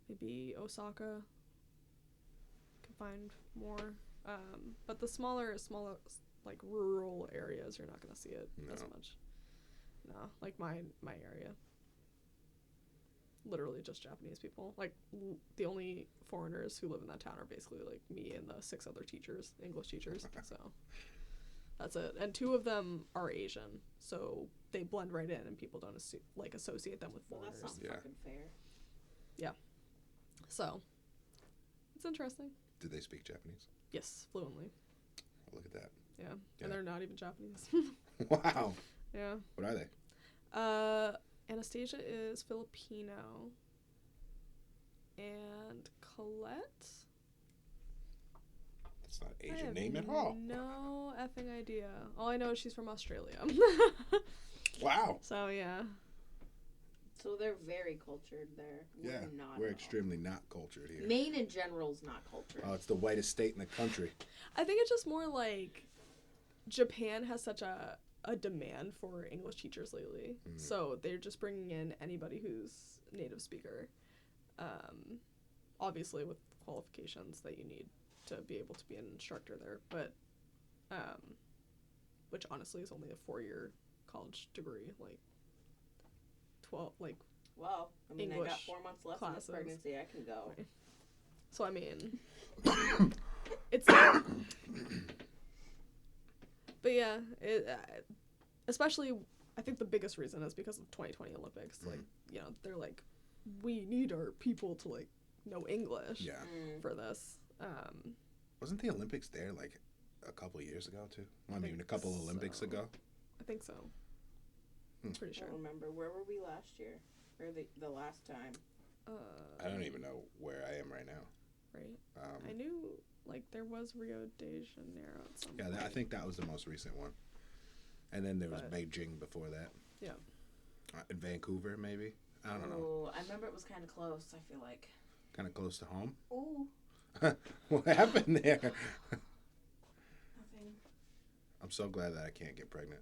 maybe Osaka. Can find more. But the smaller, like rural areas, you're not gonna see it as much. No, like my area. Literally just Japanese people. Like the only foreigners who live in that town are basically like me and the 6 other teachers, English teachers. So that's it. And 2 of them are Asian, so they blend right in, and people don't associate them with Well, foreigners. that's not Yeah. fucking fair. So it's interesting. Did they speak Japanese? Yes, fluently. Oh, look at that. Yeah. Yeah. And they're not even Japanese. Wow. Yeah. What are they? Anastasia is Filipino. And Colette? That's not I Asian have name at all. No effing idea. All I know is she's from Australia. Wow. So, yeah. So they're very cultured there. Yeah, We're not. we're at all. extremely not cultured here. Maine in general is not cultured. Oh, it's the whitest state in the country. I think it's just more like Japan has such a demand for English teachers lately. So they're just bringing in anybody who's native speaker. Obviously with qualifications that you need to be able to be an instructor there, but which honestly is only a 4-year college degree, like 12, like Well, I mean, I got English 4 months left classes. in this pregnancy. I can go. Right. So I mean, it's but yeah, especially I think the biggest reason is because of 2020 Olympics. Like, you know, they're like, we need our people to like know English Yeah. for this. Wasn't the Olympics there like a couple years ago too? I mean, think a couple Olympics so. ago. I think so. Pretty I sure. don't remember. Where were we last year? Or the last time? I don't even know where I am right now. Right. I knew like there was Rio de Janeiro at some Yeah, point. I think that was the most recent one. And then there was But- Beijing before that. Yeah. In Vancouver, maybe. I don't know. Ooh, I remember it was kind of close. I feel like. Kind of close to home. Ooh. What happened there? Nothing. I'm so glad that I can't get pregnant.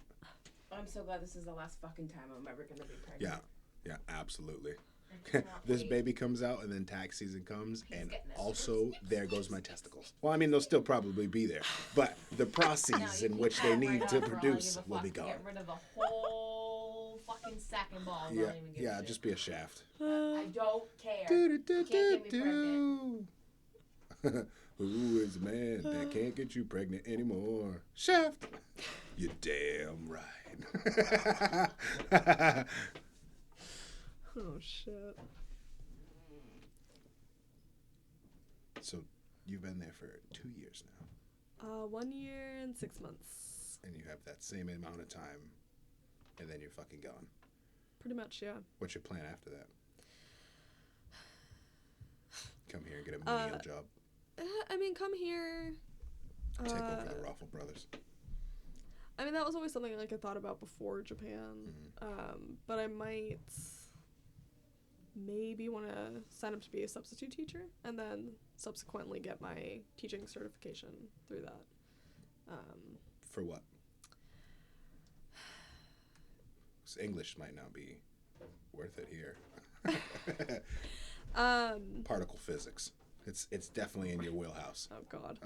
I'm so glad this is the last fucking time I'm ever gonna be pregnant. Yeah, absolutely. I cannot This wait. baby comes out, and then tax season comes, He's and getting this also first. there goes my testicles. Well, I mean, they'll still probably be there, but the No, processes you in can which they cut need right to off for all I produce give a will be fuck. gone. Get rid of the whole fucking sack and balls. I Yeah, don't even give a shit. just be a shaft. I don't care. You can't get me pregnant. Who is the man that can't get you pregnant anymore? Shaft. You're damn right. Oh shit. So, you've been there for 2 years now, 1 year and 6 months. and you have that same amount of time, and then you're fucking gone. Pretty much, yeah. What's your plan after that? Come here and get a menial job. I mean, come here. Take over the Raffel brothers. I mean, that was always something like I thought about before Japan. But I might maybe want to sign up to be a substitute teacher and then subsequently get my teaching certification through that. For what? 'Cause English might not be worth it here. Particle physics. It's definitely in your wheelhouse. Oh God.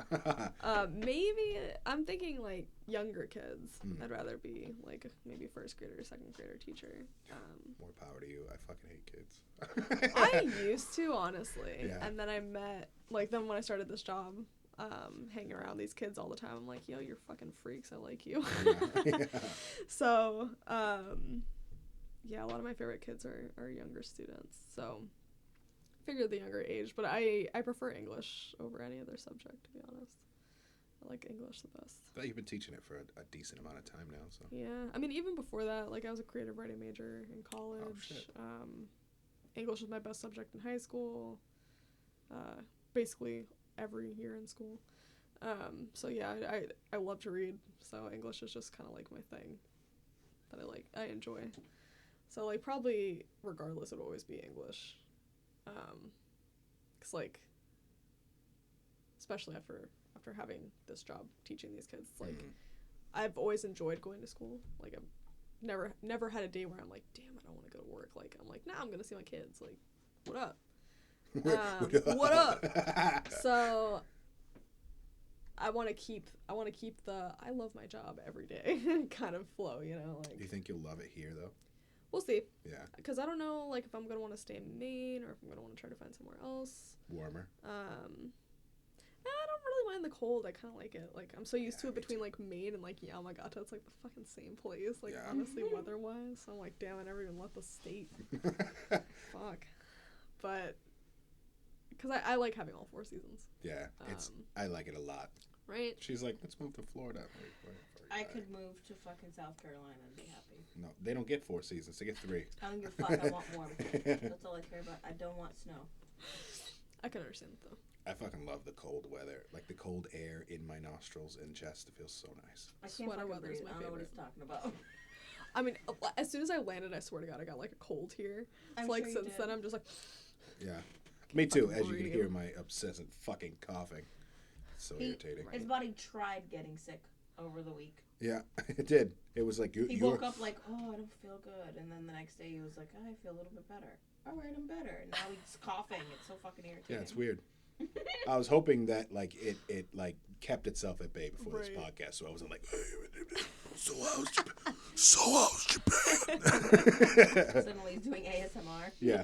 Maybe I'm thinking like younger kids. I'd rather be like maybe first grader, second grader teacher. More power to you. I fucking hate kids. I used to, honestly. Yeah. And then I met, like, then when I started this job, hanging around these kids all the time, I'm like, yo, you're fucking freaks. I like you. Yeah. So, yeah, a lot of my favorite kids are younger students. So, I figured the younger age, but I prefer English over any other subject, to be honest. I like English the best. I thought you've been teaching it for a decent amount of time now. So Yeah. I mean, even before that, like, I was a creative writing major in college. Oh, shit. English was my best subject in high school. Basically every year in school. So yeah, I love to read. So English is just kind of like my thing that I enjoy. So like probably regardless, it would always be English. 'Cause like, especially after having this job teaching these kids, it's like I've always enjoyed going to school. Like I've never had a day where I'm like, damn, I don't want to go to work. Like I'm like, nah, I'm gonna see my kids. Like, what up? What up? So I want to keep the I love my job every day kind of flow, you know. Like, do you think you'll love it here though? we'll see. Yeah. Because I don't know, like, if I'm gonna want to stay in Maine or if I'm gonna want to try to find somewhere else. Warmer. I don't really mind the cold. I kind of like it. Like, I'm so used to it me between like Maine and like Yamagata. It's like the fucking same place. Like, Yeah. honestly, weather-wise. So I'm like, damn, I never even left the state. Fuck. But because I like having all 4 seasons. Yeah, I like it a lot. Right. She's like, let's move to Florida. I could move to fucking South Carolina and be happy. No, they don't get 4 seasons. They get 3. I don't give a fuck. I want warm. That's all I care about. I don't want snow. I can understand it though. I fucking love the cold weather, like the cold air in my nostrils and chest. It feels so nice. I can't Sweater fucking weather is breathe. my I don't know what favorite. he's talking about. I mean, as soon as I landed, I swear to God, I got like a cold here. I'm So, like, sure you since did. then, I'm just like, Yeah, me too. As you can breathe. hear, my obsessive fucking coughing. It's so irritating. His body tried getting sick over the week. Yeah, it did. It was like He you're. woke up like, oh, I don't feel good. And then the next day he was like, oh, I feel a little bit better. All right, I'm better. And now he's coughing. It's so fucking irritating. Yeah, it's weird. I was hoping that like it like kept itself at bay before this Right. podcast, so I wasn't like, so how's Japan? So how's Japan? Suddenly he's doing ASMR. Yeah,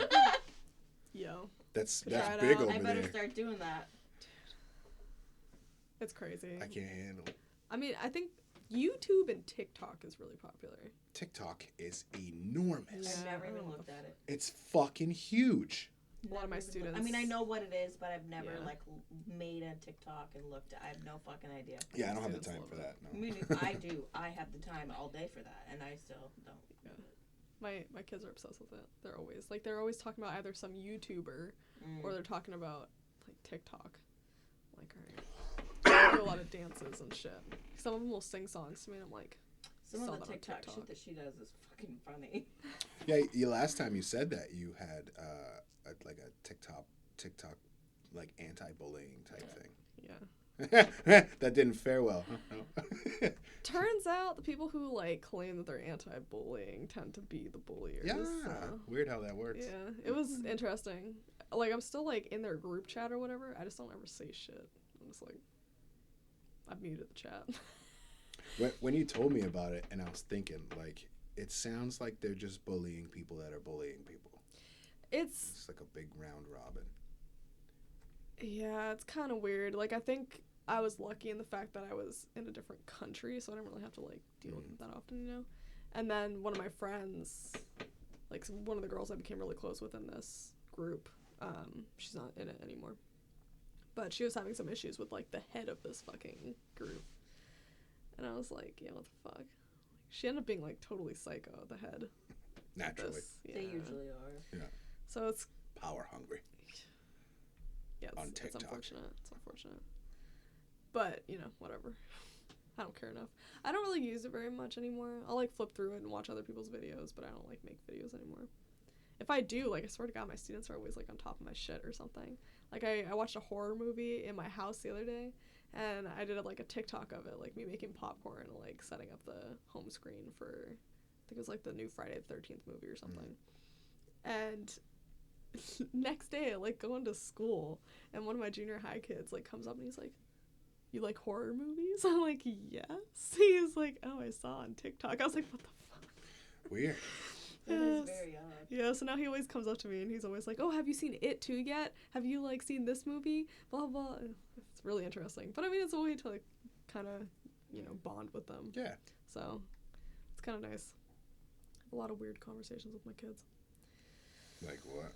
yo, that's Try it big out. over I better there. start doing that. it's crazy. I can't handle it. I mean, I think YouTube and TikTok is really popular. TikTok is enormous. Yeah. I've never I don't even know looked at it. It's fucking huge. A lot of my Never even looked- students- I mean, I know what it is, but I've never Yeah. like made a TikTok and looked at. I have no fucking idea. Yeah, I don't have the Students time love for that. I No. mean, I do. I have the time all day for that, and I still don't. My kids are obsessed with it. They're always talking about either some YouTuber or they're talking about like TikTok. I'm like, all right. I do a lot of dances and shit. Some of them will sing songs to me, and I'm like, Some saw of the that on TikTok shit that she does is fucking funny. Yeah, last time you said that you had like a TikTok like anti-bullying type thing. Yeah. That didn't fare well. Huh? No. Turns out the people who like claim that they're anti-bullying tend to be the bulliers. Yeah, so. weird how that works. Yeah, it was interesting. Like, I'm still like in their group chat or whatever. I just don't ever say shit. I'm just like, I've muted the chat. When you told me about it, and I was thinking, like, it sounds like they're just bullying people that are bullying people. It's like a big round robin. Yeah, it's kind of weird. Like, I think I was lucky in the fact that I was in a different country, so I didn't really have to, like, deal with it that often, you know? And then one of my friends, like, one of the girls I became really close with in this group, she's not in it anymore. But she was having some issues with, like, the head of this fucking group. And I was like, yeah, what the fuck? She ended up being, like, totally psycho, the head. Naturally. Yeah. They usually are. Yeah. So it's... Power hungry. Yeah, On it's TikTok. unfortunate. It's unfortunate. But, you know, whatever. I don't care enough. I don't really use it very much anymore. I'll, like, flip through it and watch other people's videos, but I don't, like, make videos anymore. If I do, like, I swear to God, my students are always, like, on top of my shit or something. Like, I watched a horror movie in my house the other day, and I did, like, a TikTok of it, like, me making popcorn and, like, setting up the home screen for, I think it was, like, the new Friday the 13th movie or something. And next day, I, like, go into school, and one of my junior high kids, like, comes up and he's like, you like horror movies? I'm like, yes. He's like, oh, I saw on TikTok. I was like, what the fuck? Weird. That is very odd. Yeah, so now he always comes up to me and he's always like, oh, have you seen It 2 yet? Have you, like, seen this movie? Blah, blah. It's really interesting. But, I mean, it's a way to, like, kind of, you know, bond with them. Yeah. So, it's kind of nice. A lot of weird conversations with my kids. Like what?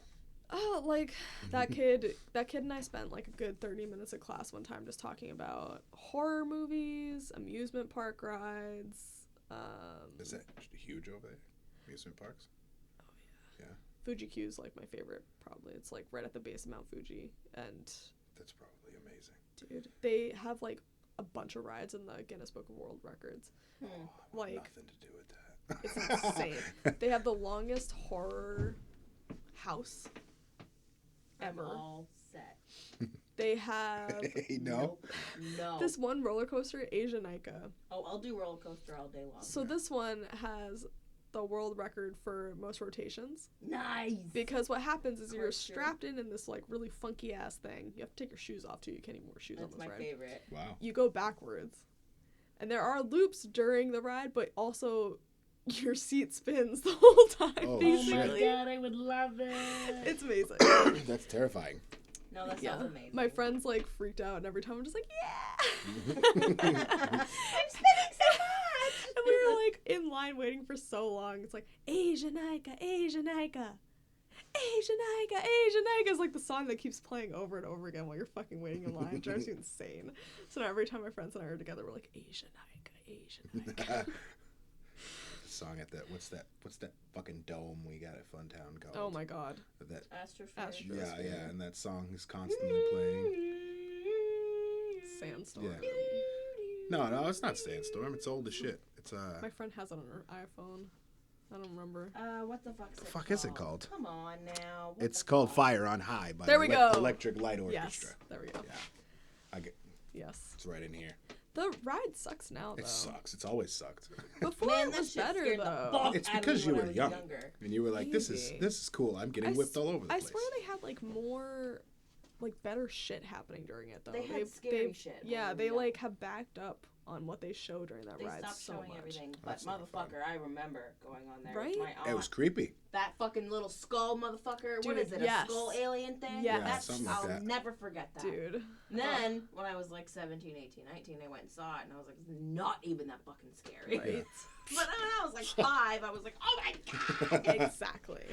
Oh, like, that kid and I spent, like, a good 30 minutes of class one time just talking about horror movies, amusement park rides. Is that huge over there? Amusement parks? Oh, yeah. Yeah. Fuji Q's, like, my favorite, probably. It's, like, right at the base of Mount Fuji. And, That's probably amazing. dude, they have, like, a bunch of rides in the Guinness Book of World Records. Oh, I want Like, nothing to do with that. It's insane. They have the longest horror house ever. I'm all set. They have No. Nope. No. this one roller coaster, Asianica. Oh, I'll do roller coaster all day long. So this one has the world record for most rotations. Nice. Because what happens is you're Coaster. strapped in this, like, really funky ass thing. You have to take your shoes off too. You can't even wear shoes That's on my this ride. favorite. Wow. You go backwards. And there are loops during the ride, but also your seat spins the whole time. Oh, basically. shit. I would love it. It's amazing. That's terrifying. No, that Yeah. sounds amazing. My friends, like, freaked out, and every time I'm just like, yeah! I'm spinning so much. And we were, like, in line waiting for so long. It's like, Asianica, Asianica. Asianica, Asianica is like the song that keeps playing over and over again while you're fucking waiting in line. It drives you insane. So now every time my friends and I are together, we're like, Asianica, Asianica. Song at that. What's that fucking dome we got at Funtown called? Oh my god. That. Astrosphere. Yeah, yeah, and that song is constantly playing. Sandstorm. Yeah. No, it's not Sandstorm. It's old as shit. It's My friend has it on her iPhone. I don't remember. What the fuck's it fuck called? is it called? Come on now. What It's the called fuck? Fire on High by There we go. Electric Light Yes. Orchestra. There we go. Yeah. I get Yes. it's right in here. The ride sucks now, though. It sucks. It's always sucked. Before Man, it that was shit better, scared the though. fuck It's out of because me you when were I was young. younger. And you were like, this is Maybe. cool. I'm getting whipped all over the I place. swear they had, like, more, like, better shit happening during it, though. They had scary shit when Yeah, we were they, young. like, have backed up on what they show during that They ride stopped so showing much. everything, but That's not fun. motherfucker, I remember going on there Right? with my aunt. It was creepy. That fucking little skull motherfucker. Dude, what is it? yes. A skull alien thing? Yes. Yeah, something like I'll that. never forget that. Dude. And then, when I was like 17, 18, 19, I went and saw it, and I was like, it's not even that fucking scary. Right? But when I was like 5, I was like, oh my god! Exactly.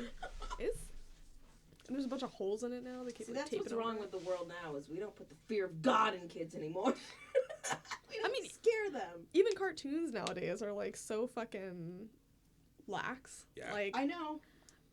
And there's a bunch of holes in it now. They keep, See, like, that's taping what's over wrong it. with the world now, is we don't put the fear of God in kids anymore. We don't scare them. Even cartoons nowadays are, like, so fucking lax. Yeah. Like, I know.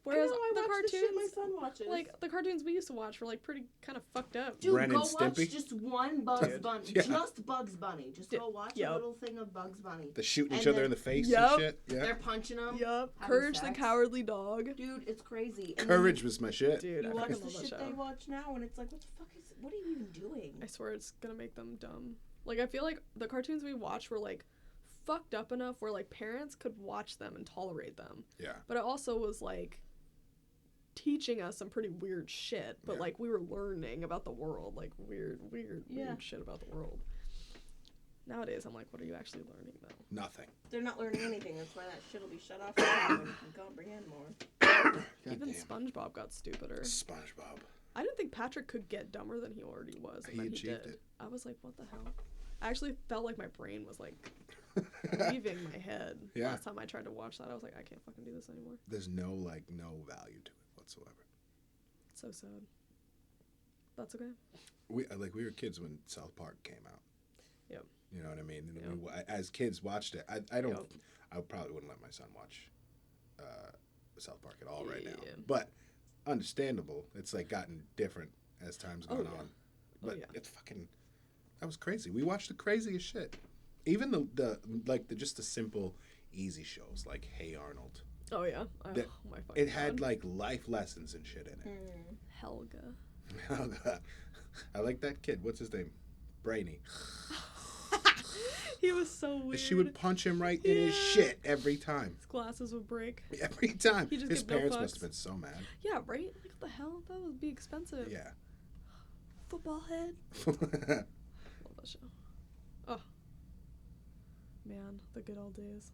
Whereas I the watch the shit my cartoons, son watches. like the cartoons we used to watch were like pretty kind of fucked up. Dude, Ren go and watch Stimpy? just one Bugs Dude. Bunny. Yeah. Just Bugs Bunny. Just go watch Yep. a little thing of Bugs Bunny. The shooting And each other then- in the face Yup. and shit. Yeah. They're punching them. Yup. Having Courage the sex. Cowardly Dog. Dude, it's crazy. And then Courage was my shit. Dude, You I watch fucking the love that shit they show. watch now, and it's like, what are you even doing? I swear it's gonna make them dumb. Like, I feel like the cartoons we watched were like fucked up enough where like parents could watch them and tolerate them. Yeah. But it also was like teaching us some pretty weird shit. But Yeah. like we were learning about the world, like weird Yeah. shit about the world. Nowadays, I'm like, what are you actually learning though? Nothing. They're not learning anything. That's why that shit'll be shut off so you can comprehend more. God Even damn. SpongeBob got stupider. SpongeBob. I didn't think Patrick could get dumber than he already was, and He then he achieved did. it. I was like, what the hell? I actually felt like my brain was like leaving my head. Yeah. Last time I tried to watch that, I was like, I can't fucking do this anymore. There's no value to it whatsoever. It's so sad. That's okay. We were kids when South Park came out. Yep. You know what I mean? And Yep. we, as kids, watched it. I don't. Yep. I probably wouldn't let my son watch South Park at all right now. Yeah. But understandable. It's like gotten different as time's Oh, gone yeah. on. Oh, But yeah. it's fucking. That was crazy. We watched the craziest shit. Even the just the simple, easy shows like Hey Arnold. Oh yeah. Oh, That- my fucking It had God. like life lessons and shit in it. Helga. Oh god, I like that kid. What's his name? Brainy. He was so weird. She would punch him right in his Yeah. shit every time. His glasses would break. Every time. He just His gave no parents fucks. must have been so mad. Yeah, right? Like, what the hell? That would be expensive. Yeah. Football head. Love that show. Oh. Man, the good old days.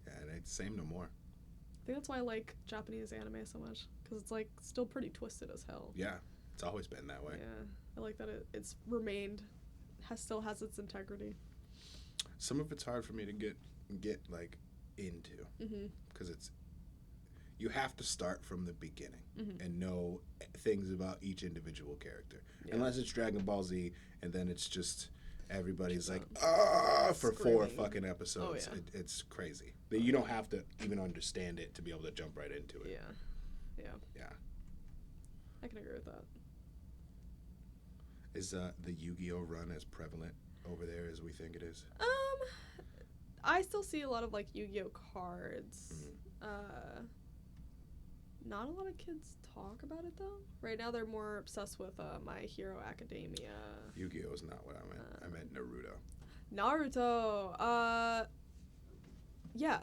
Yeah, it ain't the same no more. I think that's why I like Japanese anime so much. Because it's, like, still pretty twisted as hell. Yeah, it's always been that way. Yeah. I like that it's remained, still has its integrity. Some of it's hard for me to get like into Mm-hmm. because you have to start from the beginning Mhm. and know things about each individual character. Yeah. Unless it's Dragon Ball Z, and then it's just everybody's Just, like for 4 screaming. fucking episodes. Oh, yeah. It's crazy. You don't have to even understand it to be able to jump right into it. Yeah. Yeah. I can agree with that. Is the Yu-Gi-Oh run as prevalent over there as we think it is? I still see a lot of, like, Yu-Gi-Oh cards. Mhm. Not a lot of kids talk about it, though. Right now, they're more obsessed with My Hero Academia. Yu-Gi-Oh is not what I meant. I meant Naruto. Naruto. Yeah.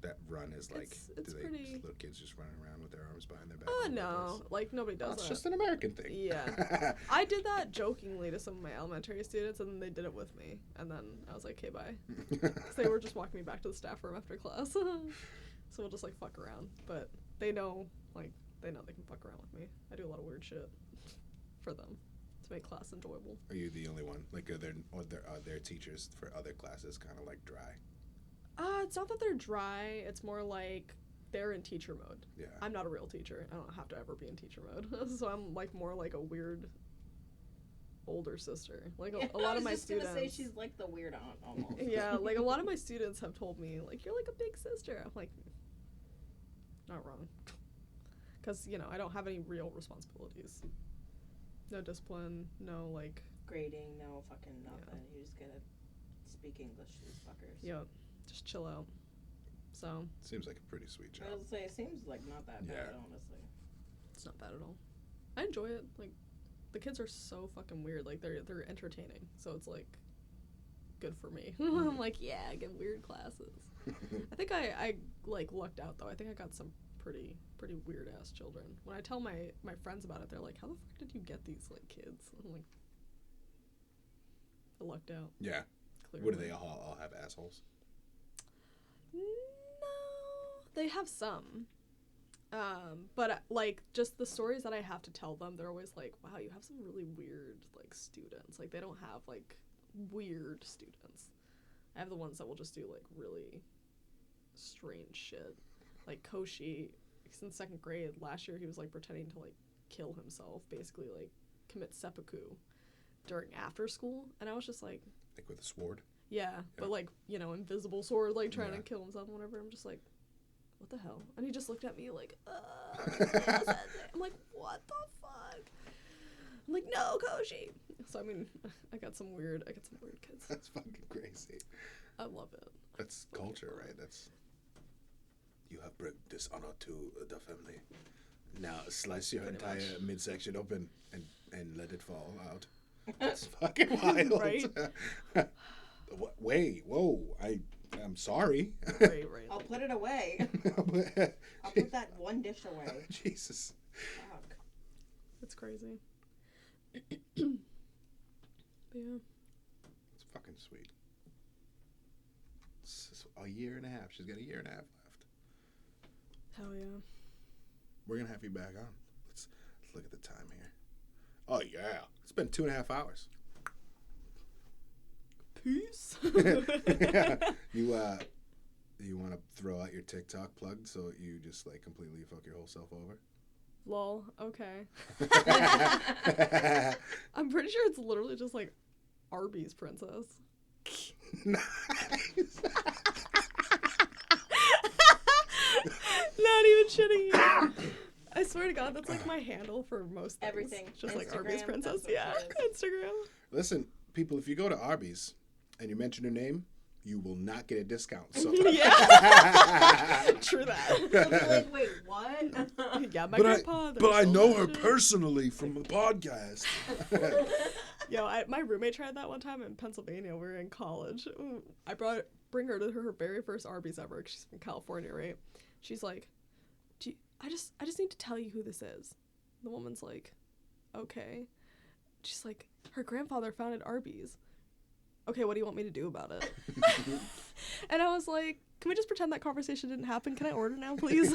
That run is like, It's do pretty- little kids just running around with their arms behind their back? Oh, all over the no. place? Like, nobody Oh, does it's that. just an American thing. Yeah. I did that jokingly to some of my elementary students, and then they did it with me. And then I was like, okay, bye. 'Cause they were just walking me back to the staff room after class. So we'll just, like, fuck around. But they know they can fuck around with me. I do a lot of weird shit for them to make class enjoyable. Are you the only one? Like, are their teachers for other classes kind of like dry? It's not that they're dry. It's more like they're in teacher mode. Yeah. I'm not a real teacher. I don't have to ever be in teacher mode. So I'm, like, more like a weird older sister. Like, a lot of my students... I was just gonna say she's like the weird aunt almost. Yeah, like, a lot of my students have told me, like, you're like a big sister. I'm like, not wrong. Because, I don't have any real responsibilities. No discipline, no, like... Grading, no fucking nothing. You just gotta speak English to these fuckers. Just chill out. So, Seems like a pretty sweet job. I was gonna say, it seems like not that bad, Yeah. honestly. it's not bad at all. I enjoy it. Like, the kids are so fucking weird. Like, they're entertaining. So it's, like, good for me. I'm like, yeah, I get weird classes. I think I like, lucked out, though. I think I got some pretty weird-ass children. When I tell my friends about it, they're like, how the fuck did you get these, like, kids? I'm like, I lucked out. Yeah. Clearly. What do they all have assholes? No, they have some. But like, just the stories that I have to tell them, they're always like, wow, you have some really weird, like, students. Like, they don't have, like, weird students. I have the ones that will just do, like, really strange shit. Like, Koshi, in 2nd grade, last year, he was, like, pretending to, like, kill himself, basically, like, commit seppuku during after school. And I was just like... Like with a sword? Yeah, but, like, invisible sword, like, trying Yeah. to kill himself and whatever. I'm just like, what the hell? And he just looked at me like, yes, that's it. I'm like, what the fuck? I'm like, no, Koshi. So I mean, I got some weird kids. That's fucking crazy. I love it. That's culture, right? That's you have brought dishonor to the family. Now slice your Pretty entire much. midsection open and let it fall out. That's fucking wild. Right? Wait, whoa! I'm sorry. Right. I'll put it away. I'll put that one dish away. Jesus. Fuck. It's crazy. But yeah. It's fucking sweet. It's a year and a half. She's got a year and a half left. Hell yeah. We're gonna have you back on. Let's look at the time here. Oh yeah, it's been 2.5 hours. Peace. You want to throw out your TikTok plug so you just like completely fuck your whole self over? Lol. Okay. I'm pretty sure it's literally just like Arby's princess. Nice. Not even shitting you. I swear to God, that's like my handle for most things. Everything. Just like Instagram, Arby's princess. that's what Yeah. it Instagram. Listen, people, if you go to Arby's and you mention her name, you will not get a discount. So Yeah. True that. They'll be like, wait, what? Yeah, my But grandpa. but I know her person. personally from the podcast. Yo, my roommate tried that one time in Pennsylvania. We were in college. Ooh, I bring her to her very first Arby's ever. 'Cause she's from California, right? She's like, I just need to tell you who this is. The woman's like, okay. She's like, her grandfather founded Arby's. Okay, what do you want me to do about it? And I was like, can we just pretend that conversation didn't happen? Can I order now, please?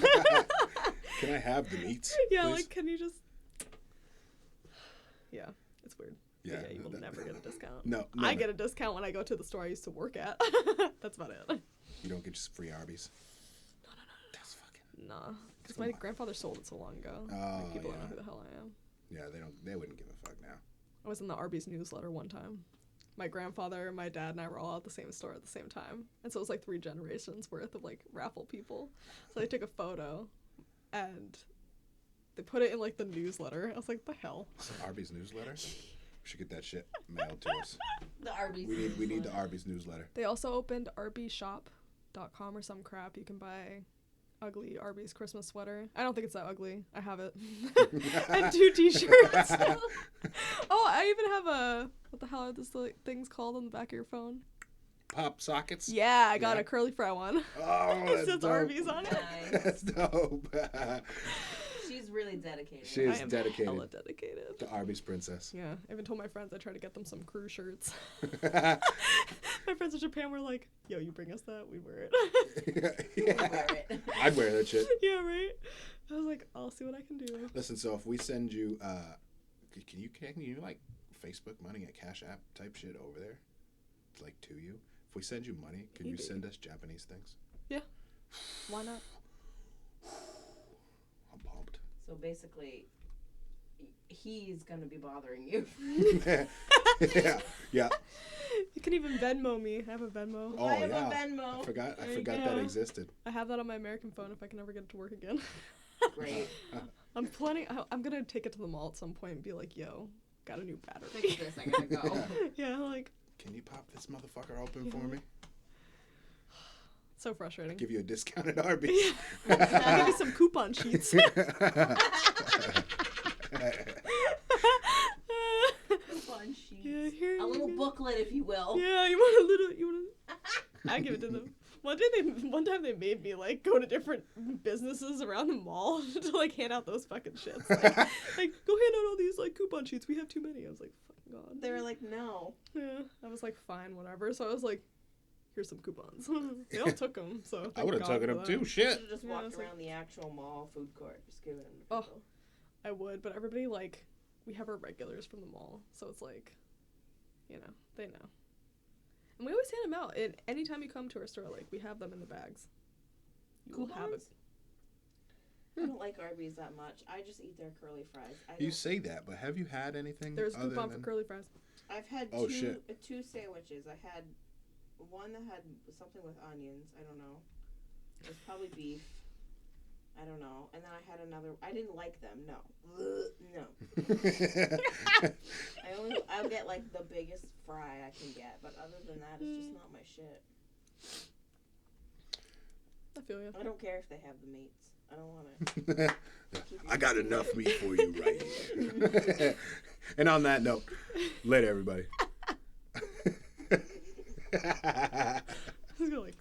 Can I have the meats? Yeah, please? like, can you just... Yeah, it's weird. Yeah, Yeah, you will never get a discount. No, I never. get a discount when I go to the store I used to work at. That's about it. You don't get just free Arby's. No. That's fucking. Nah, because my grandfather sold it so long ago. Oh, Like, people don't yeah. know who the hell I am. Yeah, they wouldn't give a fuck now. I was in the Arby's newsletter one time. My grandfather, my dad, and I were all at the same store at the same time. And so it was like 3 generations worth of like Raffel people. So they took a photo and they put it in like the newsletter. I was like, the hell? So Arby's newsletter. We should get that shit mailed to us. The Arby's. We need the Arby's newsletter. They also opened arbishop.com or some crap. You can buy ugly Arby's Christmas sweater. I don't think it's that ugly. I have it. And 2 t-shirts. Oh, I even have a, what the hell are these things called on the back of your phone? Pop sockets. Yeah, I got Yeah. a curly fry one. Oh, It that's says dope. Arby's on it. Nice. That's dope. She's really dedicated. She is I am dedicated. hella dedicated. The Arby's princess. Yeah, I even told my friends I tried to get them some crew shirts. My friends in Japan were like, yo, you bring us that? We wear it. Yeah. Wear it. I'd wear that shit. Yeah, right? I was like, I'll see what I can do. Listen, so if we send you, can you like Facebook money, a Cash App type shit over there, like to you? If we send you money, can you Maybe. send us Japanese things? Yeah. Why not? I'm pumped. So basically, he's gonna be bothering you. Yeah. You can even Venmo me. I have a Venmo. Oh, I have yeah. a Venmo. I forgot There you that go. existed. I have that on my American phone if I can ever get it to work again. Great. I'm gonna take it to the mall at some point and be like, yo, got a new battery. Fix this. I gotta go. Yeah, like, Can you pop this motherfucker open for Yeah. me? so frustrating. Give you a discounted Arby's. I'll give you some coupon sheets. Fun sheets. Yeah, here A you little go. booklet, if you will. Yeah, you want I give it to them. One time they made me like go to different businesses around the mall to like hand out those fucking shits. Like go hand out all these like coupon sheets. We have too many. I was like, fucking god. They were like, no. Yeah. I was like, fine, whatever. So I was like, here's some coupons. They all took them. So I would have taken them too. You Shit. should have just Yeah, walked it's like- around the actual mall food court. Just give it to Oh. people. I would, but everybody like we have our regulars from the mall, so it's like, you know, they know. And we always hand them out. And anytime you come to our store, like we have them in the bags. You will have it. Coupons? I don't like Arby's that much. I just eat their curly fries. You say that, but have you had anything There's a other coupon than... for curly fries. I've had Oh, two shit. two sandwiches. I had one that had something with onions. I don't know. It was probably beef. I don't know. And then I had another. I didn't like them. No. No. I'll get like the biggest fry I can get, but other than that, it's just not my shit. I feel you. I don't care if they have the meats. I don't want to. I got enough meat for you right here. And on that note, later, everybody. I was gonna like